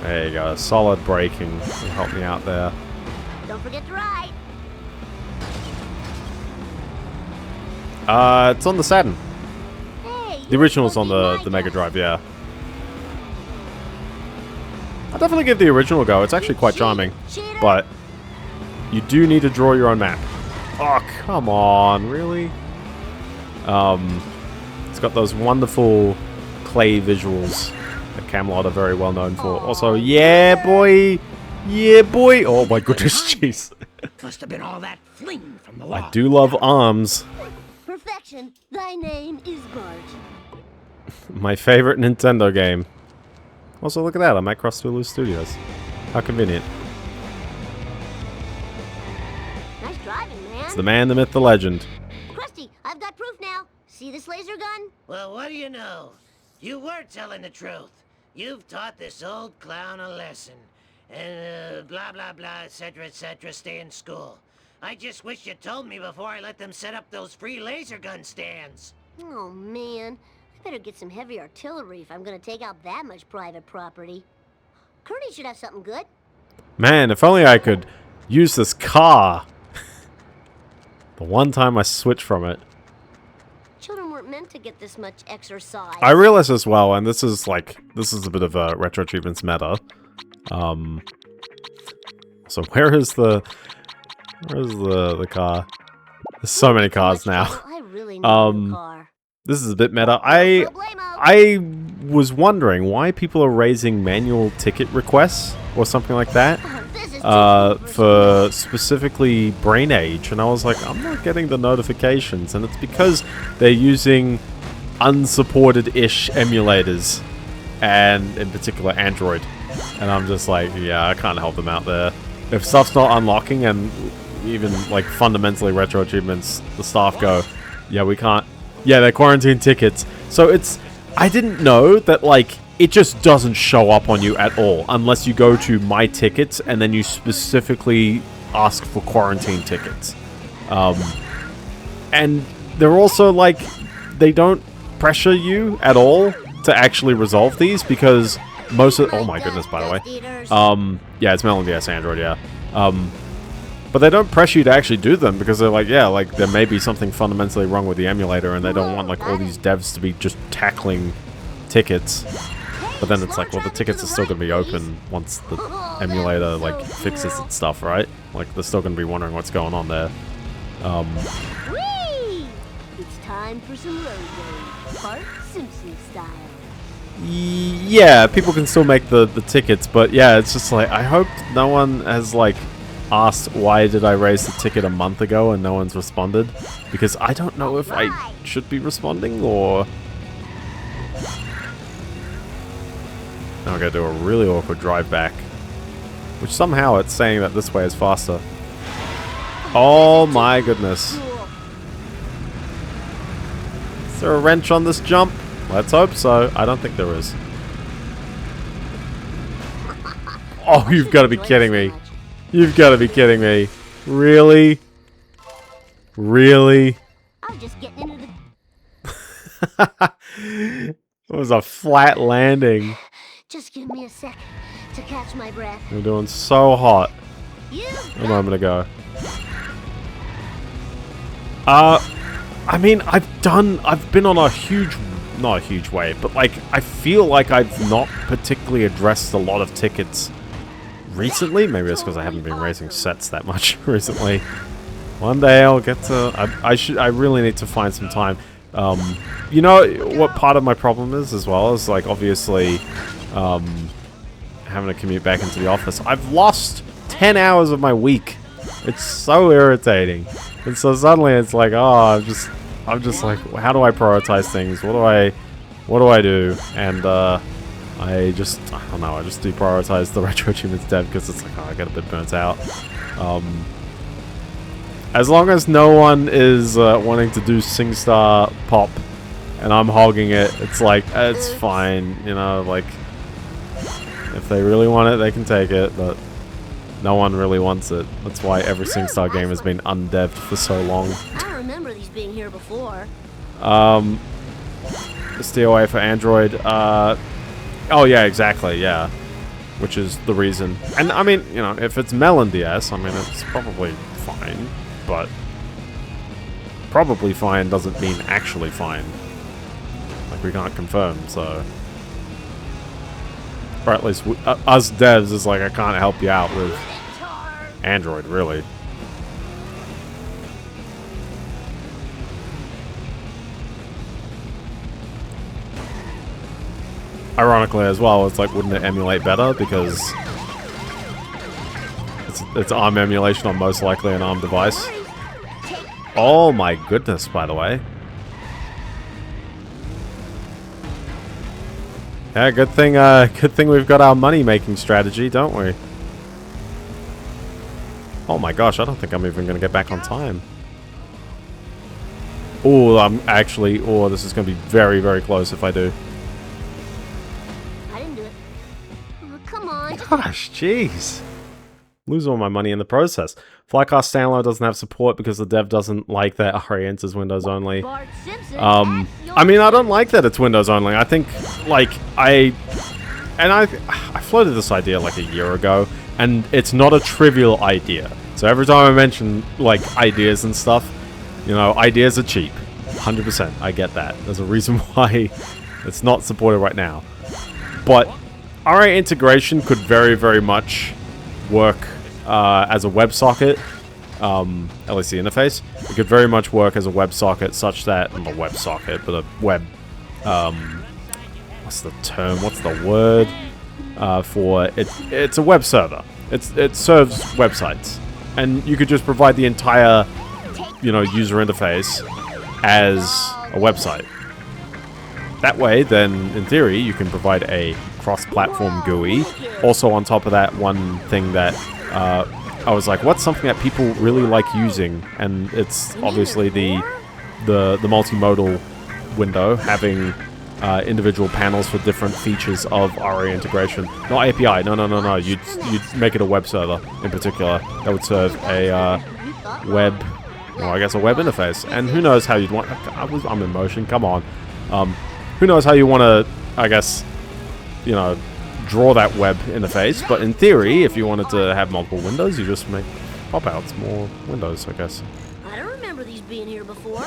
There you go, solid braking will help me out there. Don't forget to ride. It's on the Saturn. Hey, The original's on the Mega Drive, yeah. I'll definitely give the original a go. It's actually quite charming. But you do need to draw your own map. Oh, come on, really? It's got those wonderful clay visuals that Camelot are very well known for. Also, yeah, boy! Yeah, boy! Oh my goodness, jeez. Must have been all that fling from the wall. I do love arms. Perfection. Thy name is Bart. My favorite Nintendo game. Also, look at that. I'm at Cross Tulu Studios. How convenient. Nice driving, man. It's the man, the myth, the legend. Krusty, I've got proof now. See this laser gun? Well, what do you know? You were telling the truth. You've taught this old clown a lesson. blah blah blah, etc., stay in school. I just wish you told me before I let them set up those free laser gun stands. Oh, man. I better get some heavy artillery if I'm gonna take out that much private property. Curdy should have something good. Man, if only I could use this car. The one time I switched from it. Children weren't meant to get this much exercise. I realize as well, and this is a bit of a retro achievements meta. So where's the car? There's so many cars now. I really need a new car. This is a bit meta. I was wondering why people are raising manual ticket requests or something like that for specifically Brain Age, and I was like, I'm not getting the notifications, and it's because they're using unsupported-ish emulators, and in particular Android, and I'm just like, yeah, I can't help them out there. If stuff's not unlocking, and even like fundamentally retro achievements, the staff go, yeah, we can't. Yeah, they're quarantine tickets. So I didn't know that, like, it just doesn't show up on you at all unless you go to My Tickets and then you specifically ask for quarantine tickets. And they're also, like, they don't pressure you at all to actually resolve these because most of... Oh my goodness, by the way. Yeah, it's Melon DS Android, yeah. But they don't pressure you to actually do them because they're like, yeah, like there may be something fundamentally wrong with the emulator and they don't want like all these devs to be just tackling tickets. But then it's like, well, the tickets are still going to be open once the emulator like fixes its stuff, right? Like they're still going to be wondering what's going on there. Whee! It's time for some road rage, part Simpsons style. Yeah, people can still make the tickets, but yeah, it's just like, I hope no one has like asked why did I raise the ticket a month ago and no one's responded, because I don't know if I should be responding or... Now I'm gonna do a really awkward drive back, which somehow it's saying that this way is faster. Oh my goodness. Is there a wrench on this jump? Let's hope so. I don't think there is. Oh, you've got to be kidding me. You've got to be kidding me. Really? Really? I'm just getting into It was a flat landing. Just give me a sec to catch my breath. We're doing so hot a moment ago. I mean, I've been on a huge, not a huge wave, but like, I feel like I've not particularly addressed a lot of tickets recently. Maybe it's because I haven't been raising sets that much recently. One day I'll get to... I really need to find some time. You know what part of my problem is as well? Is like, obviously, having to commute back into the office. I've lost 10 hours of my week. It's so irritating. And so suddenly it's like, oh, I'm just like, how do I prioritize things? What do I do? And, I don't know, I just deprioritize the retro achievements dev because it's like, oh, I get a bit burnt out. As long as no one is wanting to do SingStar Pop and I'm hogging it, it's like, it's fine, you know, like, if they really want it, they can take it, but no one really wants it. That's why every SingStar game has been undevved for so long. I don't remember these being here before. This DOA for Android, oh yeah, exactly, yeah. Which is the reason. And I mean, you know, if it's Melon DS, I mean, it's probably fine, but probably fine doesn't mean actually fine. Like, we can't confirm, so... Or at least us devs is like, I can't help you out with Android, really. Ironically as well, it's like, wouldn't it emulate better? Because it's ARM emulation on most likely an ARM device. Oh my goodness, by the way. Yeah, good thing we've got our money-making strategy, don't we? Oh my gosh, I don't think I'm even gonna get back on time. Oh, I'm actually... Oh, this is gonna be very, very close if I do. I didn't do it. Oh, come on, just Gosh, jeez. Lose all my money in the process. Flycast Standalone doesn't have support because the dev doesn't like that RA enters Windows only. I mean, I don't like that it's Windows only. I think, like, I floated this idea like a year ago, and it's not a trivial idea. So every time I mention, like, ideas and stuff, you know, ideas are cheap. 100%, I get that. There's a reason why it's not supported right now. But RA integration could very, very much work as a WebSocket, at least the interface. It could very much work as a WebSocket such that, not a WebSocket, but a web, what's the term, what's the word for it? It's a web server. It serves websites. And you could just provide the entire, you know, user interface as a website. That way, then, in theory, you can provide a cross-platform GUI. Also, on top of that, one thing that I was like, what's something that people really like using? And it's obviously the multimodal window, having individual panels for different features of RA integration. Not API, no. You'd make it a web server, in particular, that would serve a web, well, I guess a web interface. And who knows how you'd want... I'm in motion, come on. Who knows how you want to, I guess, you know, draw that web interface, but in theory, if you wanted to have multiple windows, you just make pop-outs, more windows, I guess. I don't remember these being here before.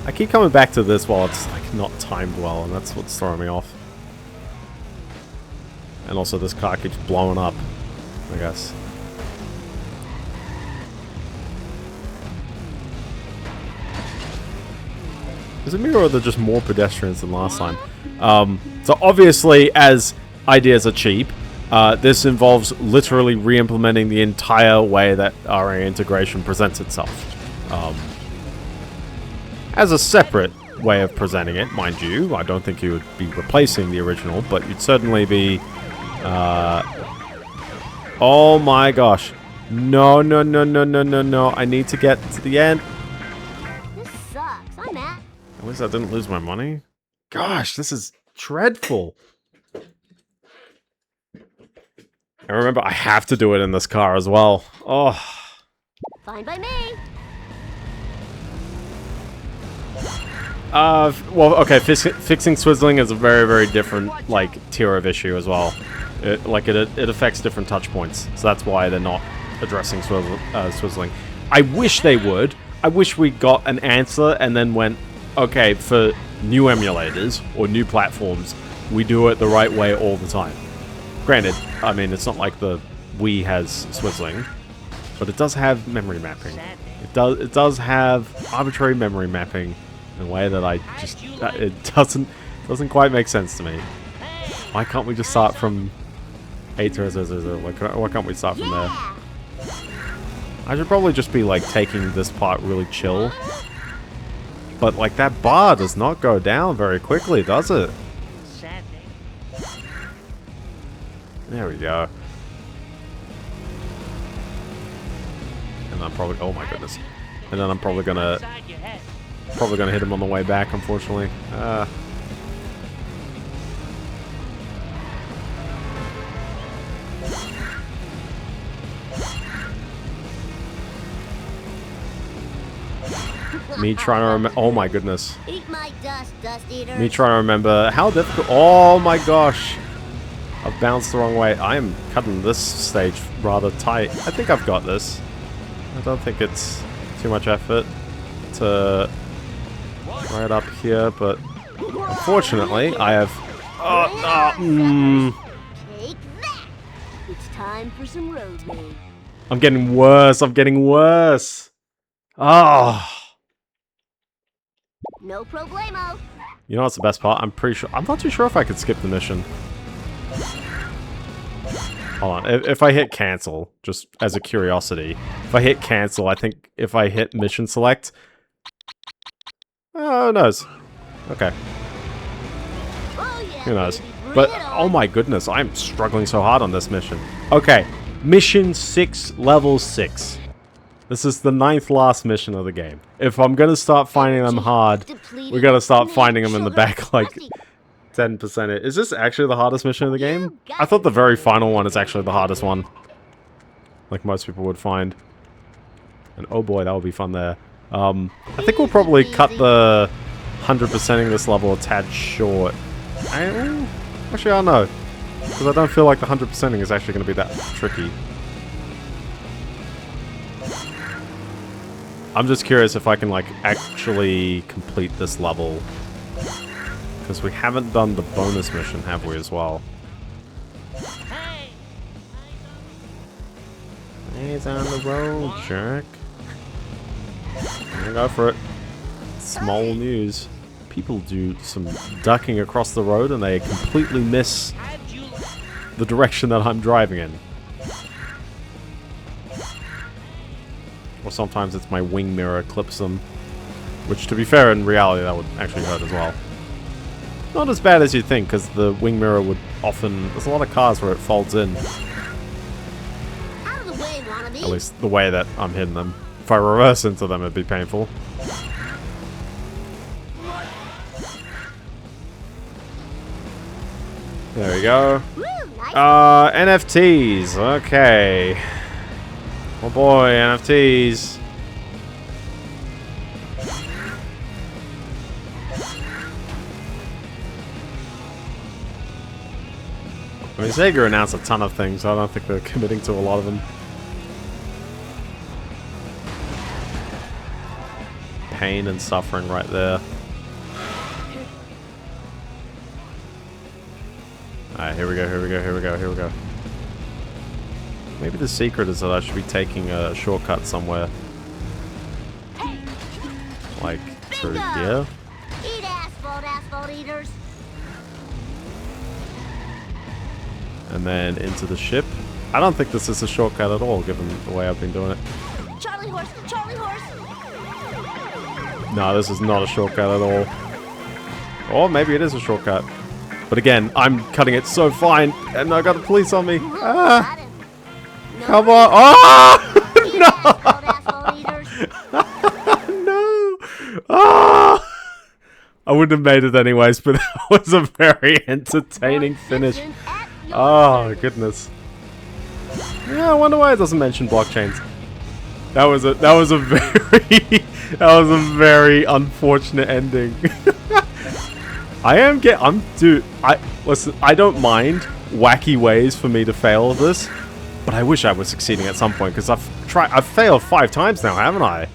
I keep coming back to this while it's, like, not timed well, and that's what's throwing me off. And also, this car keeps blowing up, I guess. Is it me or are there just more pedestrians than last time? So obviously, as ideas are cheap, this involves literally re-implementing the entire way that RA integration presents itself. As a separate way of presenting it, mind you, I don't think you would be replacing the original, but you'd certainly be... oh my gosh. No, I need to get to the end. This sucks. I'm at. At least I didn't lose my money. Gosh, this is dreadful. And remember, I have to do it in this car as well. Oh. Fine by me. Well, okay, fixing swizzling is a very, very different, like, tier of issue as well. It affects different touch points, so that's why they're not addressing swizzling. I wish they would. I wish we got an answer and then went, okay, for new emulators or new platforms, we do it the right way all the time. Granted, I mean, it's not like the Wii has swizzling, but it does have memory mapping. It does have arbitrary memory mapping in a way that I just it doesn't quite make sense to me. Why can't we just start from 80000? Why can't we start from there? I should probably just be like taking this part really chill. But like that bar does not go down very quickly, does it? There we go. And I'm probably, oh my goodness. And then I'm probably gonna hit him on the way back, unfortunately. Me trying to remember. Oh my goodness. Eat my dust, dust eater. Me trying to remember how difficult. Oh my gosh. I've bounced the wrong way. I am cutting this stage rather tight. I think I've got this. I don't think it's too much effort to right up here, but unfortunately, I have. Take that. It's time for some road name. I'm getting worse. I'm getting worse. Ah. No problemo. You know what's the best part? I'm pretty sure. I'm not too sure if I could skip the mission. Hold on. If I hit cancel, just as a curiosity, if I hit cancel, I think if I hit mission select. Oh, who knows? Okay. Oh, yeah, Who knows? baby, bring But, it on. oh my goodness, I'm struggling so hard on this mission. Okay. Mission 6, level 6. This is the 9th last mission of the game. If I'm gonna start finding them hard, we gotta start finding them in the back, like 10%. Is this actually the hardest mission of the game? I thought the very final one is actually the hardest one. Like most people would find. And oh boy, that would be fun there. I think we'll probably cut the 100%ing this level a tad short. Actually, I don't know. Because I don't feel like the 100%ing is actually going to be that tricky. I'm just curious if I can, like, actually complete this level. Because we haven't done the bonus mission, have we, as well? He's on the road, jerk. Go for it. Small news. People do some ducking across the road and they completely miss the direction that I'm driving in. Or sometimes it's my wing mirror clips them. Which, to be fair, in reality, that would actually hurt as well. Not as bad as you'd think, because the wing mirror would often... There's a lot of cars where it folds in. Out of the way, wannabe. At least the way that I'm hitting them. If I reverse into them, it'd be painful. There we go. Woo, nice. NFTs. Okay. Oh boy, NFTs. I mean, Sega announced a ton of things, so I don't think they're committing to a lot of them. Pain and suffering right there. Alright, here we go, here we go, here we go, here we go. Maybe the secret is that I should be taking a shortcut somewhere. Like, through here? Eat asphalt, asphalt eaters. And then into the ship. I don't think this is a shortcut at all, given the way I've been doing it. Charlie horse, Charlie horse. No, this is not a shortcut at all. Or maybe it is a shortcut. But again, I'm cutting it so fine, and I got the police on me. Ah! Come on! Oh! No! No! Ah! I wouldn't have made it anyways, but that was a very entertaining finish. Oh goodness! Yeah, I wonder why it doesn't mention blockchains. That was a very unfortunate ending. Listen, I don't mind wacky ways for me to fail this, but I wish I was succeeding at some point because I've failed 5 times now, haven't I?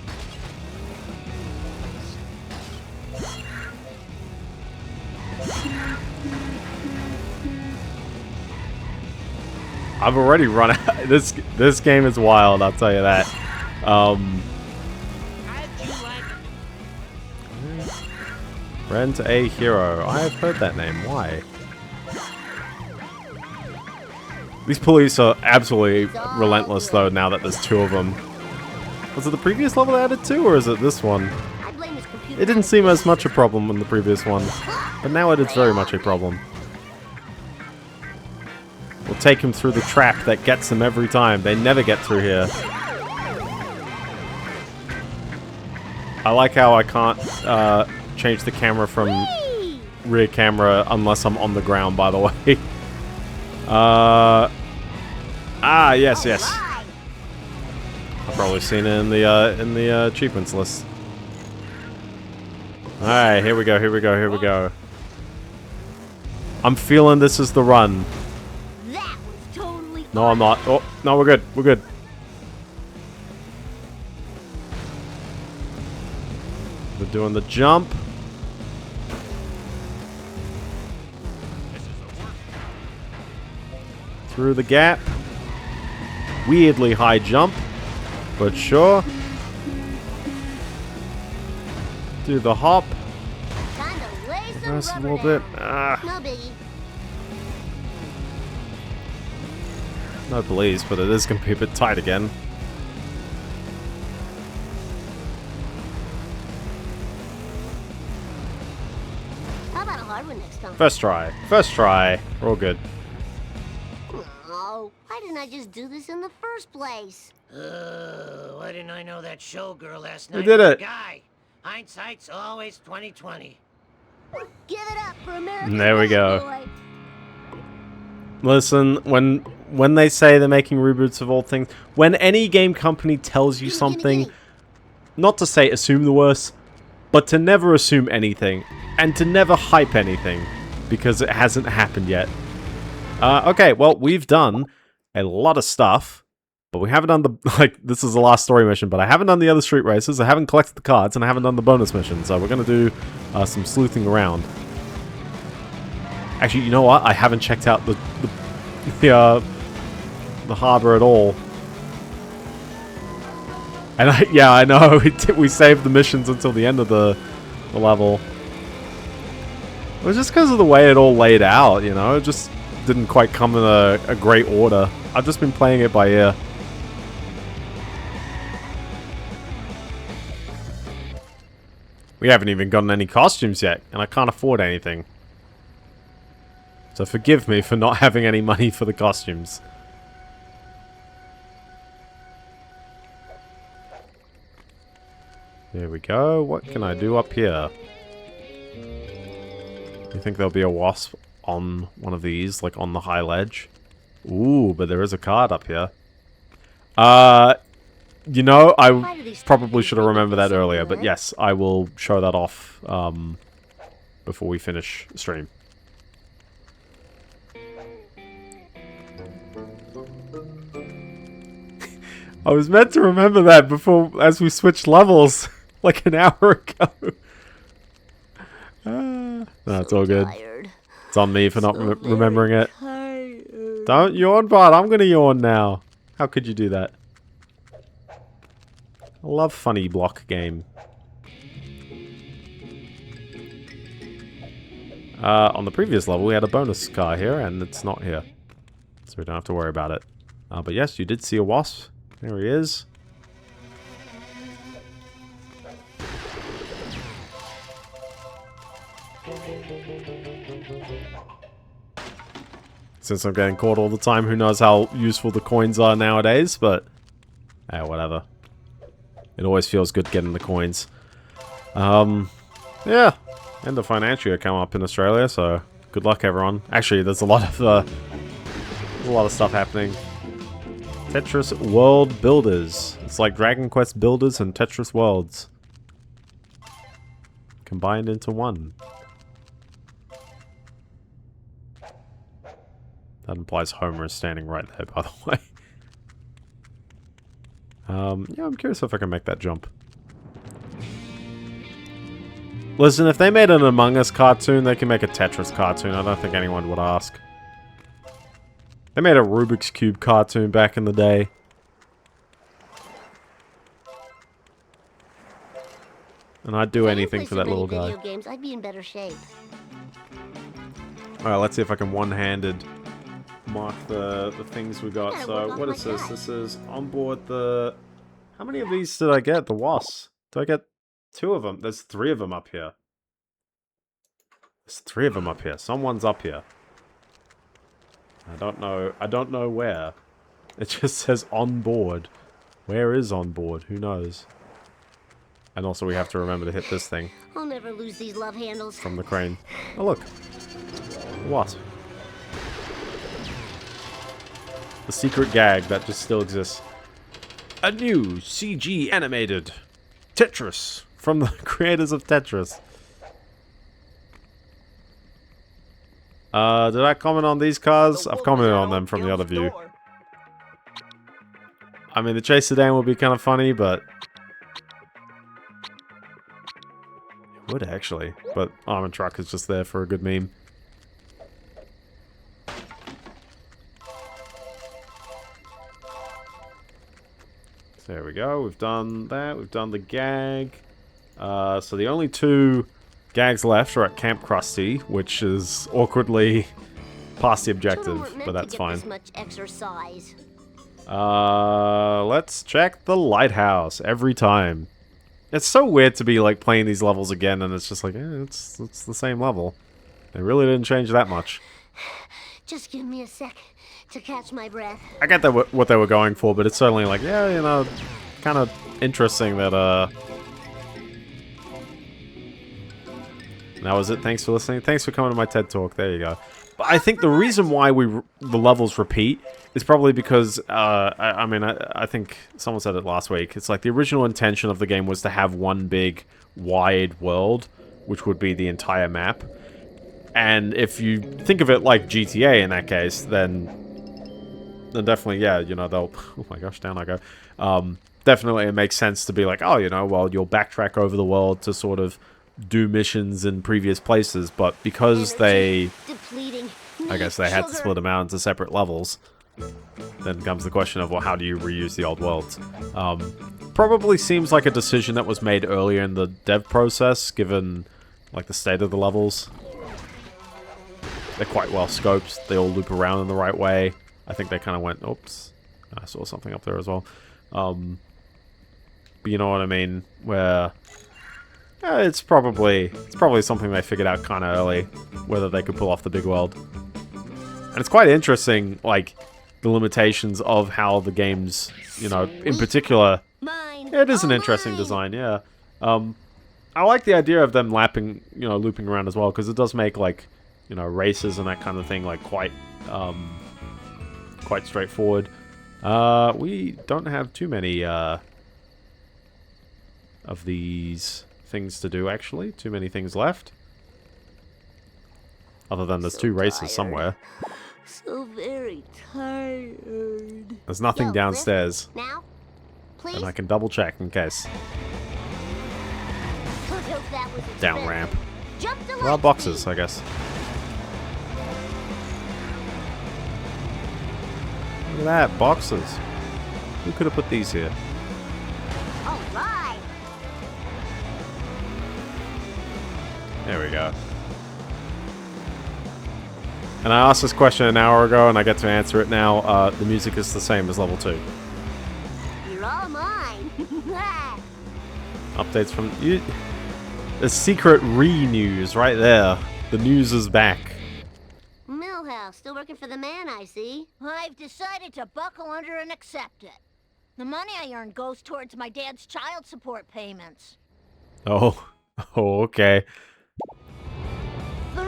I've already run out. This game is wild, I'll tell you that. Rent a hero. I've heard that name. Why? These police are absolutely relentless, though, now that there's 2 of them. Was it the previous level that added 2, or is it this one? It didn't seem as much a problem in the previous one, but now it is very much a problem. We'll take him through the trap that gets him every time. They never get through here. I like how I can't change the camera from rear camera unless I'm on the ground, by the way. Yes. I've probably seen it in the achievements list. Alright, here we go. I'm feeling this is the run. That was totally No, I'm not. Oh, no, we're good. We're good. We're doing the jump. Through the gap. Weirdly high jump, but sure. Do the hop. time to lay some Reverse a rubber little bit. down. No biggie. No police, but it is going to be a bit tight again. How about a hard one next time? First try. First try. We're all good. Oh, Why didn't I just do this in the first place? Why didn't I know that showgirl last We night did was a it. guy? Hindsight's always 20/20. Give it up for American There we go. Boy. Listen, when they say they're making reboots of all things, when any game company tells you something, not to say assume the worst, but to never assume anything, and to never hype anything, because it hasn't happened yet. Okay, well, we've done a lot of stuff, but we haven't done the, like, this is the last story mission, but I haven't done the other street races, I haven't collected the cards, and I haven't done the bonus mission, so we're gonna do some sleuthing around. Actually, you know what? I haven't checked out the harbor at all. And I know, we saved the missions until the end of the level. It was just because of the way it all laid out, you know? It just didn't quite come in a great order. I've just been playing it by ear. We haven't even gotten any costumes yet, and I can't afford anything. So forgive me for not having any money for the costumes. There we go. What can I do up here? You think there'll be a wasp on one of these, like on the high ledge? Ooh, but there is a card up here. You know, I probably should have remembered that earlier, but yes, I will show that off before we finish the stream. I was meant to remember that before, as we switched levels, like an hour ago. No, it's all good. It's on me for not remembering it. Don't yawn, Bart. I'm gonna yawn now. How could you do that? I love funny block game. On the previous level, we had a bonus car here, and it's not here. So we don't have to worry about it. But yes, you did see a wasp. There he is. Since I'm getting caught all the time, who knows how useful the coins are nowadays, but whatever. It always feels good getting the coins. Yeah, end of financial year come up in Australia, so good luck everyone. Actually, there's a lot of stuff happening. Tetris World Builders. It's like Dragon Quest Builders and Tetris Worlds combined into one. That implies Homer is standing right there, by the way. Yeah, I'm curious if I can make that jump. Listen, if they made an Among Us cartoon, they can make a Tetris cartoon. I don't think anyone would ask. They made a Rubik's Cube cartoon back in the day. And I'd do anything for that little guy. Video games, I'd be in better shape. Alright, let's see if I can one-handed mark the things we got. So, what is this? This is on board the... How many of these did I get? The wasps. Did I get 2 of them? There's 3 of them up here. There's 3 of them up here. Someone's up here. I don't know where. It just says on board. Where is on board? Who knows? And also we have to remember to hit this thing. I'll never lose these love handles. From the crane. Oh look. What? The secret gag that just still exists. A new CG animated Tetris from the creators of Tetris. Did I comment on these cars? I've commented on them from the other view. I mean, the chase sedan would be kind of funny, but... It would actually. But Armored Truck is just there for a good meme. So there we go. We've done that. We've done the gag. So the only 2... gags left are at Camp Krusty, which is awkwardly past the objective, but that's fine. Much exercise. Let's check the lighthouse every time. It's so weird to be like playing these levels again, and it's just like, it's the same level. They really didn't change that much. Just give me a sec to catch my breath. I get that what they were going for, but it's certainly like, yeah, you know, kind of interesting that, that was it. Thanks for listening. Thanks for coming to my TED Talk. There you go. But I think the reason why the levels repeat is probably because, I mean, I think someone said it last week. It's like the original intention of the game was to have one big, wide world, which would be the entire map. And if you think of it like GTA in that case, then definitely, yeah, you know, they'll... Oh my gosh, down I go. Definitely it makes sense to be like, oh, you know, well, you'll backtrack over the world to sort of do missions in previous places, but because they... I guess they had to split them out into separate levels, then comes the question of, well, how do you reuse the old worlds? Probably seems like a decision that was made earlier in the dev process, given, like, the state of the levels. They're quite well scoped. They all loop around in the right way. I think they kind of went, oops, I saw something up there as well. But you know what I mean? Where it's probably something they figured out kind of early, whether they could pull off the big world. And it's quite interesting, like, the limitations of how the games, you know, in particular, it is an interesting design, yeah. I like the idea of them looping around as well, because it does make, like, you know, races and that kind of thing, like, quite straightforward. We don't have too many, of these things to do, actually. Too many things left. Other than there's two races somewhere. So very tired. There's nothing downstairs. Now, please. And I can double check in case. Down ramp. Well, boxes, I guess. Look at that, boxes. Who could have put these here? All right. There we go. And I asked this question an hour ago, and I get to answer it now. The music is the same as level 2. You're all mine. Updates from... The secret re-news right there. The news is back. Millhouse, still working for the man, I see. I've decided to buckle under and accept it. The money I earn goes towards my dad's child support payments. Oh, okay. 3,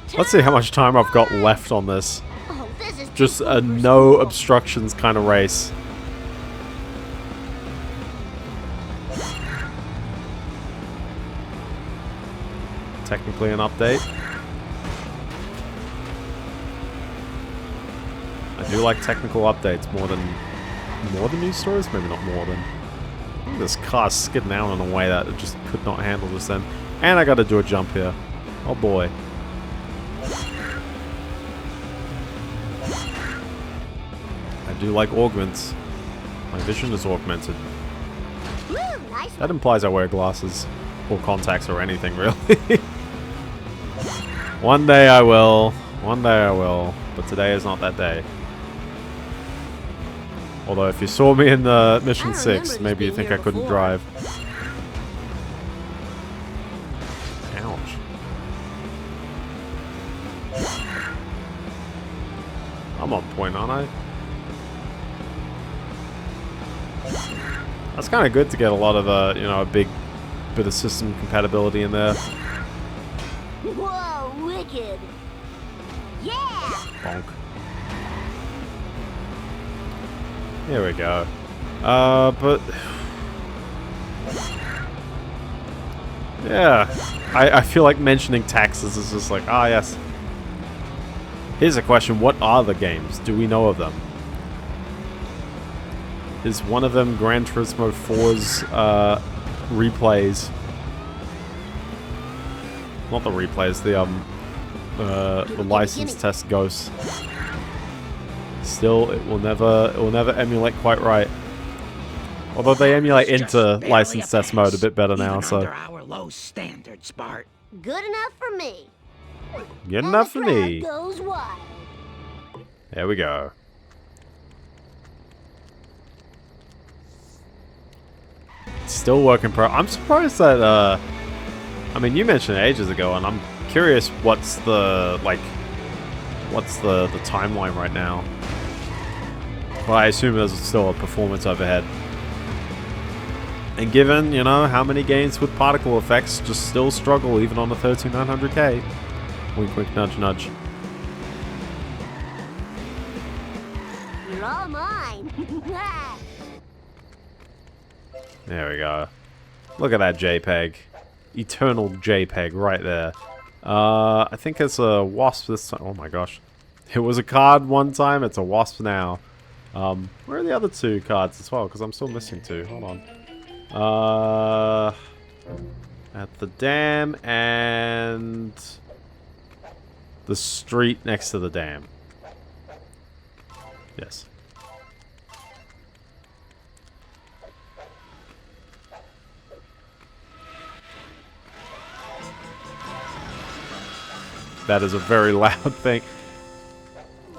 2, Let's see how much time I've got left on this. Oh, this is Just a no obstructions kind of race. Technically an update. I do like technical updates more than news stories, maybe not more than. This car's skidding out in a way that it just could not handle just then. And I gotta do a jump here. Oh boy. I do like augments. My vision is augmented. That implies I wear glasses. Or contacts or anything, really. One day I will. One day I will. But today is not that day. Although if you saw me in the Mission 6, maybe you think I couldn't drive. Ouch. I'm on point, aren't I? That's kind of good to get a lot of, you know, a big bit of system compatibility in there. Whoa, wicked. Yeah. Bonk. There we go. But... yeah. I feel like mentioning taxes is just like, ah, yes. Here's a question. What are the games? Do we know of them? Is one of them Gran Turismo 4's, replays? Not the replays, the license test ghosts. Still, it will never emulate quite right. Although they emulate into license test mode a bit better now, so. Under our low standards, Bart. Good enough for me. Good enough for me. Goes wild. There we go. Still work in pro. I'm surprised that, I mean, you mentioned it ages ago, and I'm curious what's the timeline right now. Well, I assume there's still a performance overhead. And given, you know, how many games with particle effects just still struggle even on the 13900K. Wink, wink, nudge, nudge. You're all mine. There we go. Look at that JPEG. Eternal JPEG right there. I think it's a wasp this time. Oh my gosh. It was a card one time, it's a wasp now. Where are the other two cards as well? Because I'm still missing two. Hold on. At the dam and the street next to the dam. Yes. That is a very loud thing.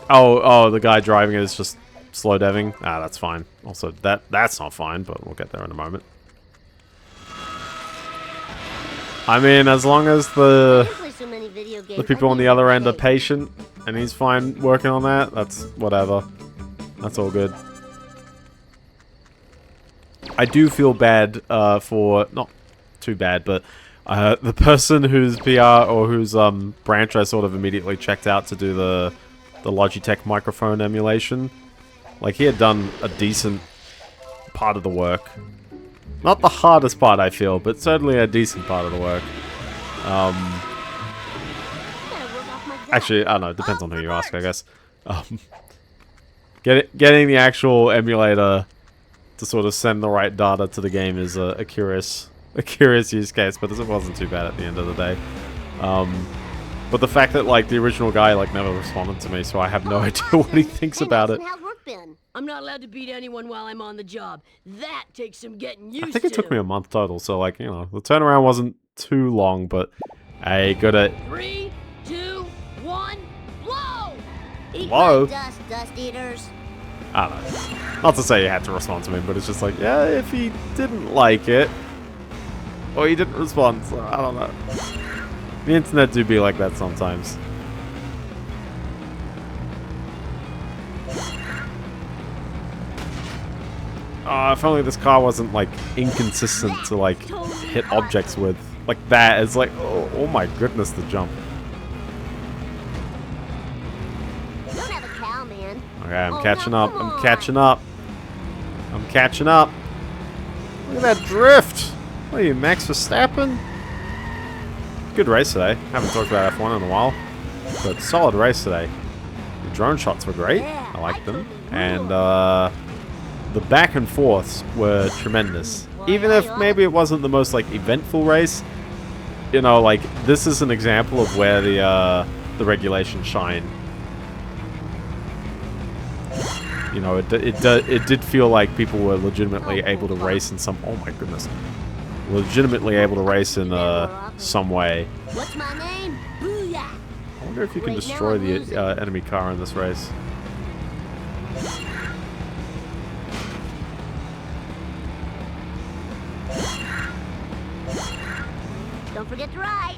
Oh, the guy driving it is just slow deving. Ah, that's fine. Also, that's not fine, but we'll get there in a moment. I mean, as long as the people on the other end are patient and he's fine working on that, that's whatever. That's all good. I do feel bad for, not too bad, but the person whose PR or whose branch I sort of immediately checked out to do the Logitech microphone emulation. Like, he had done a decent part of the work. Not the hardest part, I feel, but certainly a decent part of the work. Actually, I don't know. It depends on who you ask, I guess. Getting the actual emulator to sort of send the right data to the game is a curious use case, but it wasn't too bad at the end of the day. But the fact that, like, the original guy, like, never responded to me, so I have no idea what he thinks about it. I'm not allowed to beat anyone while I'm on the job. That takes some getting used to. I think it took me a month total, so, like, you know, the turnaround wasn't too long, but hey, good at... 3, 2, 1, blow! Blow? Dust eaters. I don't know. Not to say you had to respond to him, but it's just like, yeah, if he didn't like it, or he didn't respond, so I don't know. The internet do be like that sometimes. If only this car wasn't, like, inconsistent to, like, hit objects with. Like that, it's like, oh my goodness, the jump. Don't have a cow, man. Okay, I'm catching up, I'm catching up. I'm catching up. Look at that drift! What are you, Max Verstappen? Good race today. Haven't talked about F1 in a while. But solid race today. The drone shots were great. I liked them. And the back and forths were tremendous. Even if maybe it wasn't the most, like, eventful race, you know, like, this is an example of where the regulations shine. You know, it did feel like people were legitimately able to race in some... Oh my goodness. Legitimately able to race in some way. What's my name? Booyah! I wonder if you can destroy the enemy car in this race. Don't forget to ride.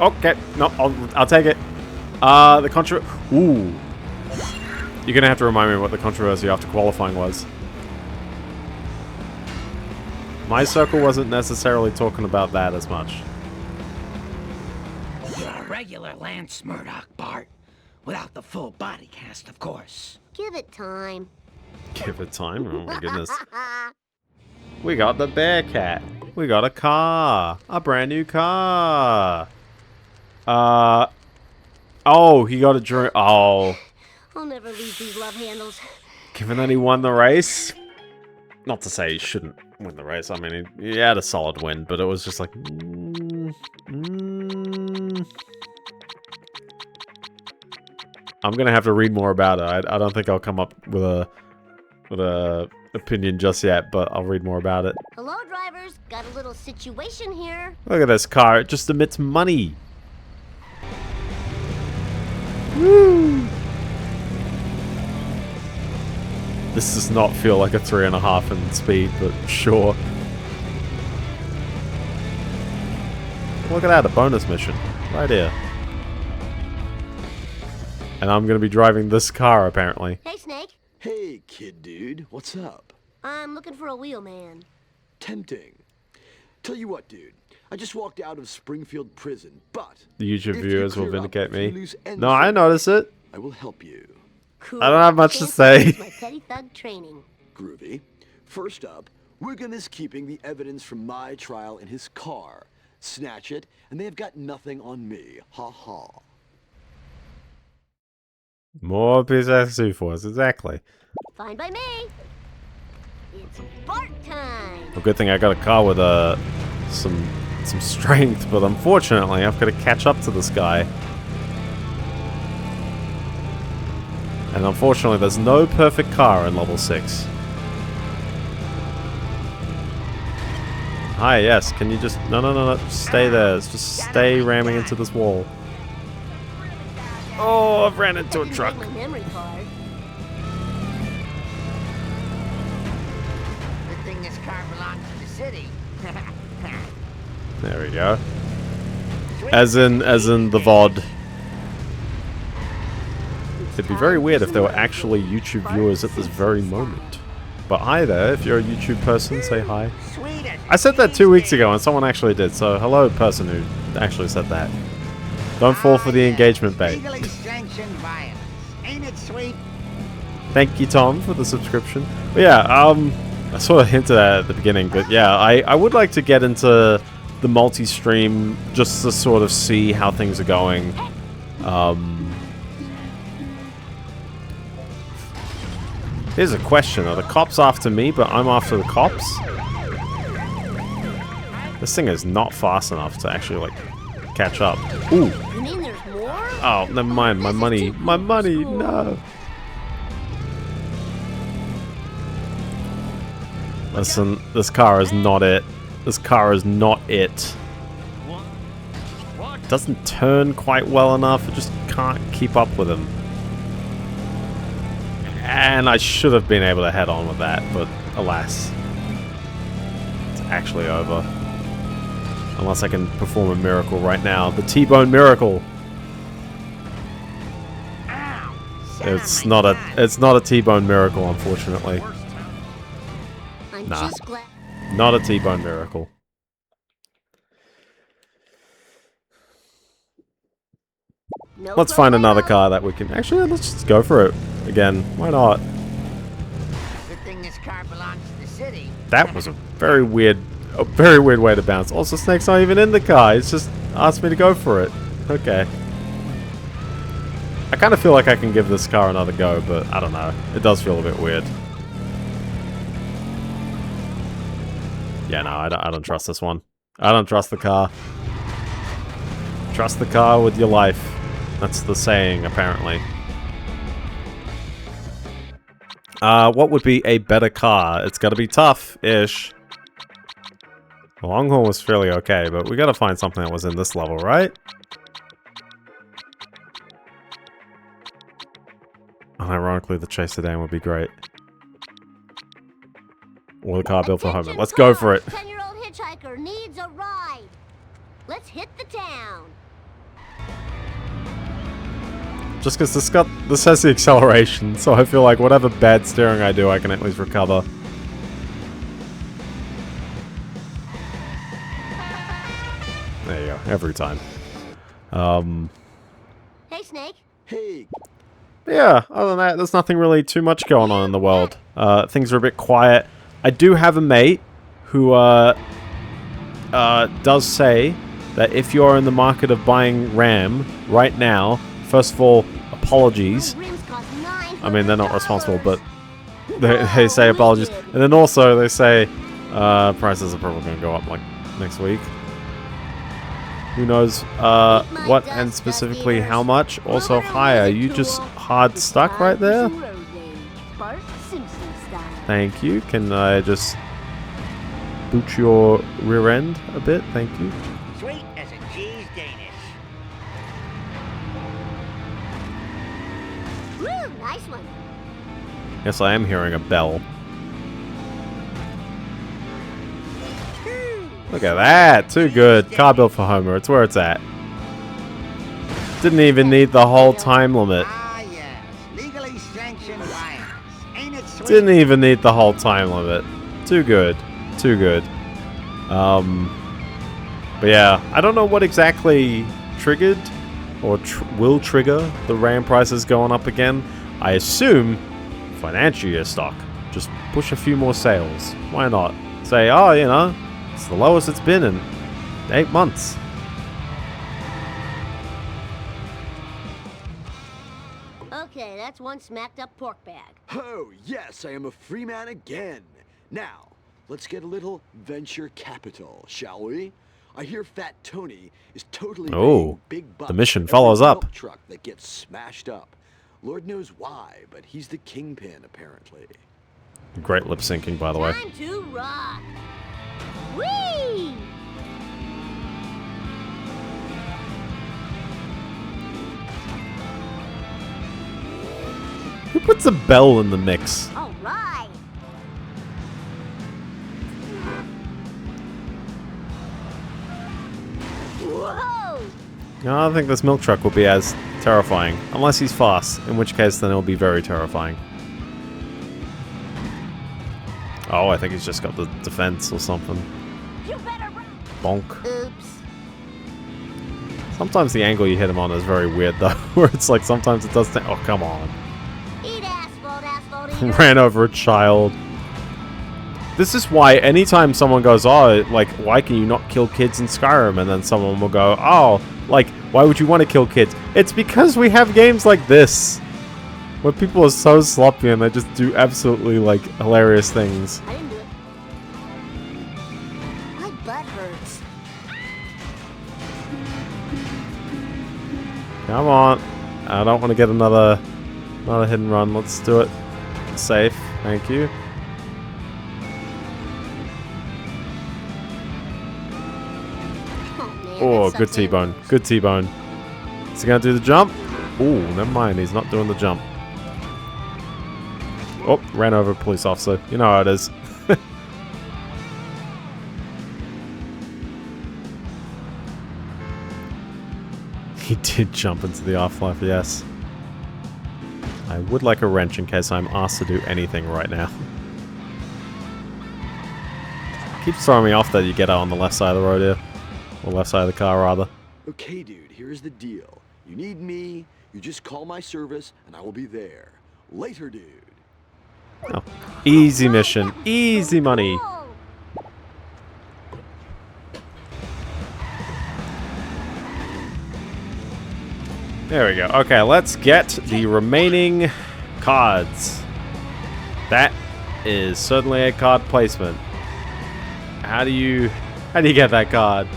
Okay, no, I'll take it. The controversy. Ooh, you're gonna have to remind me what the controversy after qualifying was. My circle wasn't necessarily talking about that as much. You're a regular Lance Murdoch, Bart. Without the full body cast, of course. Give it time. Give it time? Oh my goodness. We got the Bearcat. We got a car. A brand new car. Oh, he got a drink. Oh. I'll never leave these love handles. Given that he won the race. Not to say he shouldn't win the race. I mean, he had a solid win, but it was just like... I'm gonna have to read more about it. I don't think I'll come up with a opinion just yet, but I'll read more about it. Hello, drivers. Got a little situation here. Look at this car. It just emits money. Woo! This does not feel like a 3.5 in speed, but sure. Look at that, a bonus mission. Right here. And I'm gonna be driving this car, apparently. Hey, Snake. Hey, kid dude, what's up? I'm looking for a wheelman. Tempting. Tell you what, dude. I just walked out of Springfield prison, but The YouTube if viewers you will clear up vindicate a few me. loose ends No, I for me, notice it. I will help you. Cool. I don't have much to Chance say. use my petty thug training. Groovy. First up, Wiggum is keeping the evidence from my trial in his car. Snatch it, and they have got nothing on me. Ha ha. More PS2 for us, exactly. Fine by me. It's Bart time. A good thing I got a car with some strength, but unfortunately I've got to catch up to this guy. And unfortunately there's no perfect car in level 6. Hi, yes, can you just... No, just stay there. Just stay ramming into this wall. Oh, I've ran into a truck. My memory card. Good thing this car belongs to the city. There we go. As in the VOD. It'd be very weird if there were actually YouTube viewers at this very moment. But hi there, if you're a YouTube person, say hi. I said that 2 weeks ago and someone actually did, so hello person who actually said that. Don't fall for the engagement bait. Legally sanctioned violence. Ain't it sweet? Thank you, Tom, for the subscription. But yeah, I sort of hinted at it at the beginning, but yeah, I would like to get into the multi-stream just to sort of see how things are going. Here's a question. Are the cops after me, but I'm after the cops? This thing is not fast enough to actually, like, catch up. Ooh. You mean there's more? Oh, never mind. My money. My money. No. Listen, this car is not it. This car is not it. It doesn't turn quite well enough. It just can't keep up with him. And I should have been able to head on with that, but alas. It's actually over. Unless I can perform a miracle right now. The T-Bone Miracle! It's not a T-Bone Miracle, unfortunately. I'm Nah. just glad. Not a T-Bone Miracle. No Let's find another car that we can... Actually, let's just go for it again. Why not? Good thing this car belongs to the city. That was a very weird way to bounce. Also, Snake's not even in the car. He's just asked me to go for it. Okay. I kind of feel like I can give this car another go, but I don't know. It does feel a bit weird. Yeah, no, I don't trust this one. I don't trust the car. Trust the car with your life. That's the saying, apparently. What would be a better car? It's gotta be tough-ish. The Longhorn was fairly okay, but we gotta find something that was in this level, right? Ironically, the Chase Sedan would be great. Or the car built for Homer. Let's go for it. 10-year-old hitchhiker needs a ride. Let's hit the town. Just because this has the acceleration, so I feel like whatever bad steering I do, I can at least recover. There you go, every time. Hey, Snake. Hey. Yeah, other than that, there's nothing really too much going on in the world. Things are a bit quiet. I do have a mate who does say that if you're in the market of buying RAM right now, first of all, apologies. I mean, they're not responsible, but they say apologies. And then also they say prices are probably going to go up like next week. Who knows what and specifically how much. Also, hi, are you just hard stuck right there? Thank you. Can I just boot your rear end a bit? Thank you. Sweet as a cheese Danish. Woo, nice one. Yes, I am hearing a bell. Look at that. Too good. Car built for Homer. It's where it's at. Didn't even need the whole time limit. Ah, yes. Legally sanctioned violence. Didn't even need the whole time limit. Too good. Too good. But yeah, I don't know what exactly triggered or will trigger the RAM prices going up again. I assume financial year stock. Just push a few more sales. Why not? Say, oh, you know, it's the lowest it's been in 8 months. Okay, that's one smacked up pork bag. Oh, yes, I am a free man again. Now, let's get a little venture capital, shall we? I hear Fat Tony is totally paying big bucks the mission for every follows up. milk truck that gets smashed up. Lord knows why, but he's the kingpin, apparently. Great lip syncing, by the way. Time to rock. Whee! Who puts a bell in the mix? All right. Whoa! No, I don't think this milk truck will be as terrifying. Unless he's fast, in which case then it'll be very terrifying. Oh, I think he's just got the defense or something. You better run. Bonk. Oops. Sometimes the angle you hit him on is very weird though, where it's like sometimes it does oh, come on. Eat asphalt, asphalt eater. Ran over a child. This is why anytime someone goes, oh, like, why can you not kill kids in Skyrim? And then someone will go, oh, like, why would you want to kill kids? It's because we have games like this. Where people are so sloppy and they just do absolutely, like, hilarious things. I didn't do it. My butt hurts. Come on. I don't want to get another hit and run. Let's do it safe. Thank you. Oh, good T-bone. Good T-bone. Is he going to do the jump? Oh, never mind. He's not doing the jump. Oh, ran over a police officer. You know how it is. He did jump into the afterlife, yes. I would like a wrench in case I'm asked to do anything right now. Keeps throwing me off that you get out on the left side of the road here. Or left side of the car, rather. Okay, dude, here's the deal. You need me, you just call my service, and I will be there. Later, dude. Oh. Easy mission. Easy money. There we go. Okay, let's get the remaining cards. That is certainly a card placement. How do you get that card?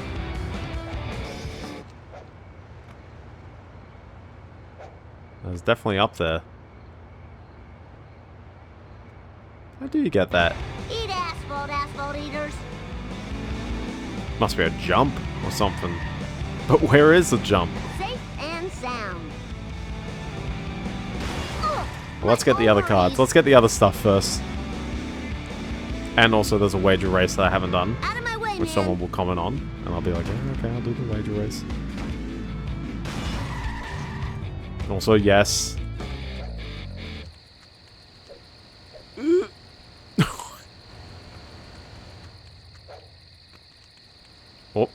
That was definitely up there. How do you get that? Eat asphalt, asphalt eaters. Must be a jump or something. But where is the jump? Safe and sound. Well, let's get the other cards. Let's get the other stuff first. And also there's a wager race that I haven't done. Out of my way, Which man. someone will comment on. And I'll be like, yeah, okay, I'll do the wager race. Also, yes. Oh.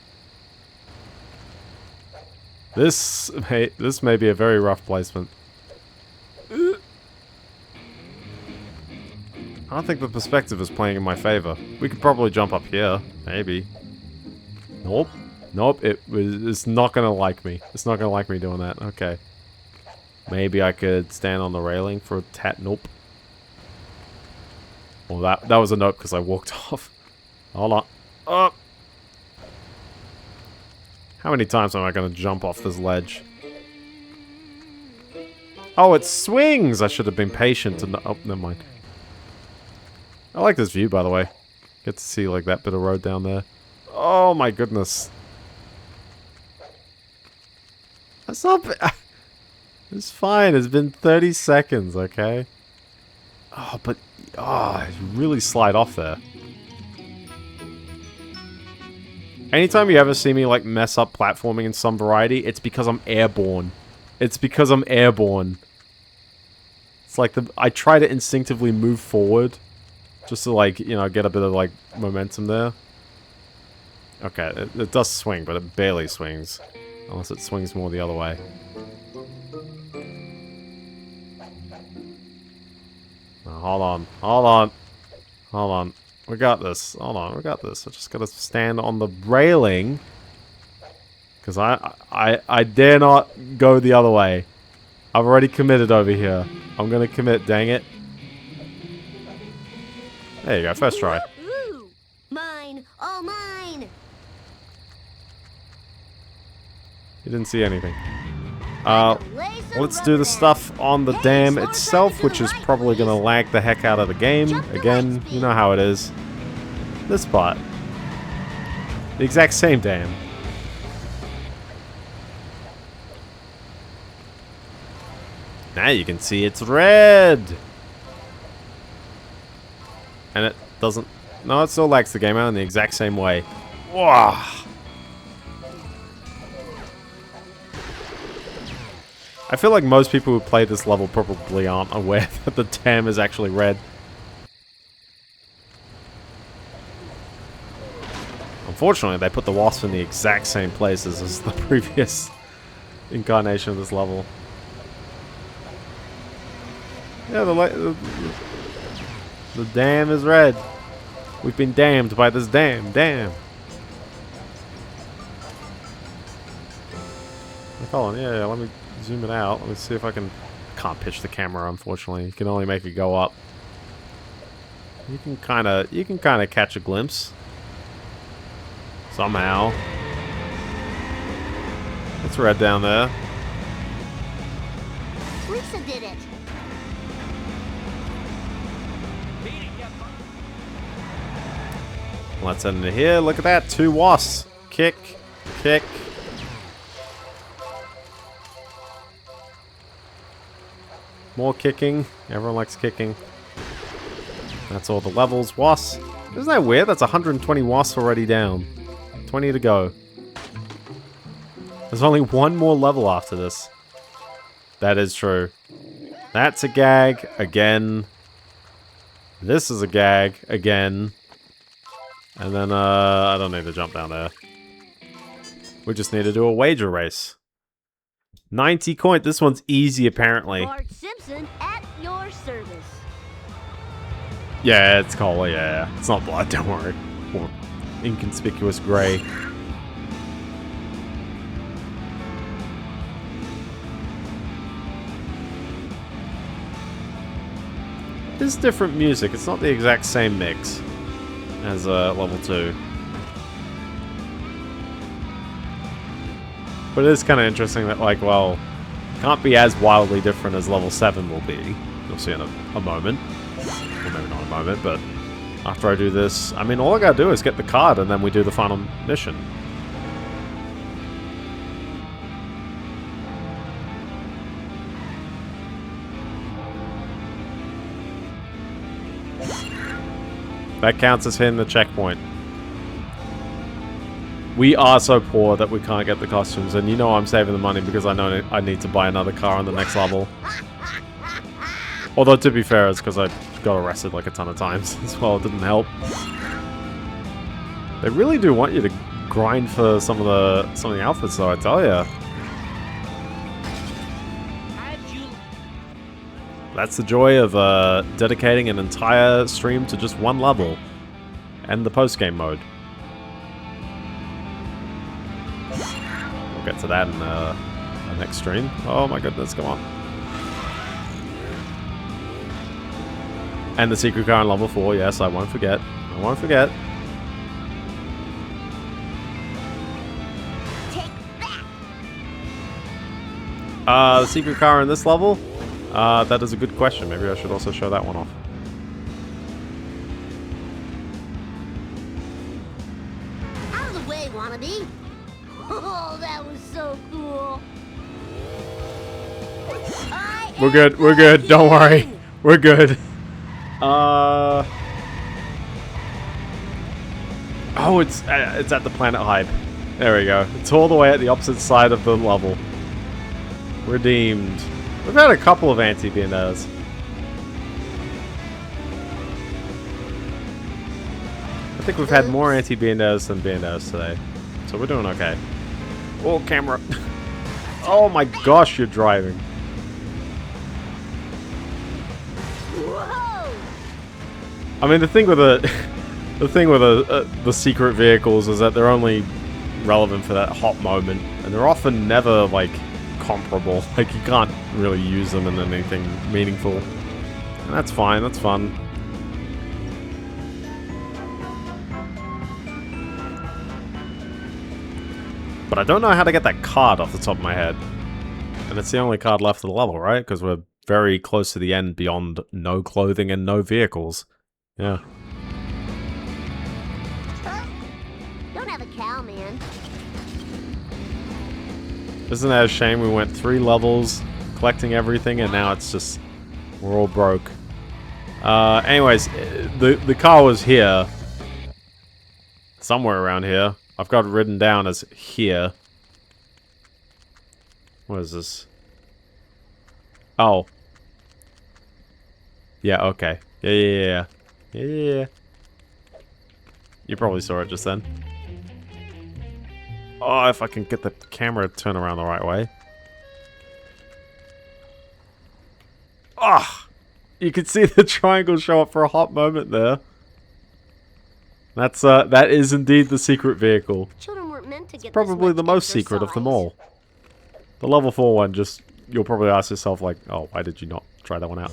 This may be a very rough placement. I don't think the perspective is playing in my favor. We could probably jump up here, maybe. Nope. Nope, it's not gonna like me. It's not gonna like me doing that. Okay. Maybe I could stand on the railing for a tat. Nope. Well, that was a nope because I walked off. Hold on. Up. How many times am I gonna jump off this ledge? Oh, it swings! I should have been patient and oh, never mind. I like this view, by the way. Get to see like that bit of road down there. Oh my goodness. That's not. It's fine. It's been 30 seconds, okay? Oh, but you really slide off there. Anytime you ever see me like mess up platforming in some variety, it's because I'm airborne. It's because I'm airborne. It's like I try to instinctively move forward. Just to, like, you know, get a bit of, like, momentum there. Okay, it does swing, but it barely swings. Unless it swings more the other way. Oh, hold on. Hold on. Hold on. We got this. Hold on, we got this. I just gotta stand on the railing. Because I dare not go the other way. I've already committed over here. I'm gonna commit, dang it. There you go, first try. Ooh, mine, all mine. You didn't see anything. Let's do the stuff on the dam itself, which is probably gonna lag the heck out of the game. Again, you know how it is. This part. The exact same dam. Now you can see it's red! And it doesn't... No, it still lags the game out in the exact same way. Wow. I feel like most people who play this level probably aren't aware that the dam is actually red. Unfortunately, they put the wasp in the exact same places as the previous incarnation of this level. Yeah, the dam is red. We've been damned by this dam. Damn. Hold on, yeah, let me zoom it out. Let me see if I can... I can't pitch the camera, unfortunately. You can only make it go up. You can kind of catch a glimpse. Somehow. It's red down there. Lisa did it. Let's end it here. Look at that. 2 wasps. Kick. Kick. More kicking. Everyone likes kicking. That's all the levels. Wasps. Isn't that weird? That's 120 wasps already down. 20 to go. There's only one more level after this. That is true. That's a gag. Again. This is a gag. Again. And then, I don't need to jump down there. We just need to do a wager race. 90 coin. This one's easy, apparently. Bart Simpson at your service. Yeah, it's cola, yeah. It's not blood, don't worry. Or inconspicuous gray. It's different music. It's not the exact same mix as level 2. But it is kind of interesting that, like, well, can't be as wildly different as level 7 will be. You'll see in a moment. Well, maybe not a moment, but after I do this, I mean, all I gotta do is get the card and then we do the final mission. That counts as hitting the checkpoint. We are so poor that we can't get the costumes, and you know I'm saving the money because I know I need to buy another car on the next level. Although, to be fair, it's because I got arrested like a ton of times as well. It didn't help. They really do want you to grind for some of the outfits, though, I tell ya. That's the joy of dedicating an entire stream to just one level. And the post-game mode. We'll get to that in the next stream. Oh my goodness, come on. And the secret car in level 4, yes, I won't forget. I won't forget. The secret car in this level? That is a good question. Maybe I should also show that one off. Out of the way, wannabe. Oh, that was so cool. We're good. We're good. Don't worry. We're good. Oh, it's at the Planet Hype. There we go. It's all the way at the opposite side of the level. Redeemed. We've had a couple of anti-Biendeos. think we've had more anti-Biendeos than Biendeos today. So we're doing okay. Oh, camera. Oh my gosh, you're driving. Whoa! I mean, the thing with the secret vehicles is that they're only relevant for that hot moment, and they're often never like comparable. Like you can't really use them in anything meaningful, and that's fine. That's fun. But I don't know how to get that card off the top of my head, and it's the only card left of the level, right? Because we're very close to the end beyond no clothing and no vehicles. Yeah. Don't have a cow, man. Isn't that a shame? We went 3 levels collecting everything, and now it's just we're all broke. Anyways, the car was here, somewhere around here. I've got it written down as here. What is this? Oh. Yeah. Okay. Yeah. You probably saw it just then. Oh, if I can get the camera to turn around the right way. Ah! You can see the triangle show up for a hot moment there. That is indeed the secret vehicle. Children weren't meant to get Probably the most secret of them all. The level 4 one, just, you'll probably ask yourself like, oh, why did you not try that one out?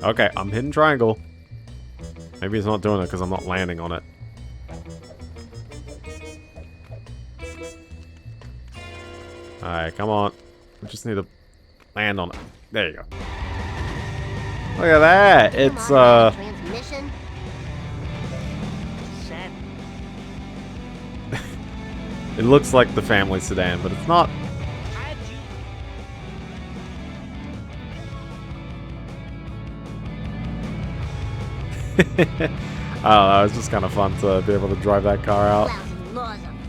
Okay, I'm hitting triangle. Maybe it's not doing it because I'm not landing on it. Alright, come on. We just need to land on it. There you go. Look at that! It's, Transmission. it looks like the family sedan, but it's not. I don't know, it's just kind of fun to be able to drive that car out.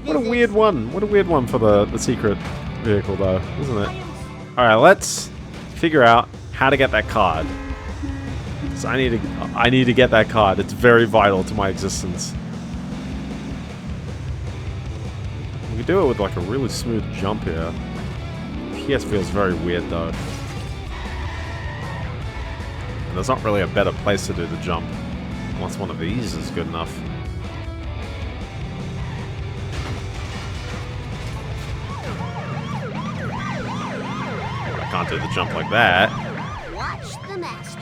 What a weird one. What a weird one for the secret vehicle, though, isn't it? Alright, let's figure out how to get that card. So I need to get that card. It's very vital to my existence. We could do it with like a really smooth jump here. PS feels very weird though. And there's not really a better place to do the jump. Unless one of these is good enough. I can't do the jump like that. Watch the master.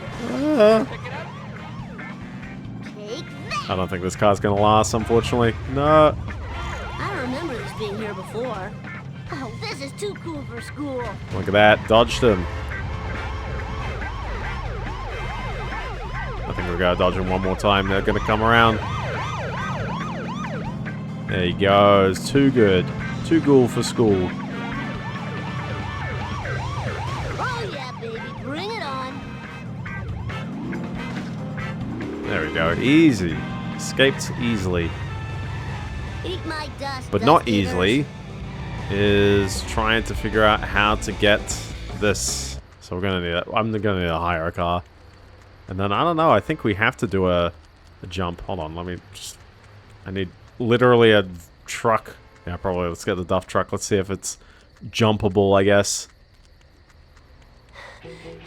Take that. I don't think this car's gonna last, unfortunately. No. I don't remember this being here before. Oh, this is too cool for school. Look at that. Dodged him. I think we've got to dodge him one more time. They're going to come around. There he goes. Too good. Too cool for school. Oh yeah, baby. Bring it on. There we go. Easy. Escaped easily. Eat my dust. But not easily is trying to figure out how to get this. So we're going to need that. I'm going to need to hire a car. And then, I don't know, I think we have to do a jump. Hold on, let me just... I need literally a truck. Yeah, probably. Let's get the Duff truck. Let's see if it's jumpable, I guess.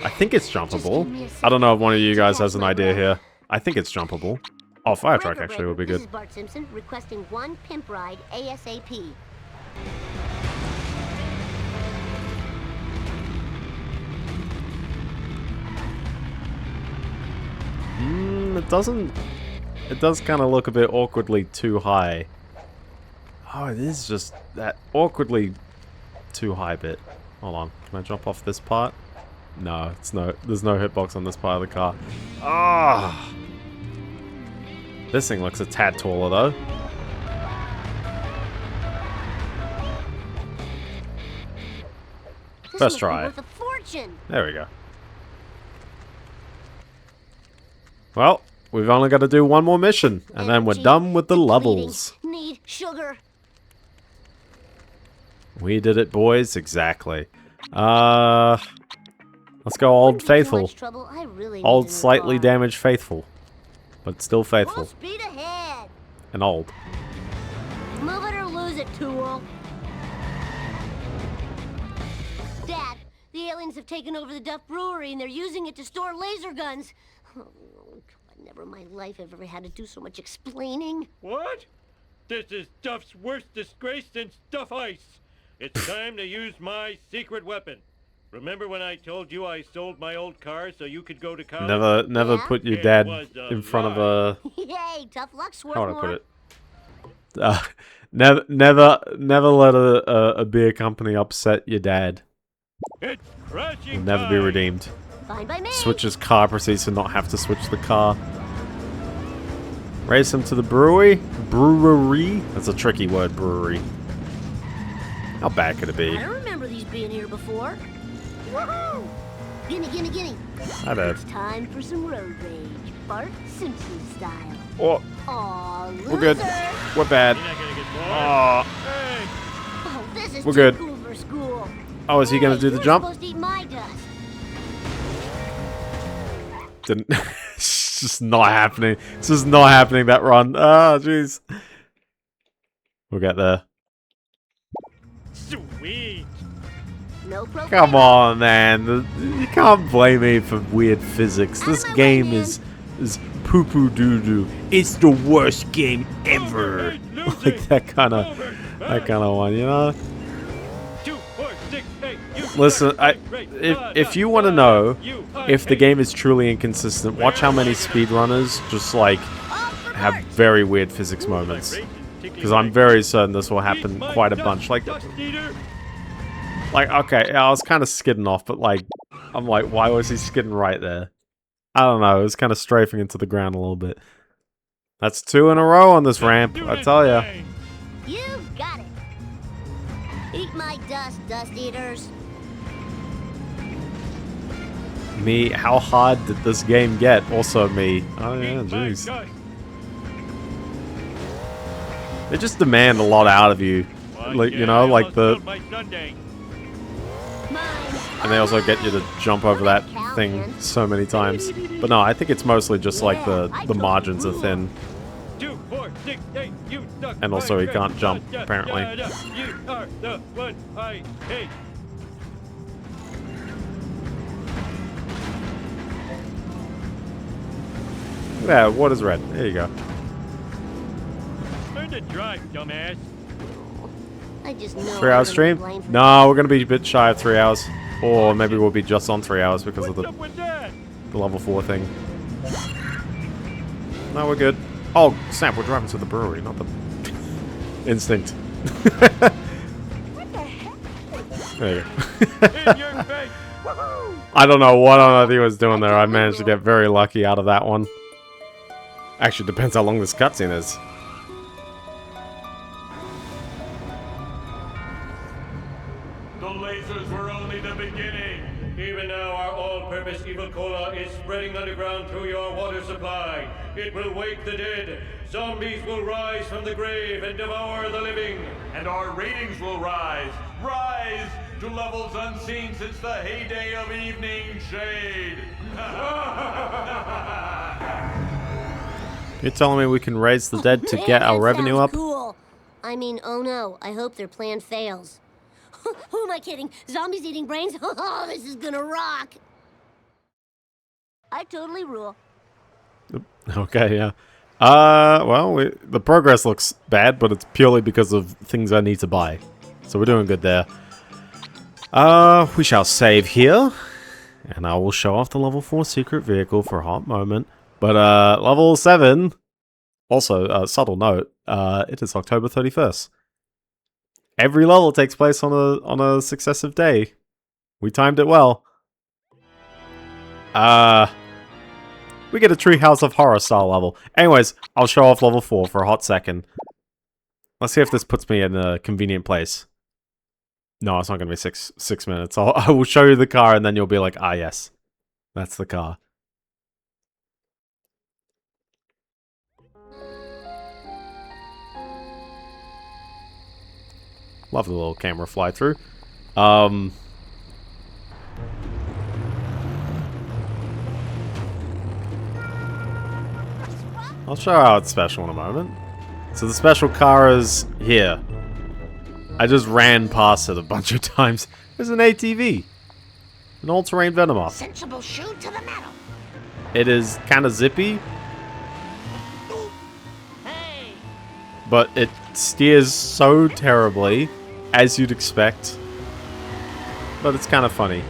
I think it's jumpable. I don't know if one of you guys has an idea here. I think it's jumpable. Oh, fire truck actually would be good. This is Bart Simpson requesting one pimp ride ASAP. It does kind of look a bit awkwardly too high. Oh, it is just that awkwardly too high bit. Hold on, can I jump off this part? No, there's no hitbox on this part of the car. Ah! This thing looks a tad taller though. First try. Worth a fortune. There we go. Well, we've only got to do one more mission, and then we're done with the levels. Need sugar. We did it, boys. Exactly. Let's go Old Faithful. Really Old slightly damaged Faithful. But still faithful. Full speed ahead. and old. Move it or lose it, tool. Dad, the aliens have taken over the Duff Brewery and they're using it to store laser guns. Oh, God, never in my life I've ever had to do so much explaining. What? This is Duff's worst disgrace since Duff Ice. It's time to use my secret weapon. Remember when I told you I sold my old car so you could go to college? Never Yeah? put your It dad was a in front of lie. a... Yay, tough luck, How would I Swarthmore. put it? Never let a beer company upset your dad. It's crashing Will never be time. redeemed. Fine by me. Switch his car proceeds to not have to switch the car. Race him to the brewery. Brewery? That's a tricky word, brewery. How bad could it be? I don't remember these being here before. Woohoo! Gimme, gimme, gimme. Hi there. It's time for some road rage. Bart Simpson style. Oh, Aw, loser. we're good. We're bad. You're not gonna get more. Oh, Hey, Oh, this is We're too good. cool for school. oh, is he gonna Hey, do the you're jump? supposed to eat my dust. Didn't. It's just not happening. It's just not happening, that run. Ah, jeez. We'll get there. sweet. No pro. Come on, man. You can't blame me for weird physics. This I'm a game layman. is poo-poo doo-doo. It's the worst game ever. Overhate losing. Like that kind of one, you know? 2, 4, 6, 8. You Listen, suck. Great. if you want to know You are if the a- game is truly inconsistent, watch how many speedrunners just like have very weird physics moments. Because I'm very certain this will happen quite a bunch. Like, okay, I was kind of skidding off, but like, I'm like, why was he skidding right there? I don't know. It was kind of strafing into the ground a little bit. That's 2 in a row on this ramp, I tell ya. You got it. Eat my dust, dust eaters. Me, how hard did this game get? Also me. Oh yeah, jeez. They just demand a lot out of you. Like, you know, like the... And they also get you to jump over that thing so many times. But no, I think it's mostly just like the margins are thin. 2, 4, 6, 8. You suck. And also he can't jump, apparently. You are the one I hate. Yeah, water's red. There you go. Learn to drive, dumbass. I just know. 3 hour I'm stream? blamed for No, we're gonna be a bit shy of 3 hours. Or maybe we'll be just on 3 hours because of What's up with that? the level 4 thing. No, we're good. Oh, snap, we're driving to the brewery, not the... Instinct. What the heck? There you go. In your face. Woohoo! I don't know what on earth he was doing there. I managed to get very lucky out of that one. Actually, depends how long this cutscene is. The lasers were only the beginning. Even now, our all-purpose evil cola is spreading underground through your water supply. It will wake the dead. Zombies will rise from the grave and devour the living. And our ratings will rise. Rise to levels unseen since the heyday of Evening Shade. You're telling me we can raise the dead to get our That revenue sounds up? Cool. I mean, oh no. I hope their plan fails. Who am I kidding? Zombies eating brains? Oh, this is gonna rock. I totally rule. Okay, yeah. Well, the progress looks bad, but it's purely because of things I need to buy. So we're doing good there. We shall save here. And I will show off the level 4 secret vehicle for a hot moment. But, level 7... Also, subtle note, it is October 31st. Every level takes place on a successive day. We timed it well. We get a Treehouse of Horror style level. Anyways, I'll show off level 4 for a hot second. Let's see if this puts me in a convenient place. No, it's not going to be six minutes. I will show you the car and then you'll be like, ah yes, that's the car. Love the little camera fly through. I'll show you how it's special in a moment. So the special car is here. I just ran past it a bunch of times. There's an ATV. An all-terrain Venomoth. Sensible shoe to the metal. It is kind of zippy. But it steers so terribly, as you'd expect. But it's kind of funny.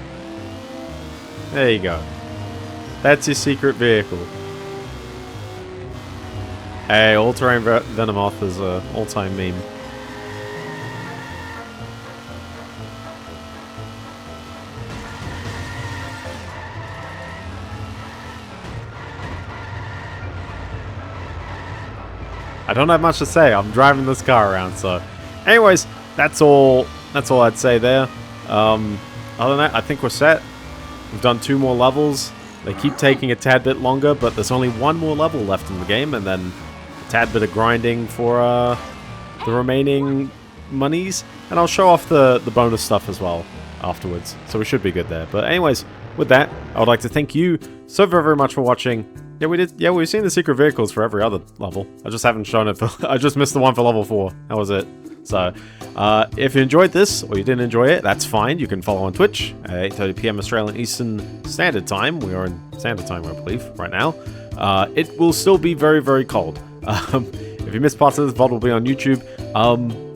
There you go. That's your secret vehicle. Hey, all-terrain Venomoth is an all-time meme. I don't have much to say. I'm driving this car around, so... Anyways, that's all I'd say there. Other than that, I think we're set. We've done 2 more levels. They keep taking a tad bit longer, but there's only 1 more level left in the game, and then a tad bit of grinding for the remaining monies. And I'll show off the bonus stuff as well afterwards, so we should be good there. But anyways, with that, I would like to thank you so very much for watching. Yeah, we did. Yeah, we've seen the secret vehicles for every other level. I just haven't shown it for... I just missed the one for level 4. That was it. So, if you enjoyed this, or you didn't enjoy it, that's fine. You can follow on Twitch at 8:30 PM Australian Eastern Standard Time. We are in Standard Time, I believe, right now. It will still be very cold. If you missed parts of this, VOD will be on YouTube.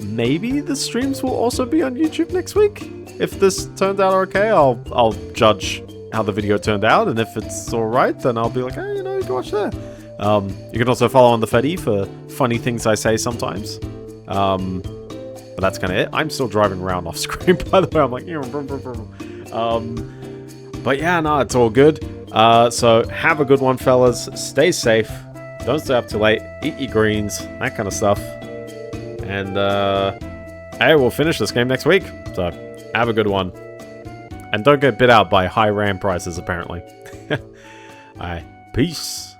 Maybe the streams will also be on YouTube next week? If this turns out okay, I'll judge how the video turned out, and if it's alright, then I'll be like, hey, you know, you can watch there. You can also follow on the Fetty for funny things I say sometimes. But that's kind of it. I'm still driving around off screen, by the way. I'm like, but yeah, no, it's all good. So have a good one, fellas. Stay safe. Don't stay up too late. Eat your greens, that kind of stuff. And hey, we'll finish this game next week. So have a good one. And don't get bit out by high RAM prices, apparently. Alright, peace.